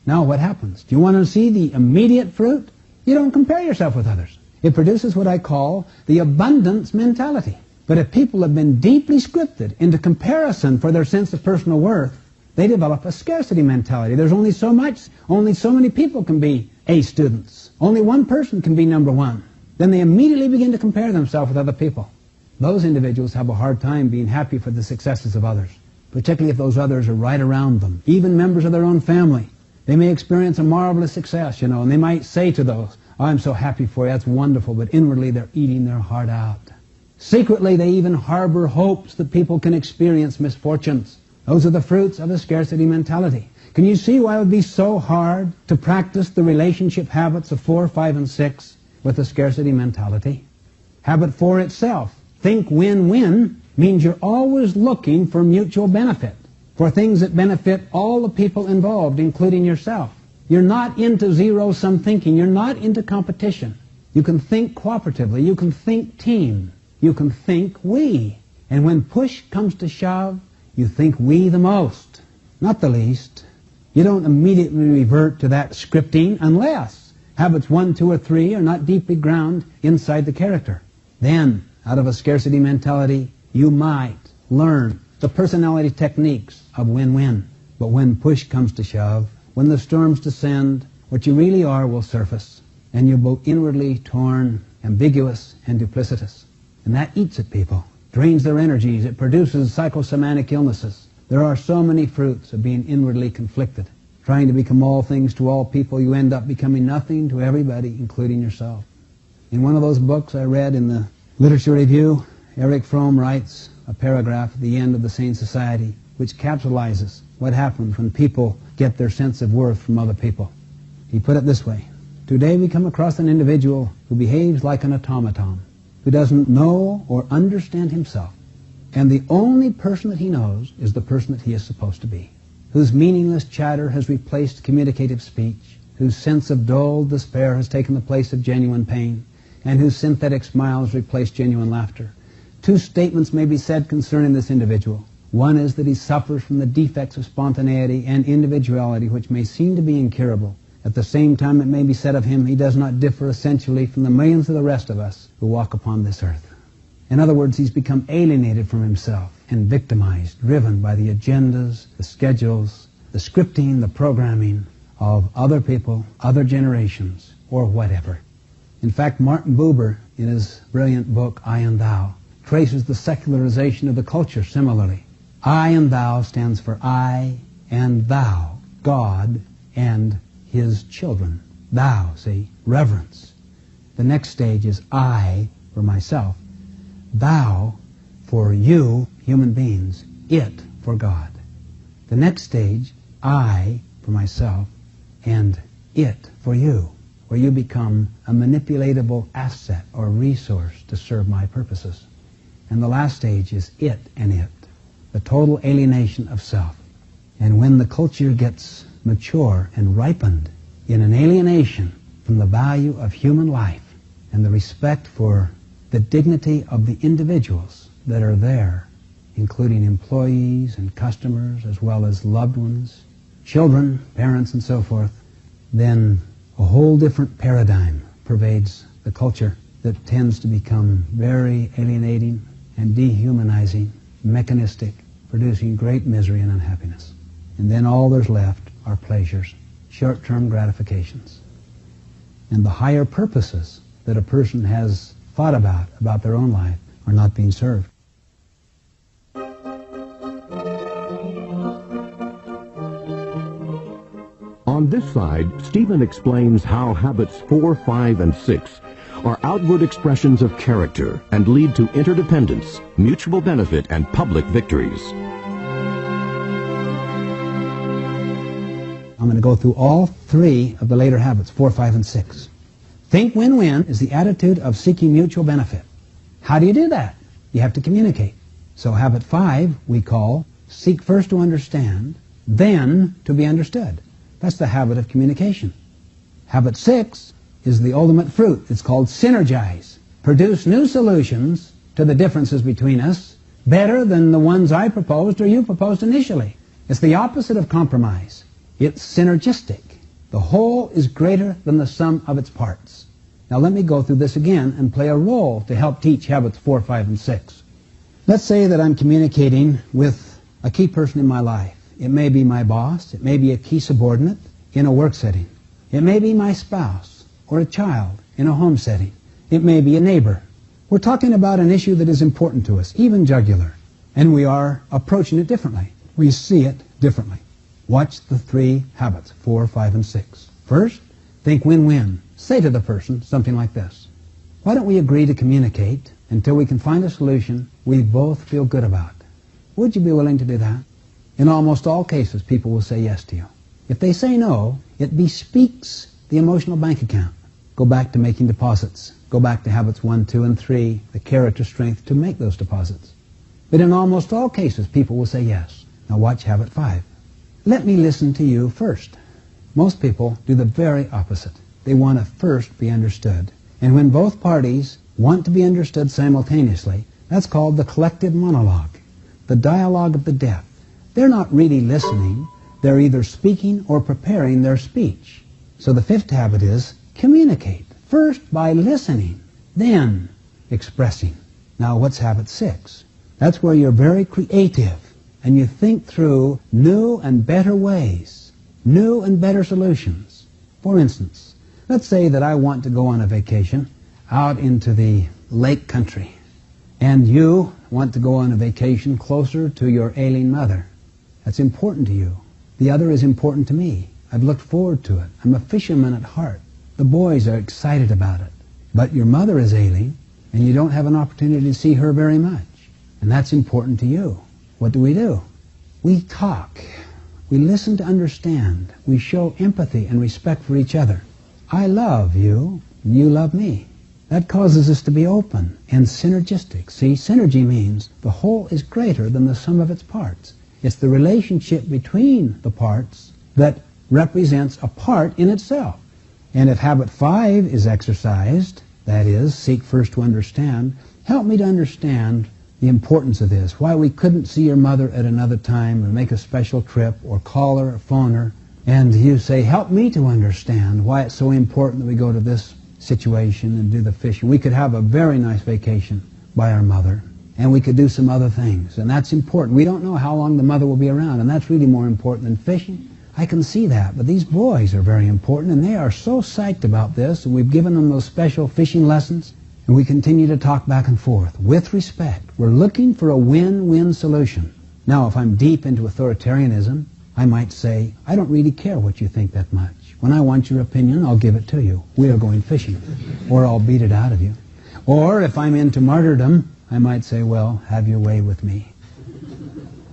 Now what happens? Do you want to see the immediate fruit? You don't compare yourself with others. It produces what I call the abundance mentality. But if people have been deeply scripted into comparison for their sense of personal worth, they develop a scarcity mentality. There's only so much. Only so many people can be A students. Only one person can be number one. Then they immediately begin to compare themselves with other people. Those individuals have a hard time being happy for the successes of others, particularly if those others are right around them, even members of their own family. They may experience a marvelous success, and they might say to those, oh, I'm so happy for you, that's wonderful, but inwardly they're eating their heart out. Secretly, they even harbor hopes that people can experience misfortunes. Those are the fruits of a scarcity mentality. Can you see why it would be so hard to practice the relationship habits of 4, 5, and 6 with a scarcity mentality? Habit 4 itself, think win-win, means you're always looking for mutual benefit, for things that benefit all the people involved, including yourself. You're not into zero-sum thinking. You're not into competition. You can think cooperatively. You can think team. You can think we. And when push comes to shove, you think we the most, not the least. You don't immediately revert to that scripting unless habits 1, 2, or 3 are not deeply grounded inside the character. Then, out of a scarcity mentality, you might learn the personality techniques of win-win. But when push comes to shove, when the storms descend, what you really are will surface, and you're both inwardly torn, ambiguous, and duplicitous. And that eats at people, drains their energies, it produces psychosomatic illnesses. There are so many fruits of being inwardly conflicted. Trying to become all things to all people, you end up becoming nothing to everybody, including yourself. In one of those books I read in the Literature Review, Erich Fromm writes a paragraph at the end of The Sane Society, which capsulizes what happens when people get their sense of worth from other people. He put it this way: today we come across an individual who behaves like an automaton, who doesn't know or understand himself, and the only person that he knows is the person that he is supposed to be, whose meaningless chatter has replaced communicative speech, whose sense of dull despair has taken the place of genuine pain, and whose synthetic smiles replace genuine laughter. Two statements may be said concerning this individual. One is that he suffers from the defects of spontaneity and individuality which may seem to be incurable. At the same time, it may be said of him, he does not differ essentially from the millions of the rest of us who walk upon this earth. In other words, he's become alienated from himself and victimized, driven by the agendas, the schedules, the scripting, the programming of other people, other generations, or whatever. In fact, Martin Buber, in his brilliant book, I and Thou, traces the secularization of the culture similarly. I and Thou stands for I and Thou, God and His children. Thou, see, reverence. The next stage is I for myself, Thou for you, human beings, it for God. The next stage, I for myself and it for you, where you become a manipulatable asset or resource to serve my purposes. And the last stage is it and it, the total alienation of self. And when the culture gets mature and ripened in an alienation from the value of human life and the respect for the dignity of the individuals that are there, including employees and customers as well as loved ones, children, parents, and so forth, then a whole different paradigm pervades the culture that tends to become very alienating and dehumanizing, mechanistic, producing great misery and unhappiness. And then all there's left are pleasures, short-term gratifications. And the higher purposes that a person has thought about their own life are not being served.
On this side, Stephen explains how habits 4, 5, and 6 are outward expressions of character and lead to interdependence, mutual benefit, and public victories.
I'm going to go through all three of the later habits, 4, 5, and 6. Think win-win is the attitude of seeking mutual benefit. How do you do that? You have to communicate. So habit 5 we call seek first to understand, then to be understood. That's the habit of communication. Habit 6 is the ultimate fruit. It's called synergize. Produce new solutions to the differences between us better than the ones I proposed or you proposed initially. It's the opposite of compromise. It's synergistic. The whole is greater than the sum of its parts. Now let me go through this again and play a role to help teach habits 4, 5, and 6. Let's say that I'm communicating with a key person in my life. It may be my boss. It may be a key subordinate in a work setting. It may be my spouse or a child in a home setting. It may be a neighbor. We're talking about an issue that is important to us, even jugular, and we are approaching it differently. We see it differently. Watch the 3 habits, 4, 5, and 6. First, think win-win. Say to the person something like this: why don't we agree to communicate until we can find a solution we both feel good about? Would you be willing to do that? In almost all cases, people will say yes to you. If they say no, it bespeaks the emotional bank account. Go back to making deposits. Go back to habits 1, 2, and 3, the character strength to make those deposits. But in almost all cases, people will say yes. Now watch habit 5. Let me listen to you first. Most people do the very opposite. They want to first be understood. And when both parties want to be understood simultaneously, that's called the collective monologue, the dialogue of the deaf. They're not really listening. They're either speaking or preparing their speech. So the 5th habit is communicate. First by listening, then expressing. Now what's habit 6? That's where you're very creative and you think through new and better ways, new and better solutions. For instance, let's say that I want to go on a vacation out into the lake country, and you want to go on a vacation closer to your ailing mother. That's important to you. The other is important to me. I've looked forward to it. I'm a fisherman at heart. The boys are excited about it. But your mother is ailing, and you don't have an opportunity to see her very much. And that's important to you. What do? We talk. We listen to understand. We show empathy and respect for each other. I love you, and you love me. That causes us to be open and synergistic. See, synergy means the whole is greater than the sum of its parts. It's the relationship between the parts that represents a part in itself. And if habit 5 is exercised, that is, seek first to understand, help me to understand the importance of this, why we couldn't see your mother at another time or make a special trip or call her or phone her. And you say, help me to understand why it's so important that we go to this situation and do the fishing. We could have a very nice vacation by our mother, and we could do some other things, and that's important. We don't know how long the mother will be around, and that's really more important than fishing. I can see that, but these boys are very important, and they are so psyched about this, and we've given them those special fishing lessons, and we continue to talk back and forth with respect. We're looking for a win-win solution. Now, if I'm deep into authoritarianism, I might say, I don't really care what you think that much. When I want your opinion, I'll give it to you. We are going fishing. Or I'll beat it out of you. Or if I'm into martyrdom, I might say, well, have your way with me.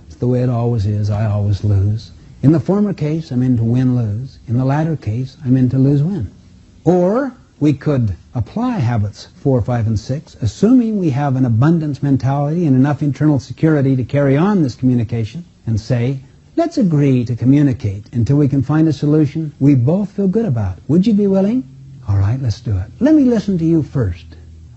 It's the way it always is. I always lose. In the former case, I'm into win-lose. In the latter case, I'm into lose-win. Or we could apply habits 4, 5, and 6, assuming we have an abundance mentality and enough internal security to carry on this communication, and say, let's agree to communicate until we can find a solution we both feel good about. Would you be willing? All right, let's do it. Let me listen to you first.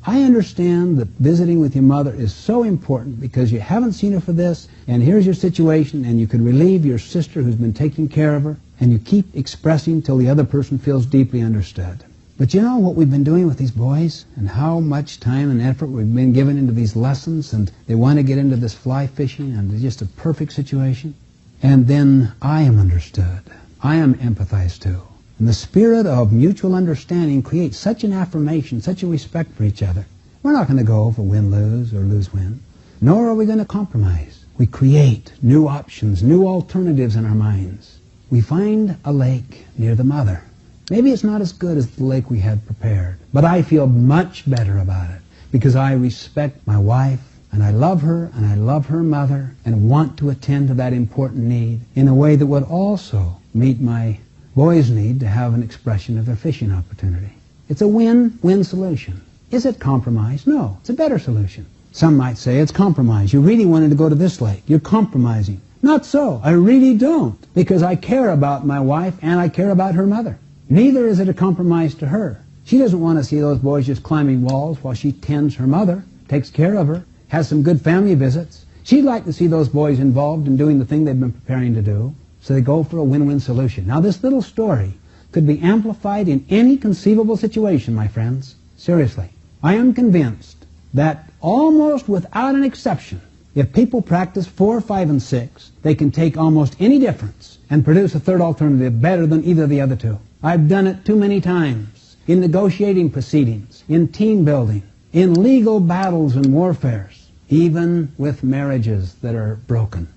I understand that visiting with your mother is so important because you haven't seen her for this, and here's your situation, and you could relieve your sister who's been taking care of her, and you keep expressing till the other person feels deeply understood. But you know what we've been doing with these boys, and how much time and effort we've been given into these lessons, and they want to get into this fly fishing, and it's just a perfect situation. And then I am understood. I am empathized to. And the spirit of mutual understanding creates such an affirmation, such a respect for each other. We're not going to go for win-lose or lose-win, nor are we going to compromise. We create new options, new alternatives in our minds. We find a lake near the mother. Maybe it's not as good as the lake we had prepared, but I feel much better about it because I respect my wife, and I love her, and I love her mother, and want to attend to that important need in a way that would also meet my Boys need to have an expression of their fishing opportunity. It's a win-win solution. Is it compromise? No, it's a better solution. Some might say it's compromise. You really wanted to go to this lake. You're compromising. Not so. I really don't, because I care about my wife and I care about her mother. Neither is it a compromise to her. She doesn't want to see those boys just climbing walls while she tends her mother, takes care of her, has some good family visits. She'd like to see those boys involved in doing the thing they've been preparing to do, so they go for a win-win solution. Now, this little story could be amplified in any conceivable situation, my friends. Seriously. I am convinced that almost without an exception, if people practice 4, 5, and 6, they can take almost any difference and produce a third alternative better than either of the other two. I've done it too many times in negotiating proceedings, in team building, in legal battles and warfares, even with marriages that are broken.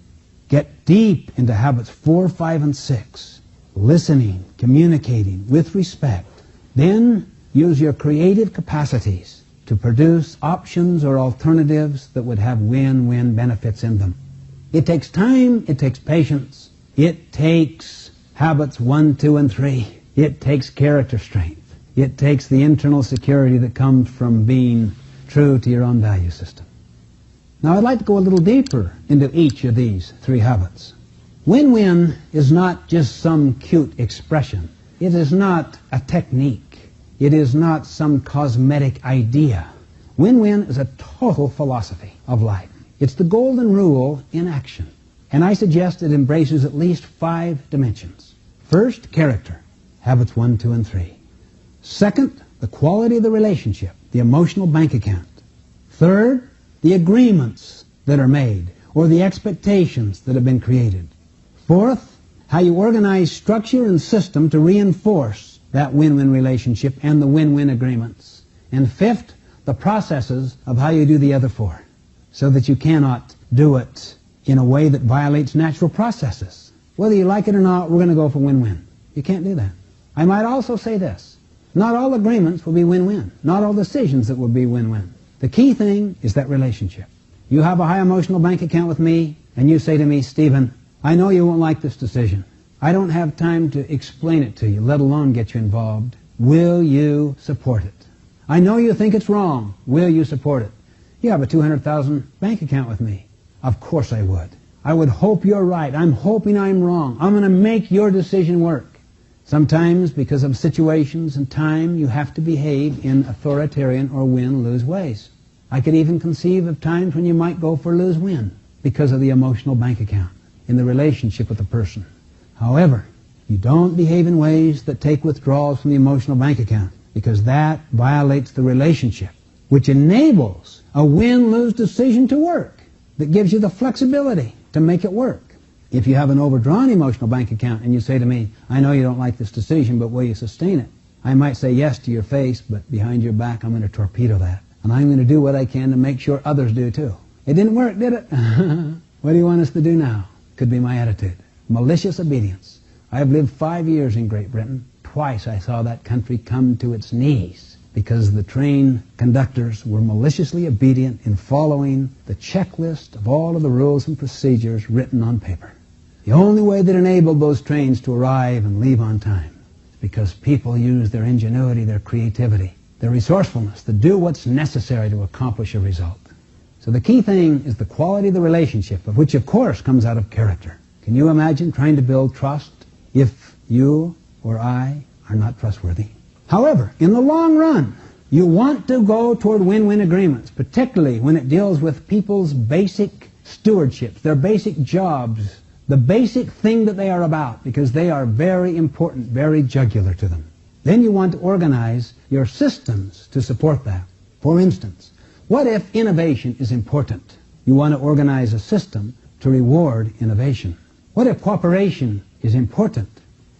Get deep into habits 4, 5, and 6. Listening, communicating with respect. Then use your creative capacities to produce options or alternatives that would have win-win benefits in them. It takes time, it takes patience, it takes habits 1, 2, and 3. It takes character strength. It takes the internal security that comes from being true to your own value system. Now, I'd like to go a little deeper into each of these 3 habits. Win-win is not just some cute expression. It is not a technique. It is not some cosmetic idea. Win-win is a total philosophy of life. It's the golden rule in action. And I suggest it embraces at least 5 dimensions. First, character. Habits 1, 2, and 3. Second, the quality of the relationship, the emotional bank account. Third, the agreements that are made, or the expectations that have been created. Fourth, how you organize structure and system to reinforce that win-win relationship and the win-win agreements. And fifth, the processes of how you do the other 4, so that you cannot do it in a way that violates natural processes. Whether you like it or not, we're going to go for win-win. You can't do that. I might also say this. Not all agreements will be win-win. Not all decisions that will be win-win. The key thing is that relationship. You have a high emotional bank account with me, and you say to me, Stephen, I know you won't like this decision. I don't have time to explain it to you, let alone get you involved. Will you support it? I know you think it's wrong. Will you support it? You have a $200,000 bank account with me. Of course I would. I would hope you're right. I'm hoping I'm wrong. I'm going to make your decision work. Sometimes, because of situations and time, you have to behave in authoritarian or win-lose ways. I could even conceive of times when you might go for lose-win because of the emotional bank account in the relationship with the person. However, you don't behave in ways that take withdrawals from the emotional bank account, because that violates the relationship, which enables a win-lose decision to work, that gives you the flexibility to make it work. If you have an overdrawn emotional bank account and you say to me, I know you don't like this decision, but will you sustain it? I might say yes to your face, but behind your back I'm going to torpedo that. And I'm going to do what I can to make sure others do too. It didn't work, did it? What do you want us to do now? Could be my attitude. Malicious obedience. I have lived 5 years in Great Britain. Twice I saw that country come to its knees because the train conductors were maliciously obedient in following the checklist of all of the rules and procedures written on paper. The only way that enabled those trains to arrive and leave on time is because people use their ingenuity, their creativity, their resourcefulness to do what's necessary to accomplish a result. So the key thing is the quality of the relationship, of which of course comes out of character. Can you imagine trying to build trust if you or I are not trustworthy? However, in the long run, you want to go toward win-win agreements, particularly when it deals with people's basic stewardships, their basic jobs, the basic thing that they are about, because they are very important, very jugular to them. Then you want to organize your systems to support that. For instance, what if innovation is important? You want to organize a system to reward innovation. What if cooperation is important?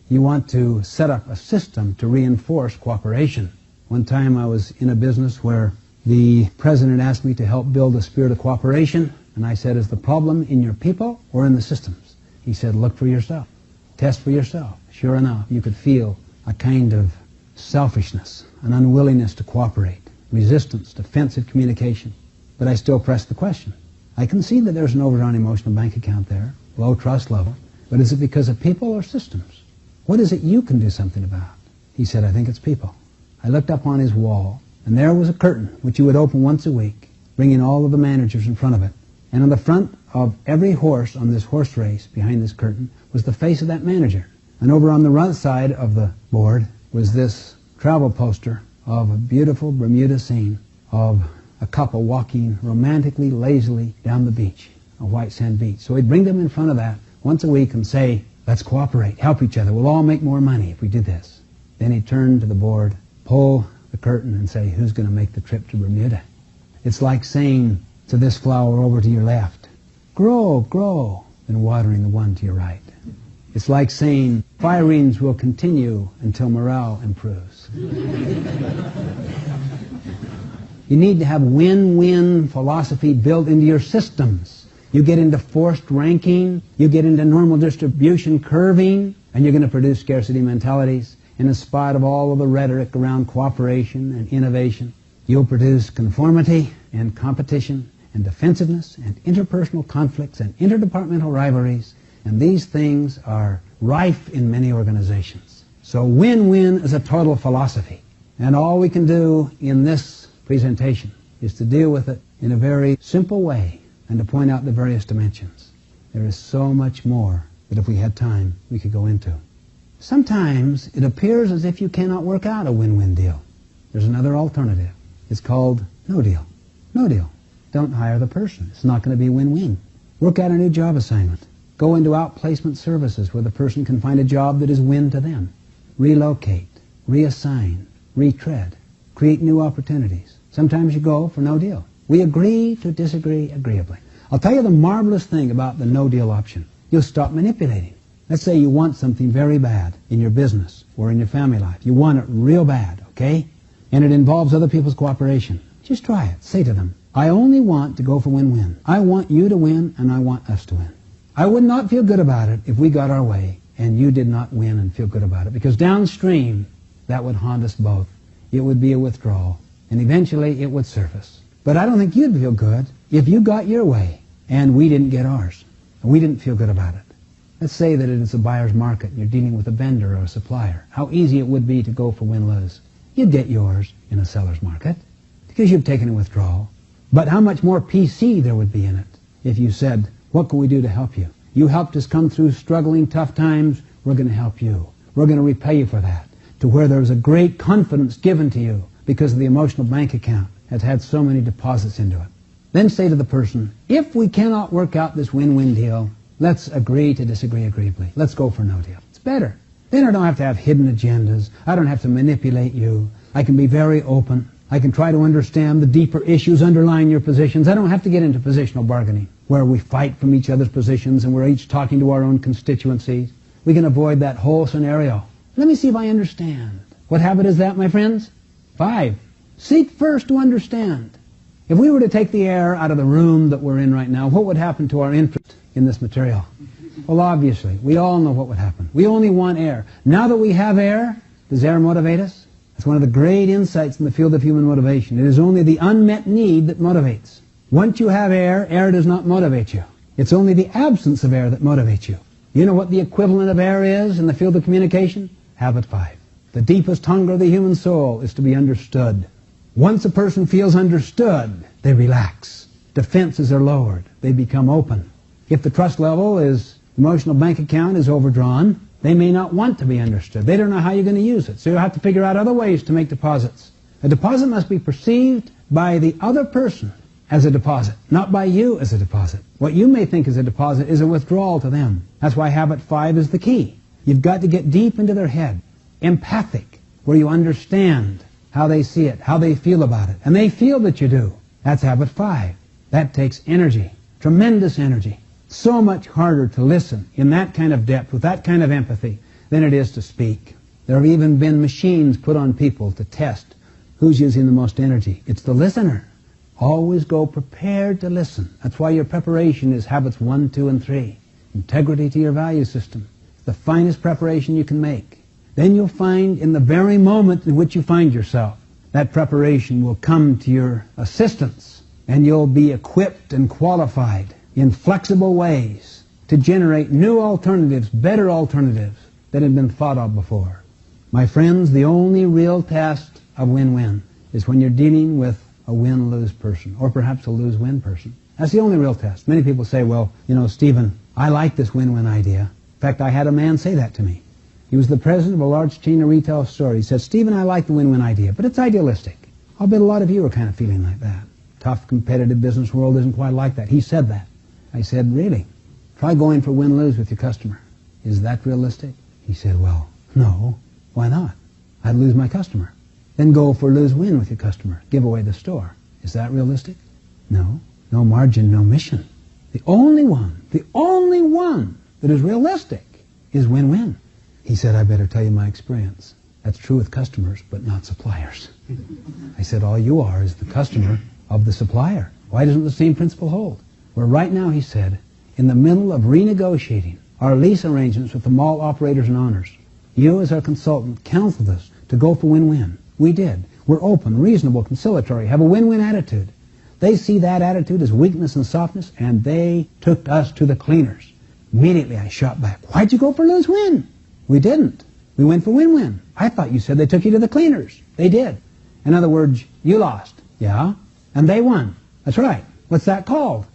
You want to set up a system to reinforce cooperation. One time I was in a business where the president asked me to help build a spirit of cooperation, and I said, is the problem in your people or in the systems? He said, look for yourself. Test for yourself. Sure enough, you could feel a kind of selfishness, an unwillingness to cooperate, resistance, defensive communication. But I still pressed the question. I can see that there's an overdrawn emotional bank account there, low trust level, but is it because of people or systems? What is it you can do something about? He said, I think it's people. I looked up on his wall, and there was a curtain which you would open once a week, bringing all of the managers in front of it. And on the front of every horse on this horse race, behind this curtain, was the face of that manager. And over on the right side of the board was this travel poster of a beautiful Bermuda scene of a couple walking romantically, lazily down the beach, a white sand beach. So he'd bring them in front of that once a week and say, let's cooperate, help each other. We'll all make more money if we do this. Then he'd turn to the board, pull the curtain and say, who's going to make the trip to Bermuda? It's like saying to this flower over to your left, grow, grow, and watering the one to your right. It's like saying, firings will continue until morale improves. You need to have win-win philosophy built into your systems. You get into forced ranking, you get into normal distribution curving, and you're going to produce scarcity mentalities. And in spite of all of the rhetoric around cooperation and innovation, you'll produce conformity and competition and defensiveness and interpersonal conflicts and interdepartmental rivalries. And these things are rife in many organizations. So win-win is a total philosophy. And all we can do in this presentation is to deal with it in a very simple way and to point out the various dimensions. There is so much more that if we had time we could go into. Sometimes it appears as if you cannot work out a win-win deal. There's another alternative. It's called no deal. No deal. Don't hire the person. It's not going to be win-win. Work out a new job assignment. Go into outplacement services where the person can find a job that is win to them. Relocate, reassign, retread, create new opportunities. Sometimes you go for no deal. We agree to disagree agreeably. I'll tell you the marvelous thing about the no deal option. You'll stop manipulating. Let's say you want something very bad in your business or in your family life. You want it real bad, okay? And it involves other people's cooperation. Just try it. Say to them, I only want to go for win-win. I want you to win and I want us to win. I would not feel good about it if we got our way and you did not win and feel good about it, because downstream that would haunt us both. It would be a withdrawal and eventually it would surface. But I don't think you'd feel good if you got your way and we didn't get ours and we didn't feel good about it. Let's say that it is a buyer's market and you're dealing with a vendor or a supplier. How easy it would be to go for win-lose. You'd get yours in a seller's market because you've taken a withdrawal. But how much more PC there would be in it if you said, what can we do to help you? You helped us come through struggling, tough times. We're going to help you. We're going to repay you for that. To where there's a great confidence given to you because of the emotional bank account has had so many deposits into it. Then say to the person, if we cannot work out this win-win deal, let's agree to disagree agreeably. Let's go for no deal. It's better. Then I don't have to have hidden agendas. I don't have to manipulate you. I can be very open. I can try to understand the deeper issues underlying your positions. I don't have to get into positional bargaining, where we fight from each other's positions and we're each talking to our own constituencies. We can avoid that whole scenario. Let me see if I understand. What habit is that, my friends? 5. Seek first to understand. If we were to take the air out of the room that we're in right now, what would happen to our interest in this material? Well, obviously, we all know what would happen. We only want air. Now that we have air, does air motivate us? That's one of the great insights in the field of human motivation. It is only the unmet need that motivates. Once you have air, air does not motivate you. It's only the absence of air that motivates you. You know what the equivalent of air is in the field of communication? Habit 5. The deepest hunger of the human soul is to be understood. Once a person feels understood, they relax. Defenses are lowered. They become open. If the trust level is, emotional bank account is overdrawn, they may not want to be understood. They don't know how you're going to use it. So you'll have to figure out other ways to make deposits. A deposit must be perceived by the other person as a deposit, not by you as a deposit. What you may think is a deposit is a withdrawal to them. That's why habit 5 is the key. You've got to get deep into their head, empathic, where you understand how they see it, how they feel about it, and they feel that you do. That's habit 5. That takes energy, tremendous energy. So much harder to listen in that kind of depth, with that kind of empathy, than it is to speak. There have even been machines put on people to test who's using the most energy. It's the listener. Always go prepared to listen. That's why your preparation is habits 1, 2, and 3. Integrity to your value system. The finest preparation you can make. Then you'll find in the very moment in which you find yourself, that preparation will come to your assistance, and you'll be equipped and qualified in flexible ways to generate new alternatives, better alternatives, that had been thought of before. My friends, the only real test of win-win is when you're dealing with a win-lose person, or perhaps a lose-win person. That's the only real test. Many people say, well, Stephen, I like this win-win idea. In fact, I had a man say that to me. He was the president of a large chain of retail store. He said, Stephen, I like the win-win idea, but it's idealistic. I'll bet a lot of you are kind of feeling like that. Tough, competitive business world isn't quite like that. He said that. I said, really? Try going for win-lose with your customer. Is that realistic? He said, well, no. Why not? I'd lose my customer. Then go for lose-win with your customer. Give away the store. Is that realistic? No. No margin, no mission. The only one that is realistic is win-win. He said, I better tell you my experience. That's true with customers, but not suppliers. I said, all you are is the customer of the supplier. Why doesn't the same principle hold? We're right now, he said, in the middle of renegotiating our lease arrangements with the mall operators and owners. You, as our consultant, counseled us to go for win-win. We did. We're open, reasonable, conciliatory, have a win-win attitude. They see that attitude as weakness and softness, and they took us to the cleaners. Immediately I shot back. Why'd you go for lose-win? We didn't. We went for win-win. I thought you said they took you to the cleaners. They did. In other words, you lost. Yeah? And they won. That's right. What's that called?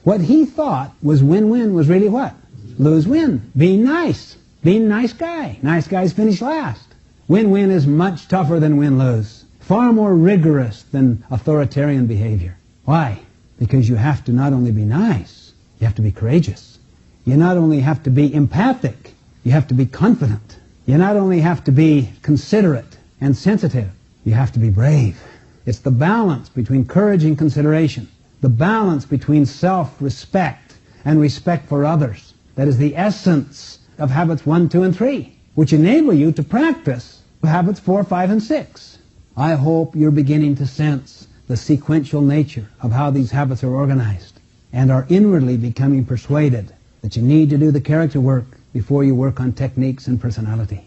What he thought was win-win was really what? Lose-win. Being nice. Being a nice guy. Nice guys finish last. Win-win is much tougher than win-lose. Far more rigorous than authoritarian behavior. Why? Because you have to not only be nice, you have to be courageous. You not only have to be empathic, you have to be confident. You not only have to be considerate and sensitive, you have to be brave. It's the balance between courage and consideration, the balance between self-respect and respect for others. That is the essence of habits 1, 2, and 3, which enable you to practice habits 4, 5, and 6. I hope you're beginning to sense the sequential nature of how these habits are organized and are inwardly becoming persuaded that you need to do the character work before you work on techniques and personality.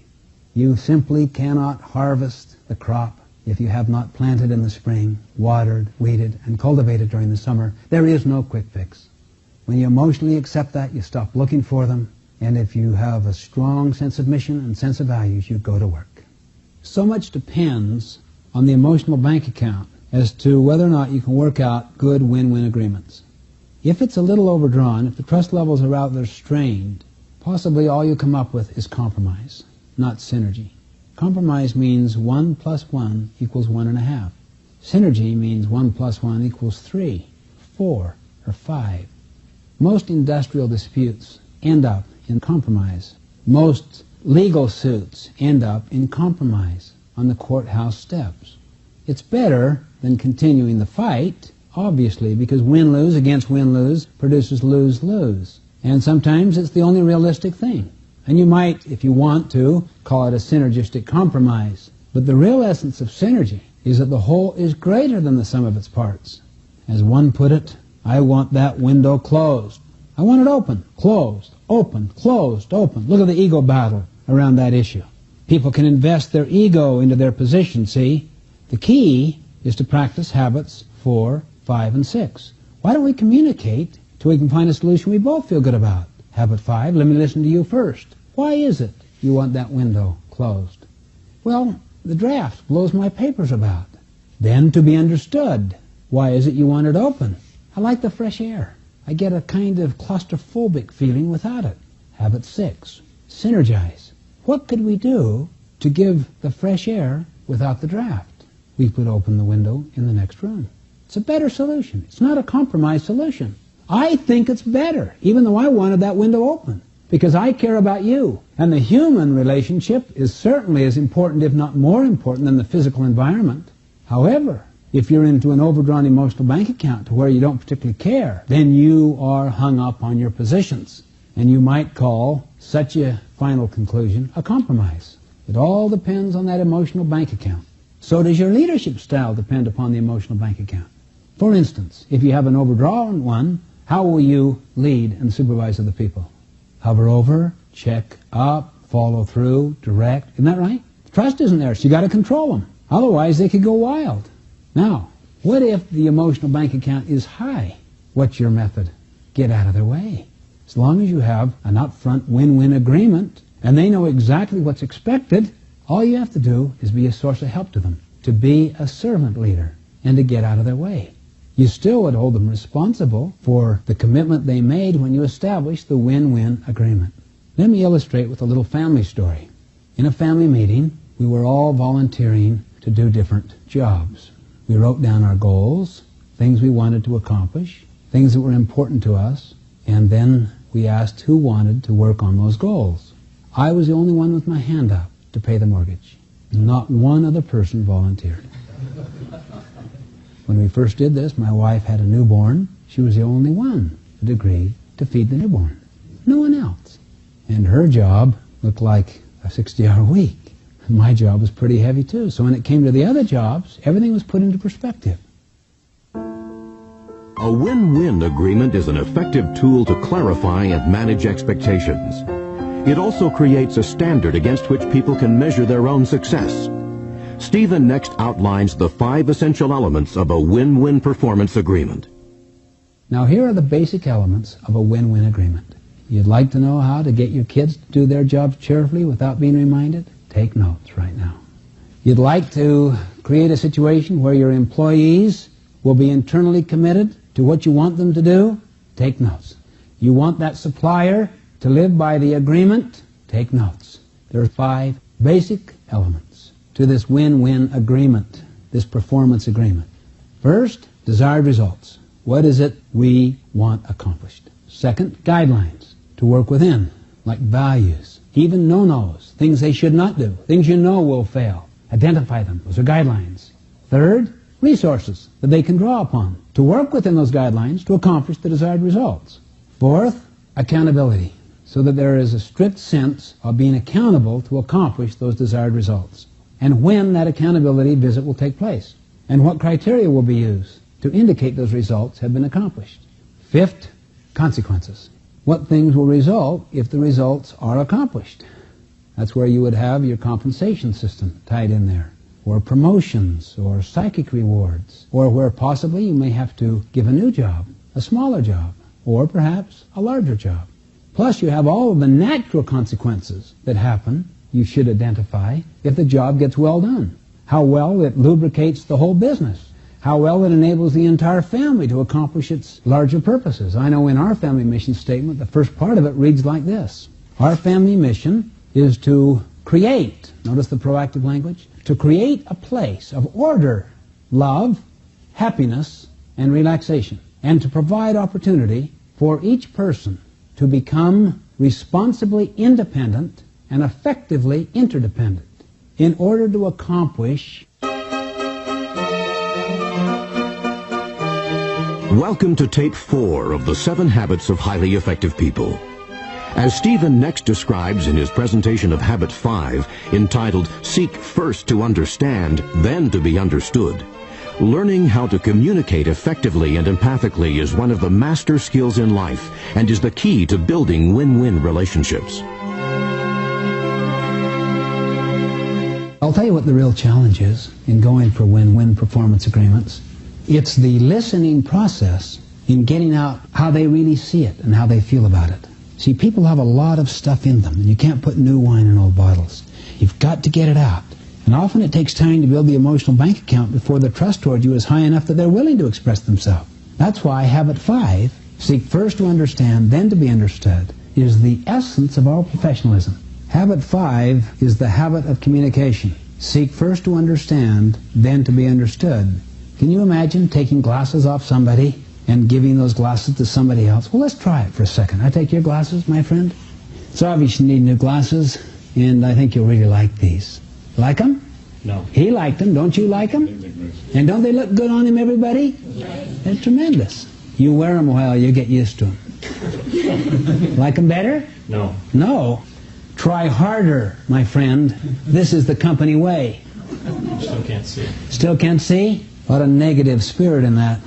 You simply cannot harvest the crop if you have not planted in the spring, watered, weeded, and cultivated during the summer. There is no quick fix. When you emotionally accept that, you stop looking for them, and if you have a strong sense of mission and sense of values, you go to work. So much depends on the emotional bank account as to whether or not you can work out good win-win agreements. If it's a little overdrawn, if the trust levels are rather strained, possibly all you come up with is compromise, not synergy. Compromise means 1 plus 1 equals 1.5. Synergy means 1 plus 1 equals 3, 4, or 5. Most industrial disputes end up in compromise. Most legal suits end up in compromise on the courthouse steps. It's better than continuing the fight, obviously, because win-lose against win-lose produces lose-lose. And sometimes it's the only realistic thing. And you might, if you want to, call it a synergistic compromise. But the real essence of synergy is that the whole is greater than the sum of its parts. As one put it, I want that window closed. I want it open, closed, open, closed, open. Look at the ego battle around that issue. People can invest their ego into their position, see? The key is to practice habits 4, 5, and 6. Why don't we communicate till we can find a solution we both feel good about? Habit 5, let me listen to you first. Why is it you want that window closed? Well, the draft blows my papers about. Then to be understood. Why is it you want it open? I like the fresh air. I get a kind of claustrophobic feeling without it. Habit 6, synergize. What could we do to give the fresh air without the draft? We could open the window in the next room. It's a better solution. It's not a compromise solution. I think it's better, even though I wanted that window open, because I care about you. And the human relationship is certainly as important, if not more important, than the physical environment. However, if you're into an overdrawn emotional bank account to where you don't particularly care, then you are hung up on your positions. And you might call such a final conclusion a compromise. It all depends on that emotional bank account. So does your leadership style depend upon the emotional bank account. For instance, if you have an overdrawn one, how will you lead and supervise other people? Hover over, check up, follow through, direct. Isn't that right? Trust isn't there, so you got to control them. Otherwise, they could go wild. Now, what if the emotional bank account is high? What's your method? Get out of their way. As long as you have an upfront win-win agreement and they know exactly what's expected, all you have to do is be a source of help to them, to be a servant leader, and to get out of their way. You still would hold them responsible for the commitment they made when you established the win-win agreement. Let me illustrate with a little family story. In a family meeting, we were all volunteering to do different jobs. We wrote down our goals, things we wanted to accomplish, things that were important to us, and then we asked who wanted to work on those goals. I was the only one with my hand up to pay the mortgage. Not one other person volunteered. When we first did this, my wife had a newborn. She was the only one that agreed to feed the newborn. No one else. And her job looked like a 60-hour week. My job was pretty heavy too. So when it came to the other jobs, everything was put into perspective.
A win-win agreement is an effective tool to clarify and manage expectations. It also creates a standard against which people can measure their own success. Stephen next outlines the 5 essential elements of a win-win performance agreement.
Now here are the basic elements of a win-win agreement. You'd like to know how to get your kids to do their jobs cheerfully without being reminded? Take notes right now. You'd like to create a situation where your employees will be internally committed to what you want them to do? Take notes. You want that supplier to live by the agreement? Take notes. There are 5 basic elements to this win-win agreement, this performance agreement. First, desired results. What is it we want accomplished? Second, guidelines to work within, like values, even no-nos, things they should not do, things you know will fail. Identify them. Those are guidelines. Third, resources that they can draw upon to work within those guidelines to accomplish the desired results. Fourth, accountability, so that there is a strict sense of being accountable to accomplish those desired results, and when that accountability visit will take place, and what criteria will be used to indicate those results have been accomplished. Fifth, consequences. What things will result if the results are accomplished? That's where you would have your compensation system tied in there, or promotions, or psychic rewards, or where possibly you may have to give a new job, a smaller job, or perhaps a larger job. Plus you have all of the natural consequences that happen you should identify if the job gets well done. How well it lubricates the whole business. How well it enables the entire family to accomplish its larger purposes. I know in our family mission statement, the first part of it reads like this. Our family mission is to create, notice the proactive language, to create a place of order, love, happiness, and relaxation, and to provide opportunity for each person to become responsibly independent and effectively interdependent in order to accomplish.
Welcome to tape 4 of the 7 Habits of Highly Effective People. As Stephen next describes in his presentation of Habit 5, entitled Seek First to Understand, Then to Be Understood, learning how to communicate effectively and empathically is one of the master skills in life and is the key to building win-win relationships.
I'll tell you what the real challenge is in going for win-win performance agreements. It's the listening process in getting out how they really see it and how they feel about it. See, people have a lot of stuff in them, and you can't put new wine in old bottles. You've got to get it out. And often it takes time to build the emotional bank account before the trust toward you is high enough that they're willing to express themselves. That's why Habit 5, seek first to understand, then to be understood, is the essence of our professionalism. Habit 5 is the habit of communication. Seek first to understand, then to be understood. Can you imagine taking glasses off somebody and giving those glasses to somebody else? Well, let's try it for a second. I take your glasses, my friend. It's obvious you need new glasses, and I think you'll really like these. Like them?
No.
He liked them. Don't you like them? And don't they look good on him, everybody? They're tremendous. You wear them a while, you get used to them. Like them better?
No.
No. Try harder, my friend. This is the company way.
Still can't see.
Still can't see? What a negative spirit in that.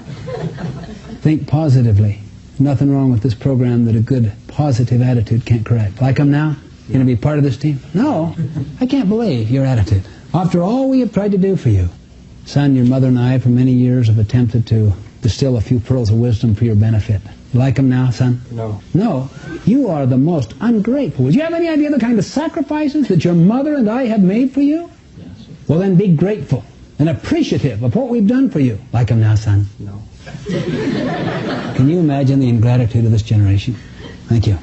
Think positively. Nothing wrong with this program that a good positive attitude can't correct. Like them now? You going to be part of this team? No. I can't believe your attitude. After all we have tried to do for you. Son, your mother and I for many years have attempted to distill a few pearls of wisdom for your benefit. You like them now, son?
No.
No. You are the most ungrateful. Do you have any idea the kind of sacrifices that your mother and I have made for you?
Yes.
Well, then be grateful and appreciative of what we've done for you. Like them now, son?
No.
Can you imagine the ingratitude of this generation? Thank you.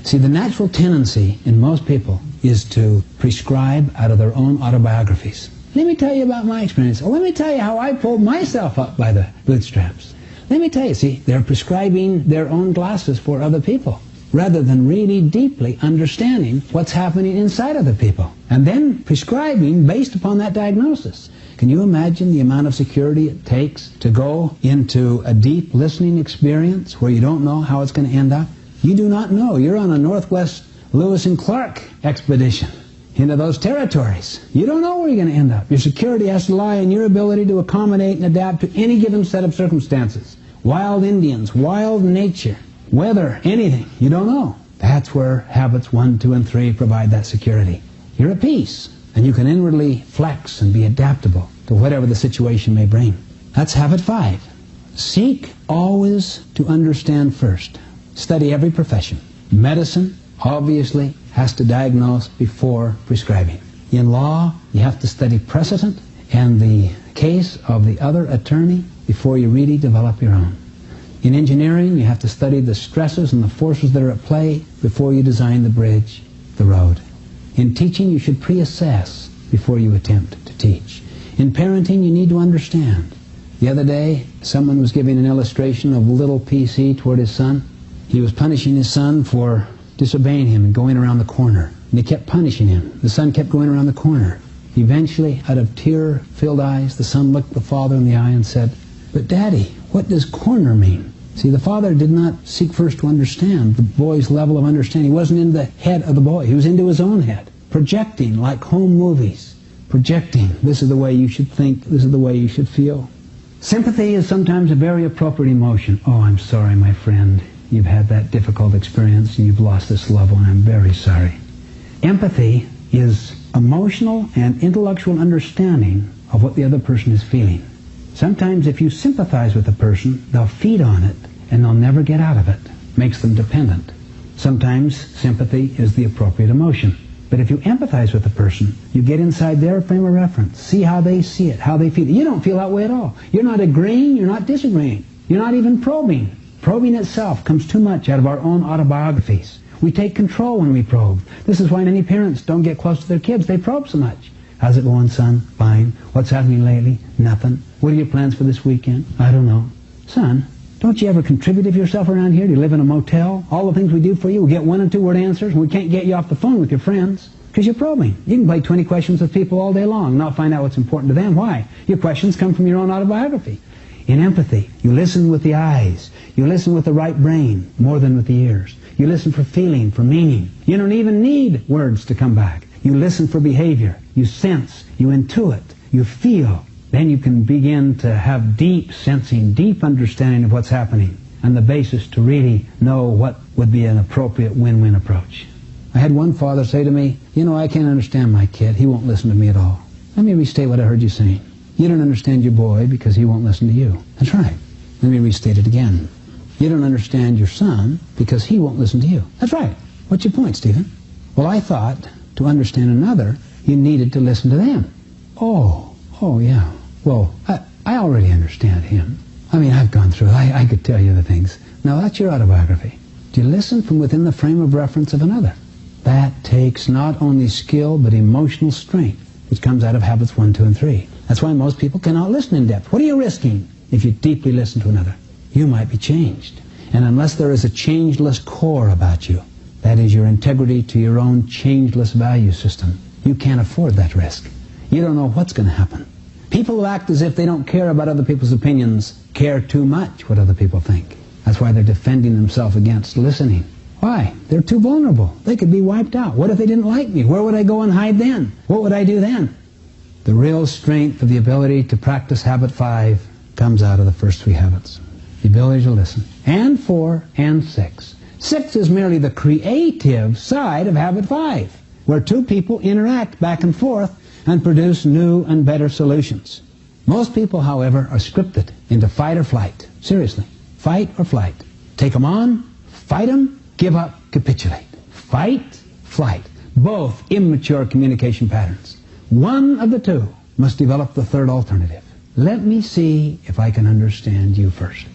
See, the natural tendency in most people is to prescribe out of their own autobiographies. Let me tell you about my experience. Or let me tell you how I pulled myself up by the bootstraps. Let me tell you, see, they're prescribing their own glasses for other people rather than really deeply understanding what's happening inside other people and then prescribing based upon that diagnosis. Can you imagine the amount of security it takes to go into a deep listening experience where you don't know how it's going to end up? You do not know. You're on a Northwest Lewis and Clark expedition into those territories. You don't know where you're going to end up. Your security has to lie in your ability to accommodate and adapt to any given set of circumstances. Wild Indians, wild nature, weather, anything. You don't know. That's where habits 1, 2, and 3 provide that security. You're at peace, and you can inwardly flex and be adaptable to whatever the situation may bring. That's habit 5. Seek always to understand first. Study every profession. Medicine, obviously, has to diagnose before prescribing. In law, you have to study precedent and the case of the other attorney before you really develop your own. In engineering, you have to study the stresses and the forces that are at play before you design the bridge, the road. In teaching, you should pre-assess before you attempt to teach. In parenting, you need to understand. The other day, someone was giving an illustration of little PC toward his son. He was punishing his son for disobeying him and going around the corner. And he kept punishing him. The son kept going around the corner. Eventually, out of tear-filled eyes, the son looked the father in the eye and said, "But Daddy, what does corner mean?" See, the father did not seek first to understand the boy's level of understanding. He wasn't in the head of the boy. He was into his own head. Projecting like home movies. Projecting. This is the way you should think. This is the way you should feel. Sympathy is sometimes a very appropriate emotion. Oh, I'm sorry, my friend. You've had that difficult experience and you've lost this loved one. I'm very sorry. Empathy is emotional and intellectual understanding of what the other person is feeling. Sometimes if you sympathize with a person, they'll feed on it and they'll never get out of it. Makes them dependent. Sometimes sympathy is the appropriate emotion. But if you empathize with a person, you get inside their frame of reference. See how they see it, how they feel it. You don't feel that way at all. You're not agreeing, you're not disagreeing. You're not even probing. Probing itself comes too much out of our own autobiographies. We take control when we probe. This is why many parents don't get close to their kids. They probe so much. How's it going, son? Fine. What's happening lately? Nothing. What are your plans for this weekend? I don't know. Son, don't you ever contribute to yourself around here? Do you live in a motel? All the things we do for you, we get 1 and 2 word answers, and we can't get you off the phone with your friends because you're probing. You can play 20 questions with people all day long and not find out what's important to them. Why? Your questions come from your own autobiography. In empathy, you listen with the eyes. You listen with the right brain more than with the ears. You listen for feeling, for meaning. You don't even need words to come back. You listen for behavior. You sense. You intuit. You feel. Then you can begin to have deep sensing, deep understanding of what's happening and the basis to really know what would be an appropriate win-win approach. I had one father say to me, "You know, I can't understand my kid. He won't listen to me at all." Let me restate what I heard you saying. You don't understand your boy because he won't listen to you. That's right. Let me restate it again. You don't understand your son because he won't listen to you. That's right. What's your point, Stephen? Well, I thought to understand another, you needed to listen to them. Oh, yeah. Well, I already understand him. I mean, I've gone through it. I could tell you the things. Now, that's your autobiography. Do you listen from within the frame of reference of another? That takes not only skill, but emotional strength, which comes out of habits 1, 2, and 3. That's why most people cannot listen in depth. What are you risking if you deeply listen to another? You might be changed. And unless there is a changeless core about you, that is your integrity to your own changeless value system, you can't afford that risk. You don't know what's going to happen. People who act as if they don't care about other people's opinions care too much what other people think. That's why they're defending themselves against listening. Why? They're too vulnerable. They could be wiped out. What if they didn't like me? Where would I go and hide then? What would I do then? The real strength of the ability to practice habit 5 comes out of the first 3 habits. The ability to listen. And 4 and 6. 6 is merely the creative side of habit 5, where 2 people interact back and forth and produce new and better solutions. Most people, however, are scripted into fight or flight. Seriously. Fight or flight. Take them on, fight them, give up, capitulate. Fight, flight. Both immature communication patterns. One of the two must develop the third alternative. Let me see if I can understand you first.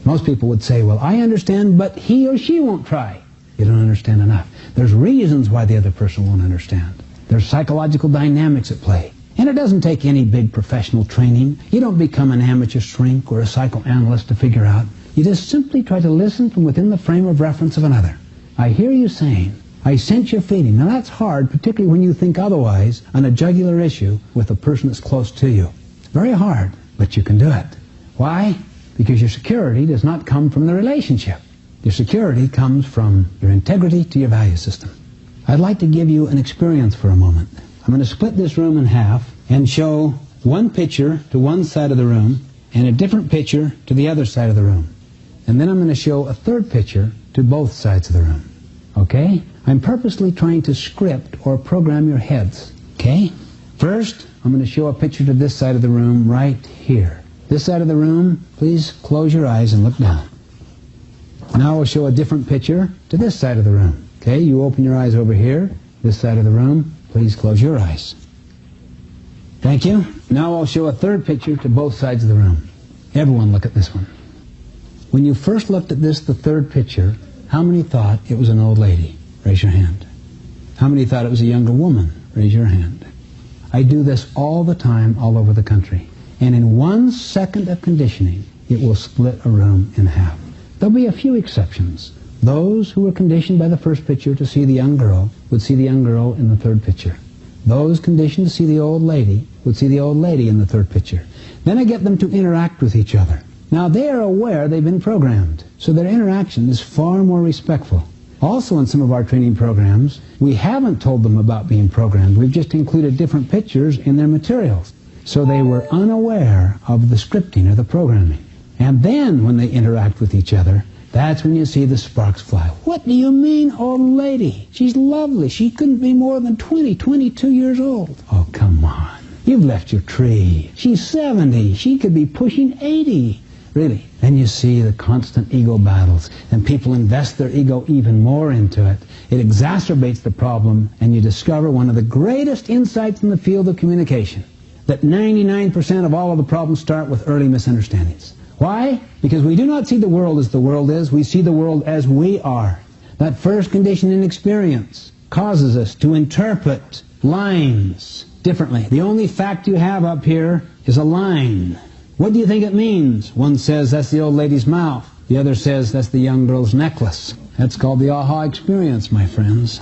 Most people would say, well, I understand, but he or she won't try. You don't understand enough. There's reasons why the other person won't understand. There's psychological dynamics at play. And it doesn't take any big professional training. You don't become an amateur shrink or a psychoanalyst to figure out. You just simply try to listen from within the frame of reference of another. I hear you saying, I sense your feeling. Now that's hard, particularly when you think otherwise on a jugular issue with a person that's close to you. Very hard, but you can do it. Why? Because your security does not come from the relationship. Your security comes from your integrity to your value system. I'd like to give you an experience for a moment. I'm going to split this room in half and show one picture to one side of the room and a different picture to the other side of the room. And then I'm going to show a third picture to both sides of the room. Okay? I'm purposely trying to script or program your heads. Okay? First, I'm going to show a picture to this side of the room right here. This side of the room, please close your eyes and look down. Now we'll show a different picture to this side of the room. Okay? You open your eyes over here. This side of the room, please close your eyes. Thank you. Now I'll show a third picture to both sides of the room. Everyone look at this one. When you first looked at this, the third picture, how many thought it was an old lady? Raise your hand. How many thought it was a younger woman? Raise your hand. I do this all the time all over the country. And in 1 second of conditioning, it will split a room in half. There'll be a few exceptions. Those who were conditioned by the first picture to see the young girl would see the young girl in the third picture. Those conditioned to see the old lady would see the old lady in the third picture. Then I get them to interact with each other. Now they are aware they've been programmed, so their interaction is far more respectful. Also in some of our training programs, we haven't told them about being programmed. We've just included different pictures in their materials. So they were unaware of the scripting or the programming. And then when they interact with each other, that's when you see the sparks fly. What do you mean, old lady? She's lovely. She couldn't be more than 20, 22 years old. Oh, come on. You've left your tree. She's 70. She could be pushing 80. Really. Then you see the constant ego battles, and people invest their ego even more into it. It exacerbates the problem, and you discover one of the greatest insights in the field of communication, that 99% of all of the problems start with early misunderstandings. Why? Because we do not see the world as the world is, we see the world as we are. That first condition in experience causes us to interpret lines differently. The only fact you have up here is a line. What do you think it means? One says that's the old lady's mouth. The other says that's the young girl's necklace. That's called the aha experience, my friends.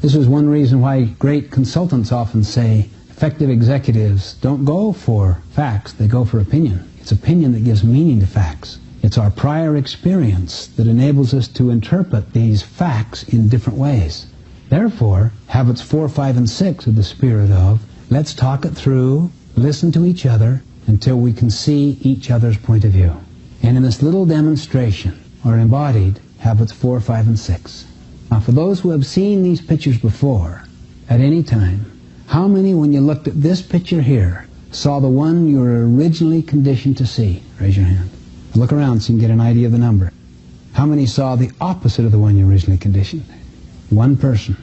This is one reason why great consultants often say effective executives don't go for facts, they go for opinion. It's opinion that gives meaning to facts. It's our prior experience that enables us to interpret these facts in different ways. Therefore, habits 4, 5, and 6 are the spirit of let's talk it through, listen to each other, until we can see each other's point of view. And in this little demonstration are embodied habits 4, 5, and 6. Now, for those who have seen these pictures before, at any time, how many, when you looked at this picture here, saw the one you were originally conditioned to see? Raise your hand. Look around so you can get an idea of the number. How many saw the opposite of the one you originally conditioned? One person.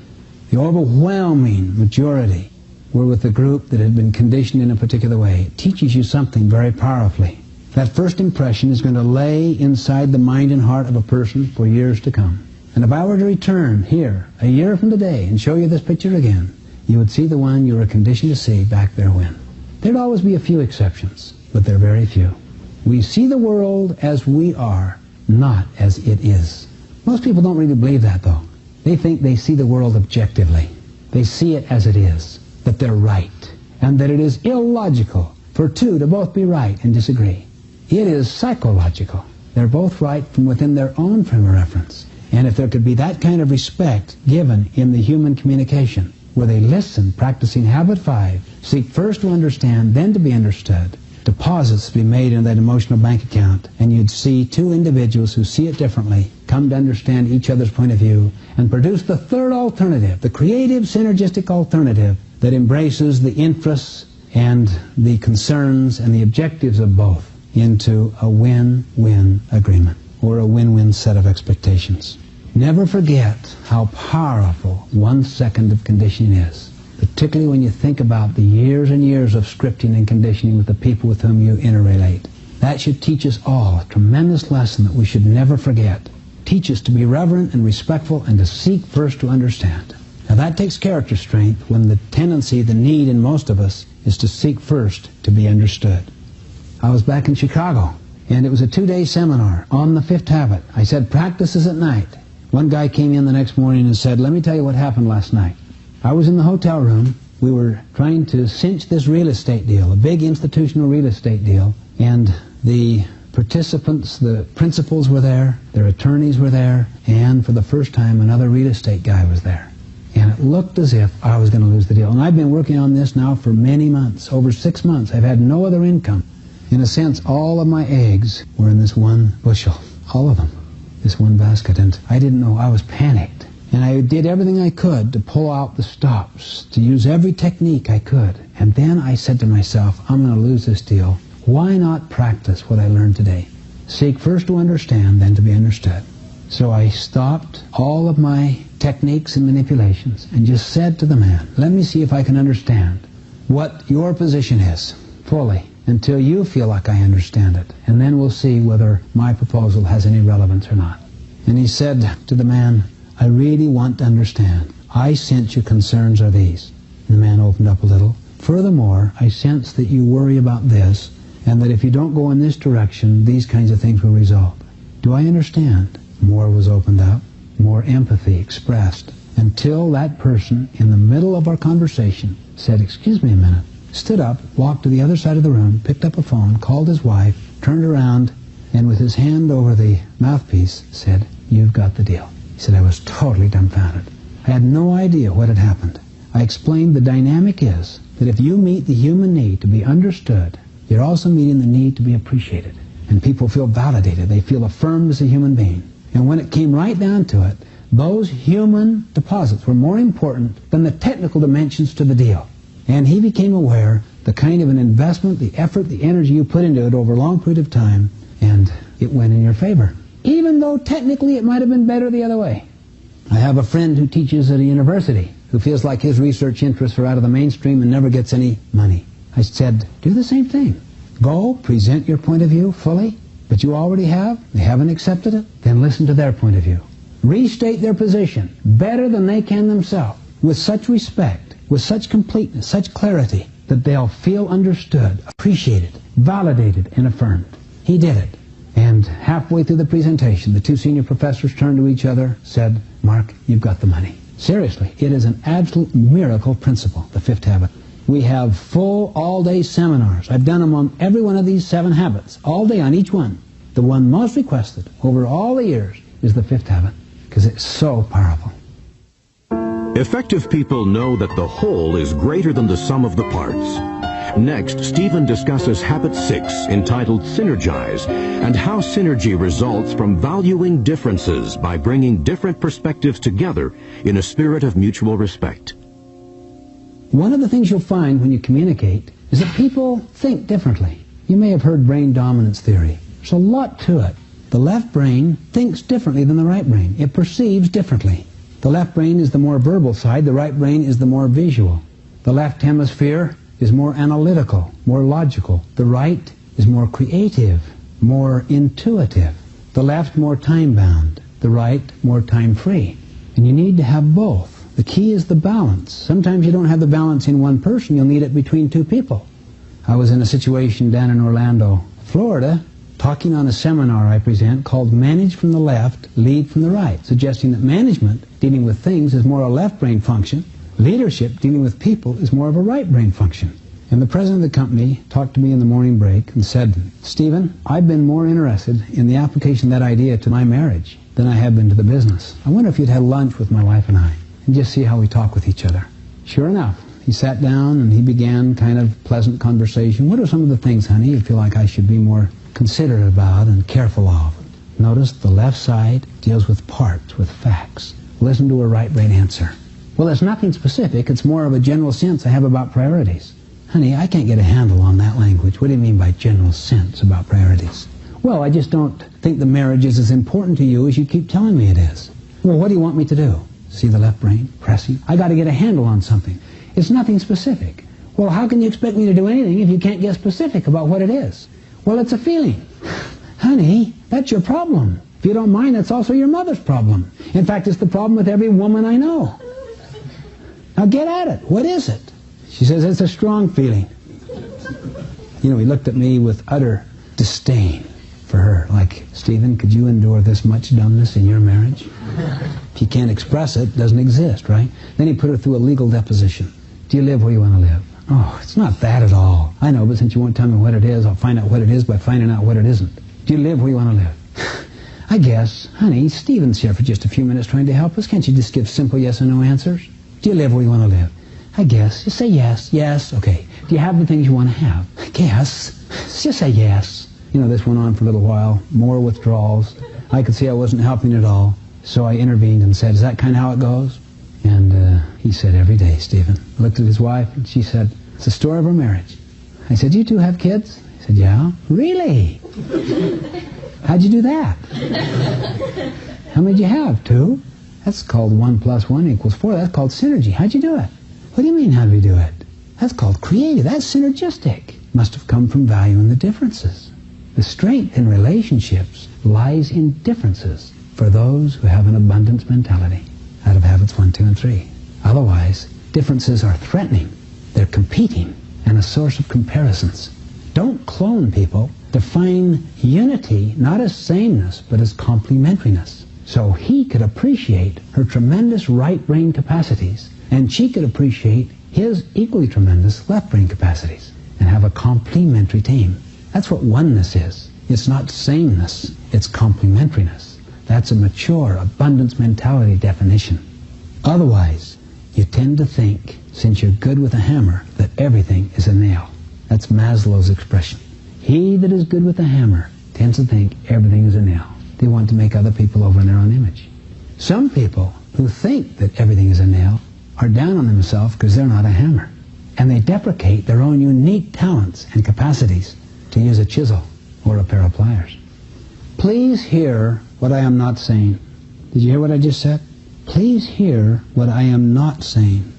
The overwhelming majority were with the group that had been conditioned in a particular way. It teaches you something very powerfully. That first impression is going to lay inside the mind and heart of a person for years to come. And if I were to return here a year from today and show you this picture again, you would see the one you were conditioned to see back there when. There'd always be a few exceptions, but they're very few. We see the world as we are, not as it is. Most people don't really believe that, though. They think they see the world objectively. They see it as it is, that they're right, and that it is illogical for two to both be right and disagree. It is psychological. They're both right from within their own frame of reference. And if there could be that kind of respect given in the human communication, where they listen, practicing habit 5, seek first to understand, then to be understood, deposits to be made in that emotional bank account, and you'd see two individuals who see it differently come to understand each other's point of view and produce the third alternative, the creative, synergistic alternative that embraces the interests and the concerns and the objectives of both into a win-win agreement. or a win-win set of expectations. Never forget how powerful 1 second of conditioning is, particularly when you think about the years and years of scripting and conditioning with the people with whom you interrelate. That should teach us all a tremendous lesson that we should never forget. Teach us to be reverent and respectful and to seek first to understand. Now that takes character strength when the tendency, the need in most of us is to seek first to be understood. I was back in Chicago, and it was a 2-day seminar on the fifth habit. I said, practice is at night. One guy came in the next morning and said, let me tell you what happened last night. I was in the hotel room. We were trying to cinch this real estate deal, a big institutional real estate deal, and the participants, the principals were there, their attorneys were there, and for the first time another real estate guy was there. And it looked as if I was going to lose the deal. And I've been working on this now for many months, over 6 months. I've had no other income. In a sense, all of my eggs were in this one bushel, all of them, this one basket, and I didn't know. I was panicked. And I did everything I could to pull out the stops, to use every technique I could. And then I said to myself, I'm going to lose this deal. Why not practice what I learned today? Seek first to understand, then to be understood. So I stopped all of my techniques and manipulations and just said to the man, let me see if I can understand what your position is fully until you feel like I understand it. And then we'll see whether my proposal has any relevance or not. And he said to the man, I really want to understand. I sense your concerns are these. And the man opened up a little. Furthermore, I sense that you worry about this, and that if you don't go in this direction, these kinds of things will result. Do I understand? More was opened up, more empathy expressed, until that person in the middle of our conversation said, excuse me a minute, stood up, walked to the other side of the room, picked up a phone, called his wife, turned around, and with his hand over the mouthpiece said, you've got the deal. He said, I was totally dumbfounded. I had no idea what had happened. I explained the dynamic is that if you meet the human need to be understood, you're also meeting the need to be appreciated. And people feel validated. They feel affirmed as a human being. And when it came right down to it, those human deposits were more important than the technical dimensions to the deal. And he became aware the kind of an investment, the effort, the energy you put into it over a long period of time, and it went in your favor. Even though technically it might have been better the other way. I have a friend who teaches at a university who feels like his research interests are out of the mainstream and never gets any money. I said, do the same thing. Go, present your point of view fully, but you already have, they haven't accepted it, then listen to their point of view. Restate their position better than they can themselves, with such respect, with such completeness, such clarity, that they'll feel understood, appreciated, validated, and affirmed. He did it. And halfway through the presentation, the two senior professors turned to each other, said, Mark, you've got the money. Seriously, it is an absolute miracle principle, the fifth habit. We have full all-day seminars. I've done them on every one of these 7 habits, all day on each one. The one most requested over all the years is the fifth habit, because it's so powerful.
Effective people know that the whole is greater than the sum of the parts. Next, Stephen discusses Habit 6, entitled Synergize, and how synergy results from valuing differences by bringing different perspectives together in a spirit of mutual respect.
One of the things you'll find when you communicate is that people think differently. You may have heard brain dominance theory. There's a lot to it. The left brain thinks differently than the right brain. It perceives differently. The left brain is the more verbal side. The right brain is the more visual. The left hemisphere is more analytical, more logical. The right is more creative, more intuitive. The left more time-bound. The right more time-free. And you need to have both. The key is the balance. Sometimes you don't have the balance in one person. You'll need it between 2 people. I was in a situation down in Orlando, Florida, talking on a seminar I present called Manage from the Left, Lead from the Right, suggesting that management, dealing with things, is more a left brain function. Leadership, dealing with people, is more of a right brain function. And the president of the company talked to me in the morning break and said, Stephen, I've been more interested in the application of that idea to my marriage than I have been to the business. I wonder if you'd had lunch with my wife and I and just see how we talk with each other. Sure enough, he sat down and he began kind of pleasant conversation. What are some of the things, honey, you feel like I should be more considerate about and careful of? Notice the left side deals with parts, with facts. Listen to a right brain answer. Well, it's nothing specific. It's more of a general sense I have about priorities. Honey, I can't get a handle on that language. What do you mean by general sense about priorities? Well, I just don't think the marriage is as important to you as you keep telling me it is. Well, what do you want me to do? See the left brain? Pressing. I got to get a handle on something. It's nothing specific. Well, how can you expect me to do anything if you can't get specific about what it is? Well, it's a feeling. Honey, that's your problem. If you don't mind, that's also your mother's problem. In fact, it's the problem with every woman I know. Now get at it. What is it? She says, it's a strong feeling. You know, he looked at me with utter disdain for her. Like, Stephen, could you endure this much dumbness in your marriage? If you can't express it, it doesn't exist, right? Then he put her through a legal deposition. Do you live where you want to live? Oh, it's not that at all. I know, but since you won't tell me what it is, I'll find out what it is by finding out what it isn't. Do you live where you want to live? I guess. Honey, Stephen's here for just a few minutes trying to help us. Can't you just give simple yes or no answers? Do you live where you want to live? I guess. Just say yes. Yes. Okay. Do you have the things you want to have? I guess. Just say yes. You know, this went on for a little while. More withdrawals. I could see I wasn't helping at all. So I intervened and said, is that kind of how it goes? And he said, every day, Stephen. I looked at his wife and she said, it's the story of our marriage. I said, you two have kids? He said, yeah. Really? How'd you do that? How many did you have? 2? That's called 1 + 1 = 4. That's called synergy. How'd you do it? What do you mean, how do we do it? That's called creative. That's synergistic. Must have come from valuing the differences. The strength in relationships lies in differences for those who have an abundance mentality out of habits 1, 2, and 3. Otherwise, differences are threatening. They're competing and a source of comparisons. Don't clone people. Define unity not as sameness, but as complementariness. So he could appreciate her tremendous right brain capacities, and she could appreciate his equally tremendous left brain capacities, and have a complementary team. That's what oneness is. It's not sameness, it's complementariness. That's a mature abundance mentality definition. Otherwise, you tend to think, since you're good with a hammer, that everything is a nail. That's Maslow's expression. He that is good with a hammer tends to think everything is a nail. They want to make other people over in their own image. Some people who think that everything is a nail are down on themselves because they're not a hammer. And they deprecate their own unique talents and capacities to use a chisel or a pair of pliers. Please hear what I am not saying. Did you hear what I just said? Please hear what I am not saying.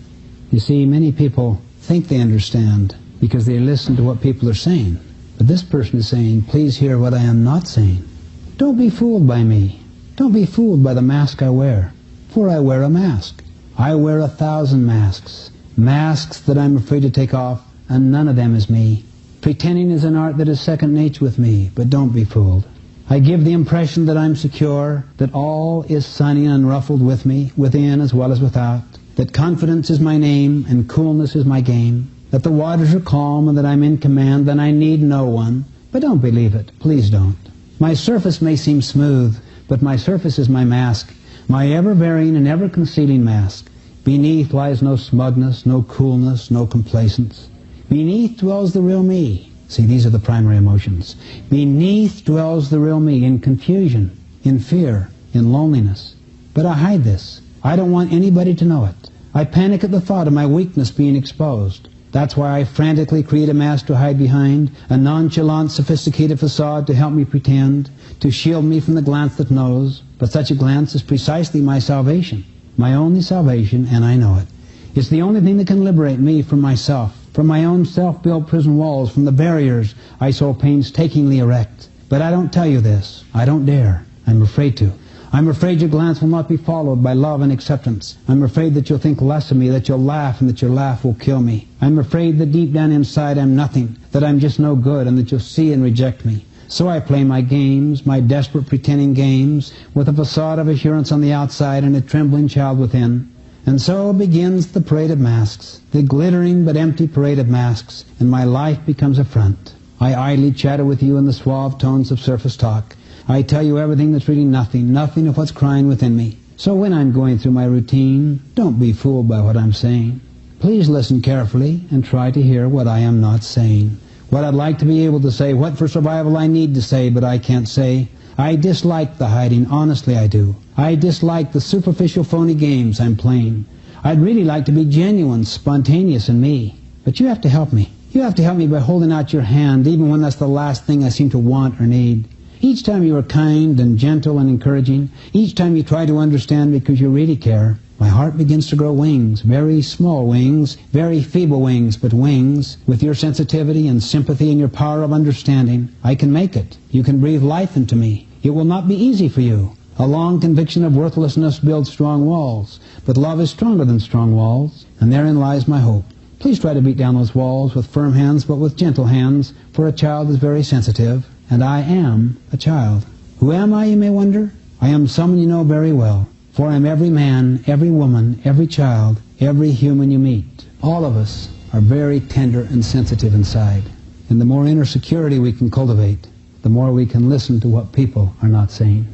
You see, many people think they understand because they listen to what people are saying. But this person is saying, please hear what I am not saying. Don't be fooled by me. Don't be fooled by the mask I wear. For I wear a mask. I wear 1,000 masks. Masks that I'm afraid to take off, and none of them is me. Pretending is an art that is second nature with me, but don't be fooled. I give the impression that I'm secure, that all is sunny and unruffled with me, within as well as without, that confidence is my name and coolness is my game, that the waters are calm and that I'm in command, then I need no one. But don't believe it. Please don't. My surface may seem smooth, but my surface is my mask, my ever-varying and ever-concealing mask. Beneath lies no smugness, no coolness, no complacence. Beneath dwells the real me. See, these are the primary emotions. Beneath dwells the real me, in confusion, in fear, in loneliness. But I hide this. I don't want anybody to know it. I panic at the thought of my weakness being exposed. That's why I frantically create a mask to hide behind, a nonchalant, sophisticated facade to help me pretend, to shield me from the glance that knows. But such a glance is precisely my salvation, my only salvation, and I know it. It's the only thing that can liberate me from myself, from my own self-built prison walls, from the barriers I so painstakingly erect. But I don't tell you this. I don't dare. I'm afraid to. I'm afraid your glance will not be followed by love and acceptance. I'm afraid that you'll think less of me, that you'll laugh, and that your laugh will kill me. I'm afraid that deep down inside I'm nothing, that I'm just no good, and that you'll see and reject me. So I play my games, my desperate pretending games, with a facade of assurance on the outside and a trembling child within. And so begins the parade of masks, the glittering but empty parade of masks, and my life becomes a front. I idly chatter with you in the suave tones of surface talk. I tell you everything that's really nothing, nothing of what's crying within me. So when I'm going through my routine, don't be fooled by what I'm saying. Please listen carefully and try to hear what I am not saying. What I'd like to be able to say, what for survival I need to say, but I can't say. I dislike the hiding, honestly I do. I dislike the superficial phony games I'm playing. I'd really like to be genuine, spontaneous in me. But you have to help me. You have to help me by holding out your hand, even when that's the last thing I seem to want or need. Each time you are kind and gentle and encouraging, each time you try to understand because you really care, my heart begins to grow wings, very small wings, very feeble wings, but wings. With your sensitivity and sympathy and your power of understanding, I can make it. You can breathe life into me. It will not be easy for you. A long conviction of worthlessness builds strong walls, but love is stronger than strong walls, and therein lies my hope. Please try to beat down those walls with firm hands, but with gentle hands, for a child is very sensitive, and I am a child. Who am I, you may wonder? I am someone you know very well, for I am every man, every woman, every child, every human you meet. All of us are very tender and sensitive inside, and the more inner security we can cultivate, the more we can listen to what people are not saying.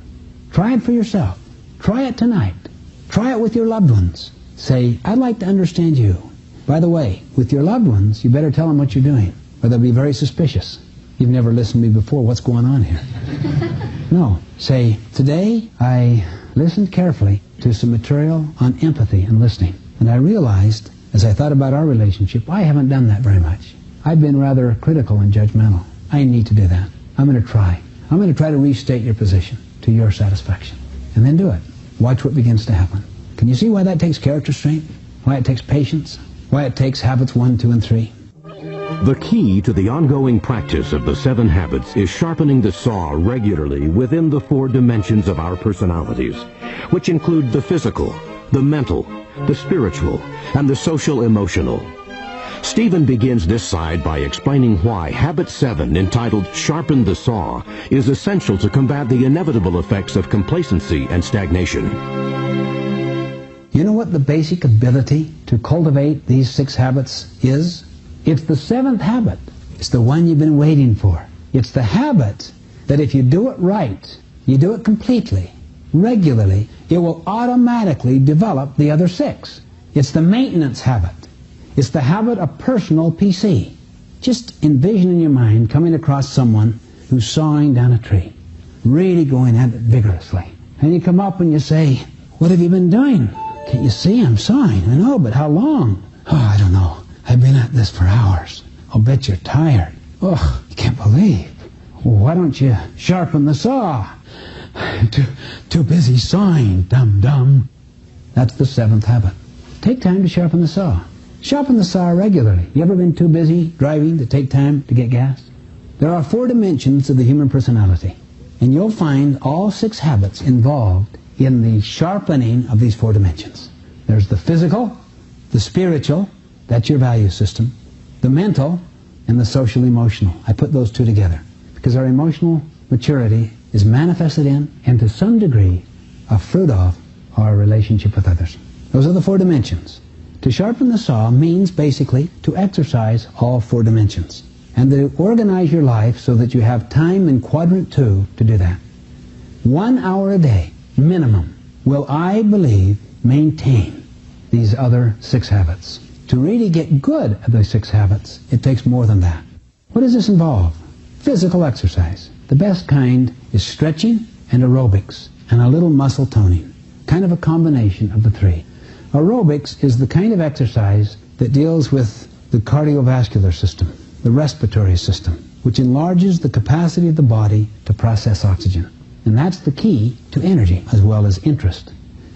Try it for yourself. Try it tonight. Try it with your loved ones. Say, I'd like to understand you. By the way, with your loved ones, you better tell them what you're doing, or they'll be very suspicious. You've never listened to me before. What's going on here? No. Say, today I listened carefully to some material on empathy and listening, and I realized, as I thought about our relationship, I haven't done that very much. I've been rather critical and judgmental. I need to do that. I'm going to try. I'm going to try to restate your position to your satisfaction. And then do it. Watch what begins to happen. Can you see why that takes character strength? Why it takes patience? Why it takes habits 1, 2, and 3?
The key to the ongoing practice of the 7 habits is sharpening the saw regularly within the 4 dimensions of our personalities, which include the physical, the mental, the spiritual, and the social-emotional. Stephen begins this side by explaining why Habit 7, entitled Sharpen the Saw, is essential to combat the inevitable effects of complacency and stagnation.
You know what the basic ability to cultivate these 6 habits is? It's the 7th habit. It's the one you've been waiting for. It's the habit that if you do it right, you do it completely, regularly, it will automatically develop the other 6. It's the maintenance habit. It's the habit of personal PC. Just envision in your mind coming across someone who's sawing down a tree, really going at it vigorously. And you come up and you say, what have you been doing? Can't you see I'm sawing? I know, but how long? Oh, I don't know. I've been at this for hours. I'll bet you're tired. Oh, you can't believe. Well, why don't you sharpen the saw? Too busy sawing, dum-dum. That's the 7th habit. Take time to sharpen the saw. Sharpen the saw regularly. You ever been too busy driving to take time to get gas? There are 4 dimensions of the human personality, and you'll find all 6 habits involved in the sharpening of these 4 dimensions. There's the physical, the spiritual, that's your value system, the mental, and the social-emotional. I put those 2 together because our emotional maturity is manifested in, and to some degree, a fruit of, our relationship with others. Those are the 4 dimensions. To sharpen the saw means basically to exercise all 4 dimensions and to organize your life so that you have time in quadrant 2 to do that. 1 hour a day, minimum, will, I believe, maintain these other 6 habits. To really get good at those 6 habits, it takes more than that. What does this involve? Physical exercise. The best kind is stretching and aerobics and a little muscle toning, kind of a combination of the 3. Aerobics is the kind of exercise that deals with the cardiovascular system, the respiratory system, which enlarges the capacity of the body to process oxygen. And that's the key to energy as well as interest.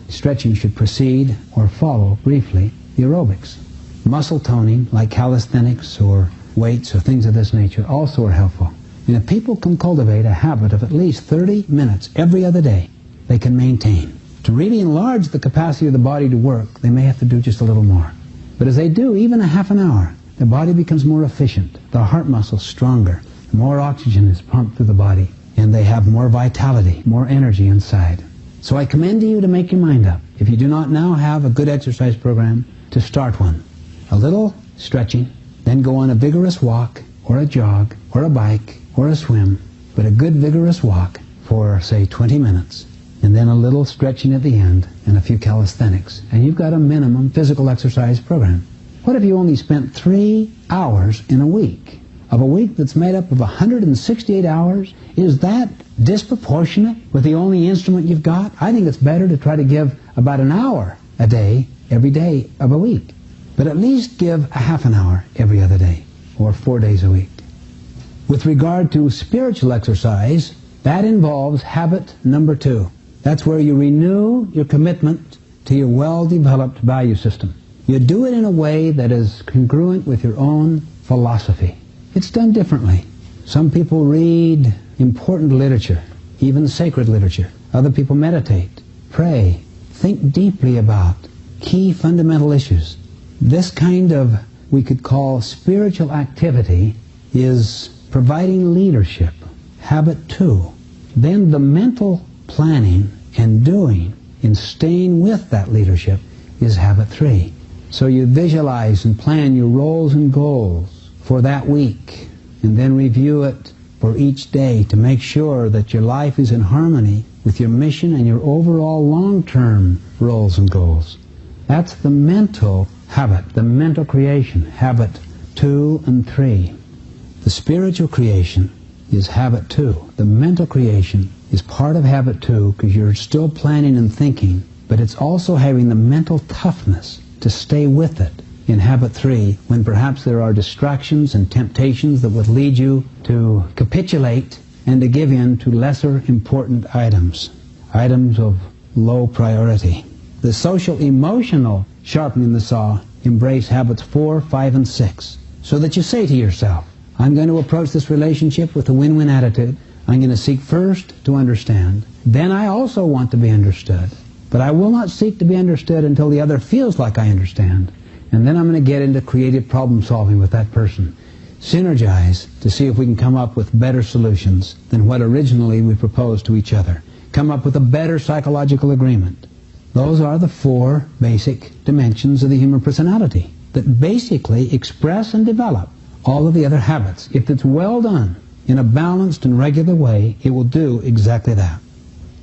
Stretching should precede or follow briefly the aerobics. Muscle toning, like calisthenics or weights or things of this nature, also are helpful. And if people can cultivate a habit of at least 30 minutes every other day, they can maintain. To really enlarge the capacity of the body to work, they may have to do just a little more. But as they do even a half an hour, the body becomes more efficient, the heart muscles stronger, more oxygen is pumped through the body, and they have more vitality, more energy inside. So I commend to you to make your mind up. If you do not now have a good exercise program, to start one. A little stretching, then go on a vigorous walk, or a jog, or a bike, or a swim, but a good vigorous walk for, say, 20 minutes. And then a little stretching at the end, and a few calisthenics. And you've got a minimum physical exercise program. What if you only spent 3 hours in a week? Of a week that's made up of 168 hours? Is that disproportionate with the only instrument you've got? I think it's better to try to give about an hour a day, every day of a week. But at least give a half an hour every other day, or 4 days a week. With regard to spiritual exercise, That involves habit number 2. That's where you renew your commitment to your well-developed value system. You do it in a way that is congruent with your own philosophy. It's done differently. Some people read important literature, even sacred literature. Other people meditate, pray, think deeply about key fundamental issues. This kind of, we could call spiritual activity, is providing leadership, habit 2. Then the mental planning and doing in staying with that leadership is habit 3. So you visualize and plan your roles and goals for that week, and then review it for each day to make sure that your life is in harmony with your mission and your overall long-term roles and goals. That's the mental habit, the mental creation, habit 2 and 3. The spiritual creation is habit 2. The mental creation is part of habit 2 because you're still planning and thinking, but it's also having the mental toughness to stay with it in habit 3 when perhaps there are distractions and temptations that would lead you to capitulate and to give in to lesser important items of low priority. The social emotional sharpening the saw embrace habits 4, 5, and 6, so that you say to yourself, I'm going to approach this relationship with a win-win attitude. I'm going to seek first to understand. Then I also want to be understood. But I will not seek to be understood until the other feels like I understand. And then I'm going to get into creative problem solving with that person. Synergize to see if we can come up with better solutions than what originally we proposed to each other. Come up with a better psychological agreement. Those are the 4 basic dimensions of the human personality that basically express and develop all of the other habits. If it's well done in a balanced and regular way, it will do exactly that.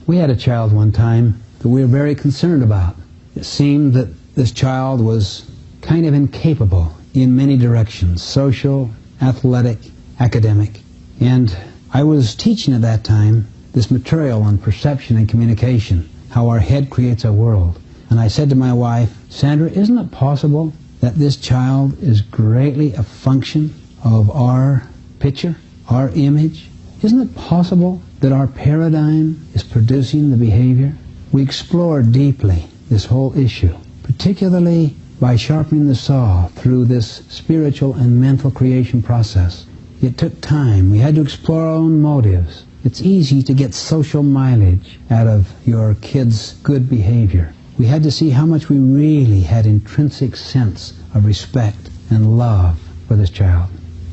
We had a child one time that we were very concerned about. It seemed that this child was kind of incapable in many directions, social, athletic, academic. And I was teaching at that time this material on perception and communication, how our head creates our world. And I said to my wife, Sandra, isn't it possible that this child is greatly a function of our picture, our image? Isn't it possible that our paradigm is producing the behavior? We explored deeply this whole issue, particularly by sharpening the saw through this spiritual and mental creation process. It took time. We had to explore our own motives. It's easy to get social mileage out of your kid's good behavior. We had to see how much we really had intrinsic sense of respect and love for this child.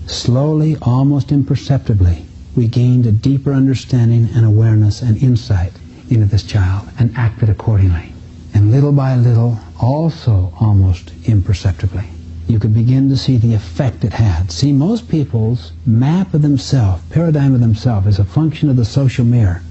Slowly, almost imperceptibly, we gained a deeper understanding and awareness and insight into this child and acted accordingly. And little by little, also almost imperceptibly, you could begin to see the effect it had. See, most people's map of themselves, paradigm of themselves, is a function of the social mirror,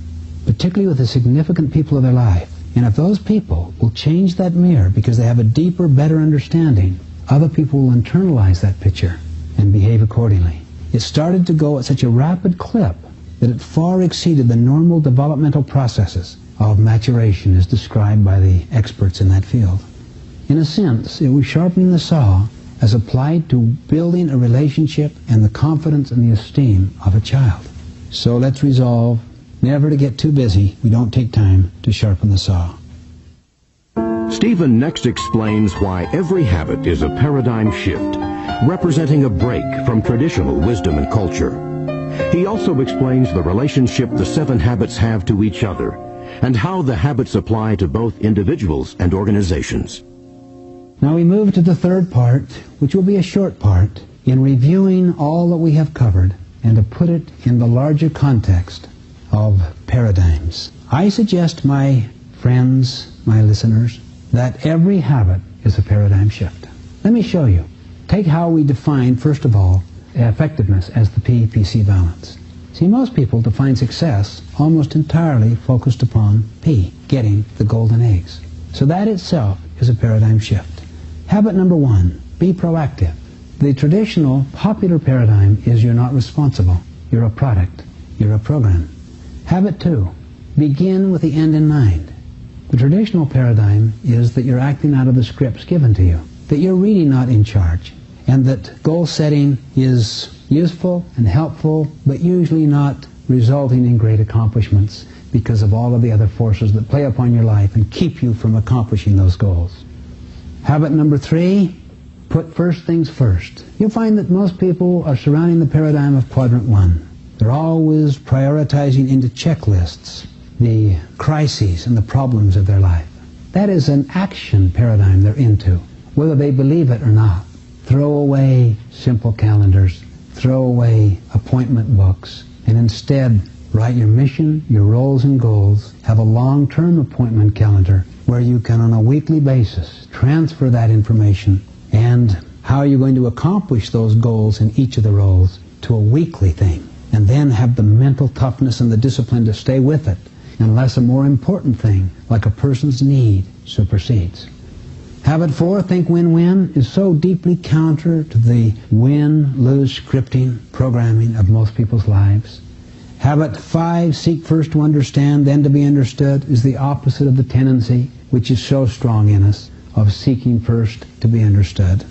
particularly with the significant people of their life. And if those people will change that mirror because they have a deeper, better understanding, other people will internalize that picture and behave accordingly. It started to go at such a rapid clip that it far exceeded the normal developmental processes of maturation as described by the experts in that field. In a sense, it was sharpening the saw as applied to building a relationship and the confidence and the esteem of a child. So let's resolve never to get too busy. We don't take time to sharpen the saw.
Stephen next explains why every habit is a paradigm shift, representing a break from traditional wisdom and culture. He also explains the relationship the 7 habits have to each other, and how the habits apply to both individuals and organizations.
Now we move to the third part, which will be a short part, in reviewing all that we have covered and to put it in the larger context of paradigms. I suggest, my friends, my listeners, that every habit is a paradigm shift. Let me show you. Take how we define, first of all, effectiveness as the P-PC balance. See, most people define success almost entirely focused upon P, getting the golden eggs. So that itself is a paradigm shift. Habit number 1, be proactive. The traditional popular paradigm is you're not responsible. You're a product. You're a program. Habit 2, begin with the end in mind. The traditional paradigm is that you're acting out of the scripts given to you, that you're really not in charge, and that goal setting is useful and helpful, but usually not resulting in great accomplishments because of all of the other forces that play upon your life and keep you from accomplishing those goals. Habit number 3, put first things first. You'll find that most people are surrounding the paradigm of quadrant 1. They're always prioritizing into checklists the crises and the problems of their life. That is an action paradigm they're into, whether they believe it or not. Throw away simple calendars, throw away appointment books, and instead write your mission, your roles and goals, have a long-term appointment calendar where you can on a weekly basis transfer that information and how you're going to accomplish those goals in each of the roles to a weekly thing, and then have the mental toughness and the discipline to stay with it unless a more important thing, like a person's need, supersedes. Habit 4, think win-win, is so deeply counter to the win-lose scripting programming of most people's lives. Habit 5, seek first to understand, then to be understood, is the opposite of the tendency which is so strong in us of seeking first to be understood.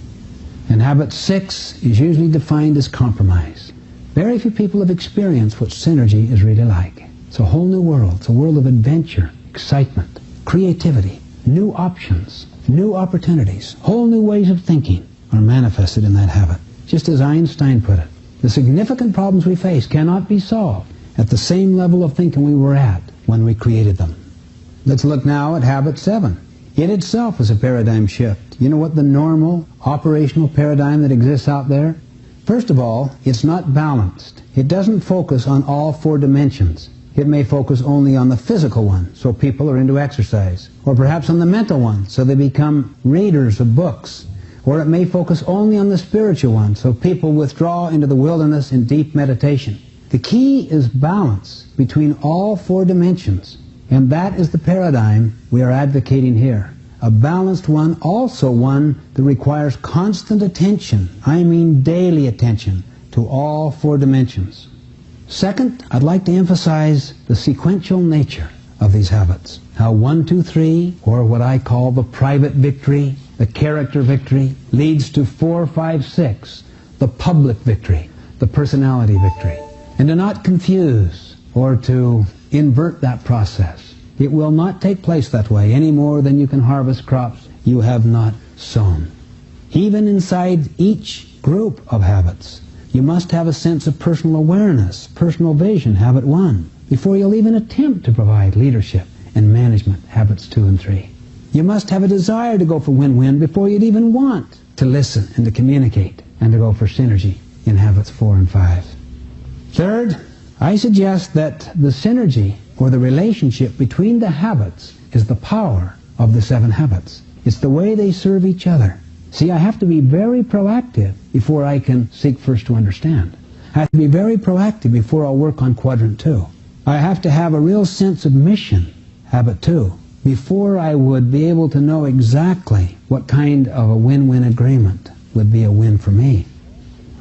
And habit 6 is usually defined as compromise. Very few people have experienced what synergy is really like. It's a whole new world. It's a world of adventure, excitement, creativity, new options, new opportunities, whole new ways of thinking are manifested in that habit. Just as Einstein put it, the significant problems we face cannot be solved at the same level of thinking we were at when we created them. Let's look now at habit 7. It itself is a paradigm shift. You know what the normal operational paradigm that exists out there? First of all, it's not balanced. It doesn't focus on all 4 dimensions. It may focus only on the physical one, so people are into exercise. Or perhaps on the mental one, so they become readers of books. Or it may focus only on the spiritual one, so people withdraw into the wilderness in deep meditation. The key is balance between all 4 dimensions, and that is the paradigm we are advocating here. A balanced one, also one that requires constant attention, I mean daily attention, to all 4 dimensions. Second, I'd like to emphasize the sequential nature of these habits. How 1, 2, 3, or what I call the private victory, the character victory, leads to 4, 5, 6, the public victory, the personality victory. And to not confuse or to invert that process. It will not take place that way any more than you can harvest crops you have not sown. Even inside each group of habits, you must have a sense of personal awareness, personal vision, habit 1, before you'll even attempt to provide leadership and management, habits 2 and 3. You must have a desire to go for win-win before you'd even want to listen and to communicate and to go for synergy in habits 4 and 5. Third, I suggest that the synergy or the relationship between the habits is the power of the 7 habits. It's the way they serve each other. See, I have to be very proactive before I can seek first to understand. I have to be very proactive before I'll work on quadrant 2. I have to have a real sense of mission, habit 2, before I would be able to know exactly what kind of a win-win agreement would be a win for me.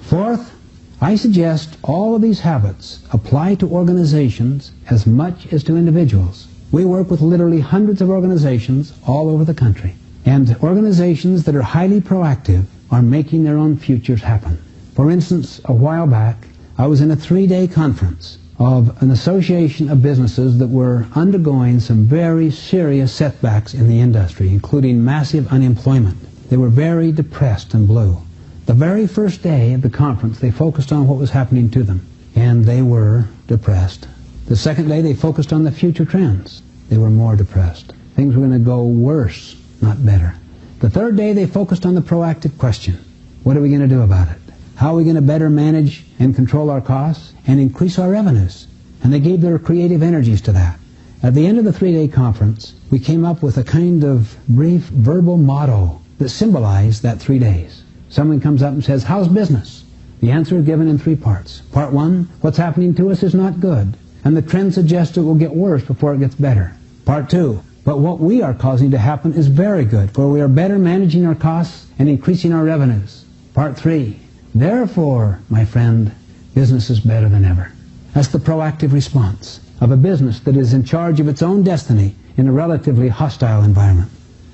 Fourth, I suggest all of these habits apply to organizations as much as to individuals. We work with literally hundreds of organizations all over the country. And organizations that are highly proactive are making their own futures happen. For instance, a while back, I was in a 3-day conference of an association of businesses that were undergoing some very serious setbacks in the industry, including massive unemployment. They were very depressed and blue. The very first day of the conference, they focused on what was happening to them, and they were depressed. The second day, they focused on the future trends. They were more depressed. Things were going to go worse, not better. The third day, they focused on the proactive question. What are we going to do about it? How are we going to better manage and control our costs and increase our revenues? And they gave their creative energies to that. At the end of the 3-day conference, we came up with a kind of brief verbal motto that symbolized that 3 days. Someone comes up and says, how's business? The answer is given in 3 parts. Part 1, what's happening to us is not good, and the trend suggests it will get worse before it gets better. Part 2, but what we are causing to happen is very good, for we are better managing our costs and increasing our revenues. Part 3, therefore, my friend, business is better than ever. That's the proactive response of a business that is in charge of its own destiny in a relatively hostile environment.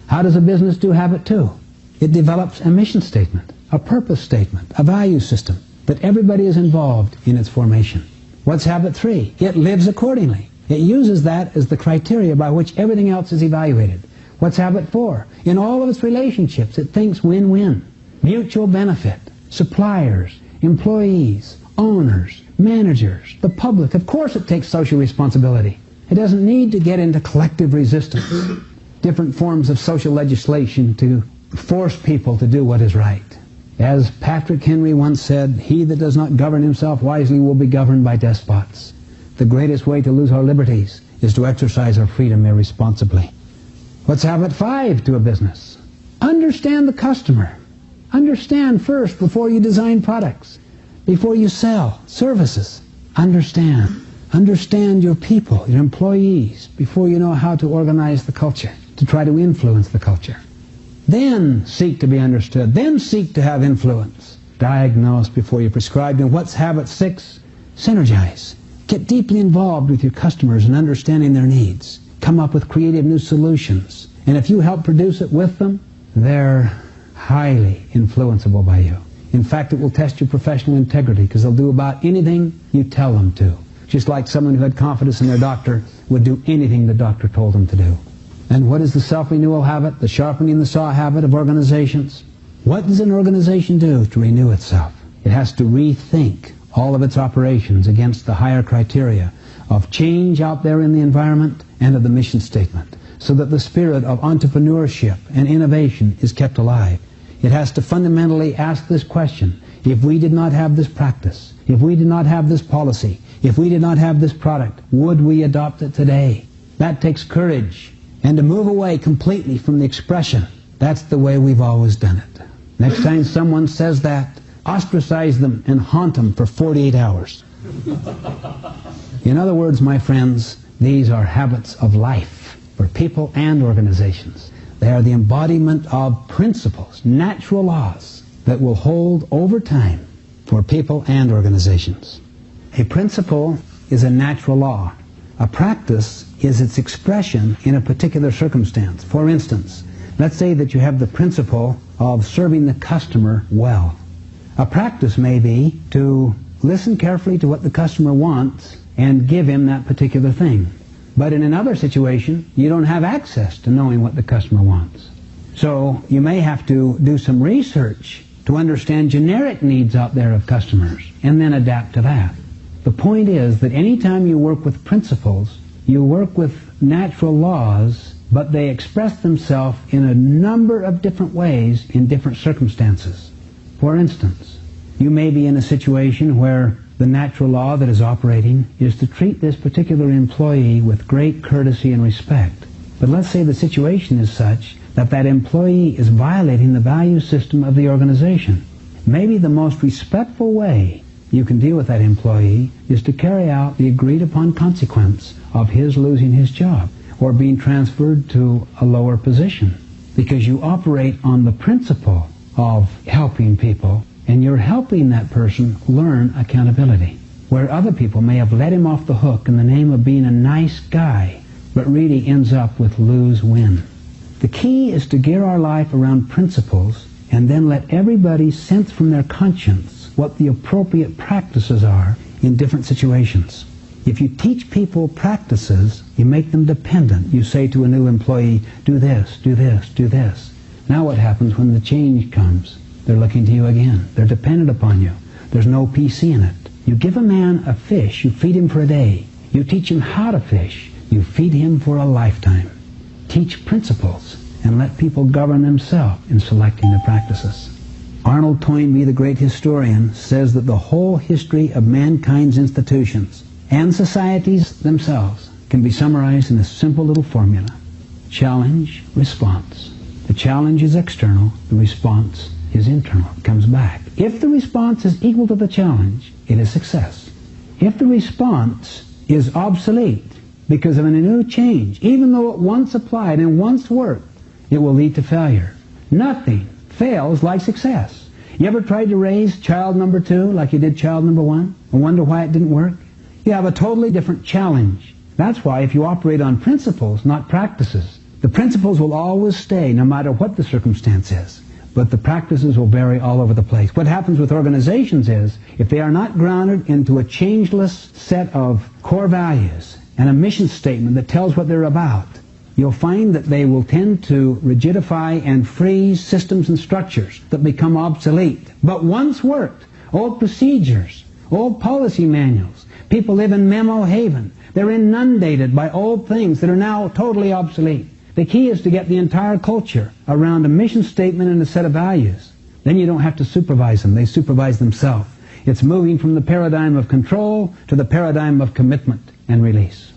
How does a business do habit 2? It develops a mission statement, a purpose statement, a value system that everybody is involved in its formation. What's habit 3? It lives accordingly. It uses that as the criteria by which everything else is evaluated. What's habit 4? In all of its relationships, it thinks win-win. Mutual benefit. Suppliers, employees, owners, managers, the public. Of course it takes social responsibility. It doesn't need to get into collective resistance, different forms of social legislation to force people to do what is right. As Patrick Henry once said, he that does not govern himself wisely will be governed by despots. The greatest way to lose our liberties is to exercise our freedom irresponsibly. What's habit 5 to a business? Understand the customer. Understand first before you design products, before you sell services. Understand. Understand your people, your employees, before you know how to organize the culture, to try to influence the culture. Then seek to be understood. Then seek to have influence. Diagnose before you prescribe. And what's habit 6? Synergize. Get deeply involved with your customers and understanding their needs. Come up with creative new solutions. And if you help produce it with them, they're highly influenceable by you. In fact, it will test your professional integrity because they'll do about anything you tell them to. Just like someone who had confidence in their doctor would do anything the doctor told them to do. And what is the self-renewal habit, the sharpening the saw habit of organizations? What does an organization do to renew itself? It has to rethink all of its operations against the higher criteria of change out there in the environment and of the mission statement, so that the spirit of entrepreneurship and innovation is kept alive. It has to fundamentally ask this question: if we did not have this practice, if we did not have this policy, if we did not have this product, would we adopt it today? That takes courage. And to move away completely from the expression, that's the way we've always done it. Next time someone says that, ostracize them and haunt them for 48 hours. In other words, my friends, these are habits of life for people and organizations. They are the embodiment of principles, natural laws, that will hold over time for people and organizations. A principle is a natural law. A practice is its expression in a particular circumstance. For instance, let's say that you have the principle of serving the customer well. A practice may be to listen carefully to what the customer wants and give him that particular thing. But in another situation, you don't have access to knowing what the customer wants. So you may have to do some research to understand generic needs out there of customers and then adapt to that. The point is that anytime you work with principles, you work with natural laws, but they express themselves in a number of different ways in different circumstances. For instance, you may be in a situation where the natural law that is operating is to treat this particular employee with great courtesy and respect. But let's say the situation is such that that employee is violating the value system of the organization. Maybe the most respectful way you can deal with that employee is to carry out the agreed upon consequence of his losing his job or being transferred to a lower position, because you operate on the principle of helping people, and you're helping that person learn accountability, where other people may have let him off the hook in the name of being a nice guy, but really ends up with lose-win. The key is to gear our life around principles and then let everybody sense from their conscience what the appropriate practices are in different situations. If you teach people practices, you make them dependent. You say to a new employee, do this, do this, do this. Now what happens when the change comes? They're looking to you again. They're dependent upon you. There's no PC in it. You give a man a fish, you feed him for a day. You teach him how to fish, you feed him for a lifetime. Teach principles and let people govern themselves in selecting their practices. Arnold Toynbee, the great historian, says that the whole history of mankind's institutions and societies themselves can be summarized in a simple little formula: challenge, response. The challenge is external, the response is internal. It comes back. If the response is equal to the challenge, it is success. If the response is obsolete because of a new change, even though it once applied and once worked, it will lead to failure. Nothing fails like success. You ever tried to raise child number 2 like you did child number 1 and wonder why it didn't work? You have a totally different challenge. That's why if you operate on principles, not practices, the principles will always stay no matter what the circumstance is. but the practices will vary all over the place. What happens with organizations is, if they are not grounded into a changeless set of core values and a mission statement that tells what they're about, you'll find that they will tend to rigidify and freeze systems and structures that become obsolete, but once worked. Old procedures, old policy manuals. People live in memo haven. They're inundated by old things that are now totally obsolete. The key is to get the entire culture around a mission statement and a set of values. Then you don't have to supervise them. They supervise themselves. It's moving from the paradigm of control to the paradigm of commitment and release.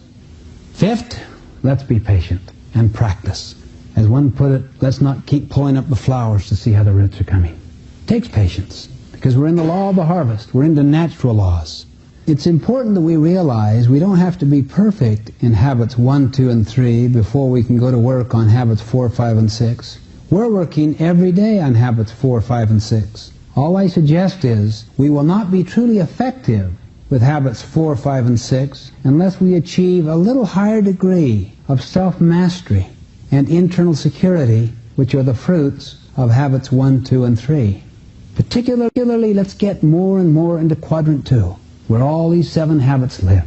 Fifth, let's be patient and practice. As one put it, let's not keep pulling up the flowers to see how the roots are coming. It takes patience, because we're in the law of the harvest. We're into natural laws. It's important that we realize we don't have to be perfect in habits 1, 2, and 3 before we can go to work on habits 4, 5, and 6. We're working every day on habits 4, 5, and 6. All I suggest is we will not be truly effective with habits 4, 5, and 6 unless we achieve a little higher degree of self-mastery and internal security, which are the fruits of habits 1, 2, and 3. Particularly, let's get more and more into quadrant 2, where all these 7 habits live.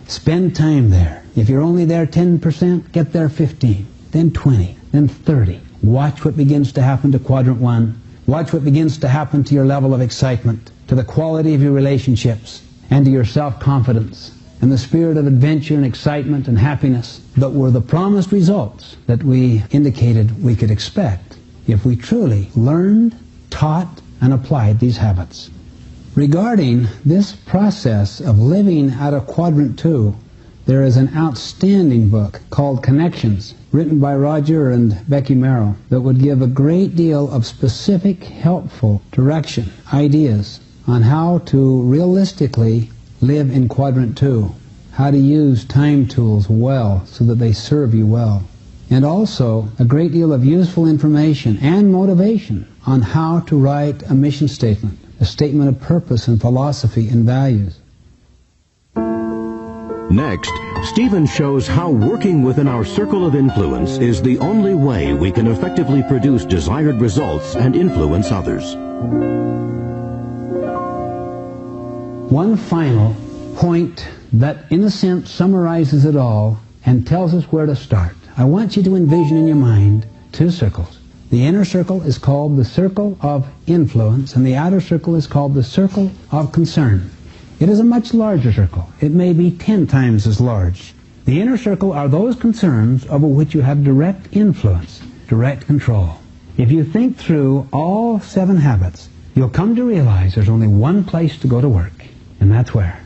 Spend time there. If you're only there 10%, get there 15, then 20, then 30. Watch what begins to happen to quadrant 1. Watch what begins to happen to your level of excitement, to the quality of your relationships, and to your self-confidence, and the spirit of adventure and excitement and happiness that were the promised results that we indicated we could expect if we truly learned, taught, and applied these habits. Regarding this process of living out of quadrant 2, there is an outstanding book called Connections, written by Roger and Becky Merrill, that would give a great deal of specific, helpful direction, ideas on how to realistically live in quadrant 2, how to use time tools well so that they serve you well, and also a great deal of useful information and motivation on how to write a mission statement, a statement of purpose and philosophy and values.
Next, Stephen shows how working within our circle of influence is the only way we can effectively produce desired results and influence others.
One final point that, in a sense, summarizes it all and tells us where to start. I want you to envision in your mind 2 circles. The inner circle is called the circle of influence, and the outer circle is called the circle of concern. It is a much larger circle. It may be 10 times as large. The inner circle are those concerns over which you have direct influence, direct control. If you think through all 7 habits, you'll come to realize there's only one place to go to work, and that's where?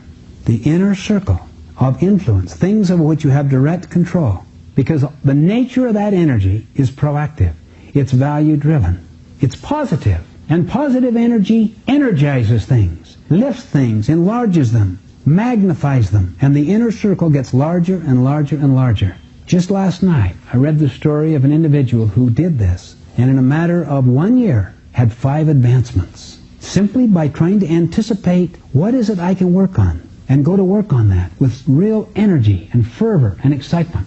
The inner circle of influence, things over which you have direct control, because the nature of that energy is proactive. It's value-driven. It's positive. And positive energy energizes things, lifts things, enlarges them, magnifies them. And the inner circle gets larger and larger and larger. Just last night, I read the story of an individual who did this, and in a matter of 1 year, had 5 advancements, simply by trying to anticipate what is it I can work on, and go to work on that with real energy and fervor and excitement.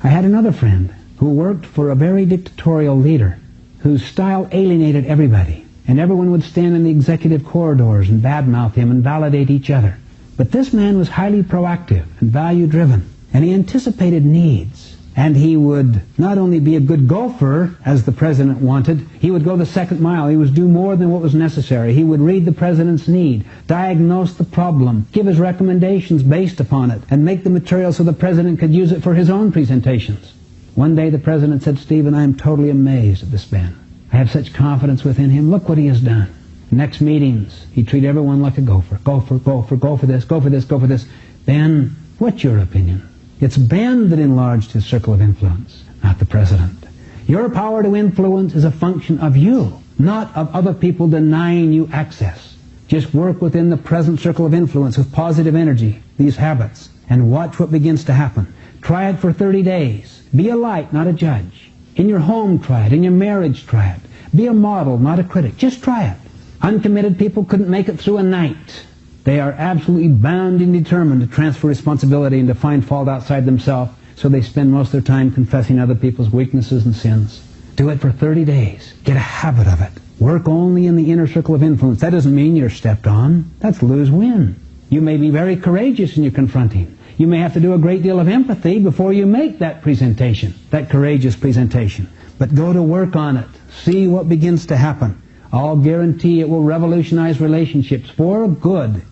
I had another friend who worked for a very dictatorial leader whose style alienated everybody, and everyone would stand in the executive corridors and badmouth him and validate each other. But this man was highly proactive and value-driven, and he anticipated needs. And he would not only be a good golfer, as the president wanted, he would go the second mile. He would do more than what was necessary. He would read the president's need, diagnose the problem, give his recommendations based upon it, and make the material so the president could use it for his own presentations. One day the president said, "Stephen, I am totally amazed at this man. I have such confidence within him. Look what he has done." Next meetings, he'd treat everyone like a gopher. Gopher, gopher, go for this, go for this, go for this. Ben, what's your opinion? It's Ben that enlarged his circle of influence, not the president. Your power to influence is a function of you, not of other people denying you access. Just work within the present circle of influence with positive energy, these habits, and watch what begins to happen. Try it for 30 days. Be a light, not a judge. In your home, try it. In your marriage, try it. Be a model, not a critic. Just try it. Uncommitted people couldn't make it through a night. They are absolutely bound and determined to transfer responsibility and to find fault outside themselves, so they spend most of their time confessing other people's weaknesses and sins. Do it for 30 days. Get a habit of it. Work only in the inner circle of influence. That doesn't mean you're stepped on. That's lose-win. You may be very courageous in your confronting. You may have to do a great deal of empathy before you make that presentation, that courageous presentation. But go to work on it. See what begins to happen. I'll guarantee it will revolutionize relationships for good.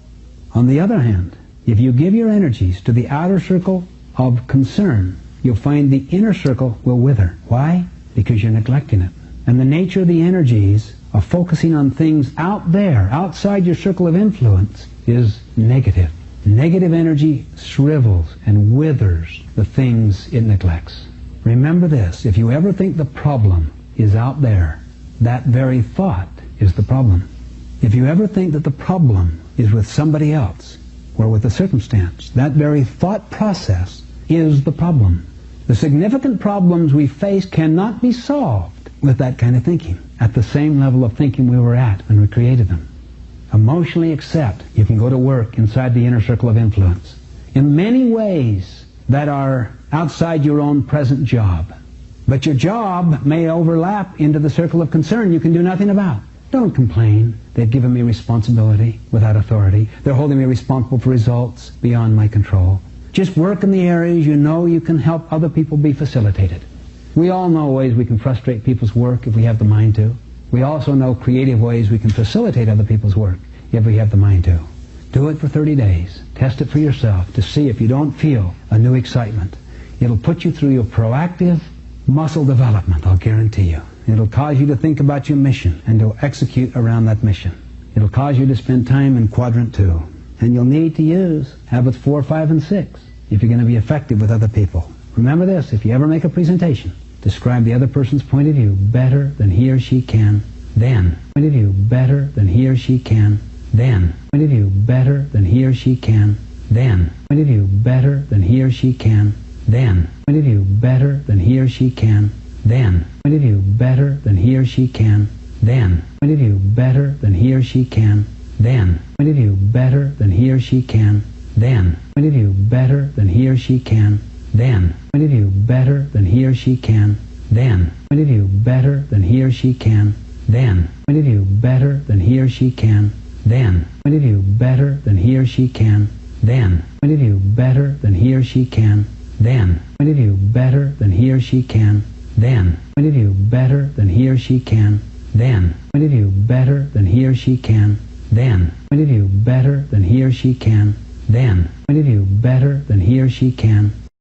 On the other hand, if you give your energies to the outer circle of concern, you'll find the inner circle will wither. Why? Because you're neglecting it. And the nature of the energies of focusing on things out there, outside your circle of influence, is negative. Negative energy shrivels and withers the things it neglects. Remember this, if you ever think the problem is out there, that very thought is the problem. If you ever think that the problem is with somebody else or with a circumstance, that very thought process is the problem. The significant problems we face cannot be solved with that kind of thinking, at the same level of thinking we were at when we created them. Emotionally accept you can go to work inside the inner circle of influence in many ways that are outside your own present job. But your job may overlap into the circle of concern you can do nothing about. Don't complain. They've given me responsibility without authority. They're holding me responsible for results beyond my control. Just work in the areas you know you can help other people be facilitated. We all know ways we can frustrate people's work if we have the mind to. We also know creative ways we can facilitate other people's work if we have the mind to. Do it for 30 days. Test it for yourself to see if you don't feel a new excitement. It'll put you through your proactive muscle development, I'll guarantee you. It'll cause you to think about your mission and to execute around that mission. It'll cause you to spend time in quadrant 2. And you'll need to use habits 4, 5, and 6 if you're going to be effective with other people. Remember this, if you ever make a presentation, describe the other person's point of view better than he or she can then. Point of view better than he or she can then. Point of view better than he or she can then. Point of view better than he or she can then. Point of view better than he or she can then. Point of view better than he or she can then. Point of view better than he or she can then. Point of view better than he or she can then. Point of view better than he or she can then. Point of view better than he or she can then. Point of view better than he or she can then. Point of view better than he or she can then. Point of view better than he or she can then. Point of view better than he or she can then. Point of view better than he or she can then. Point of view better than he or she can then. Point of view better than he or she can then. Point of view better than he or she can then. Point of view better than he or she can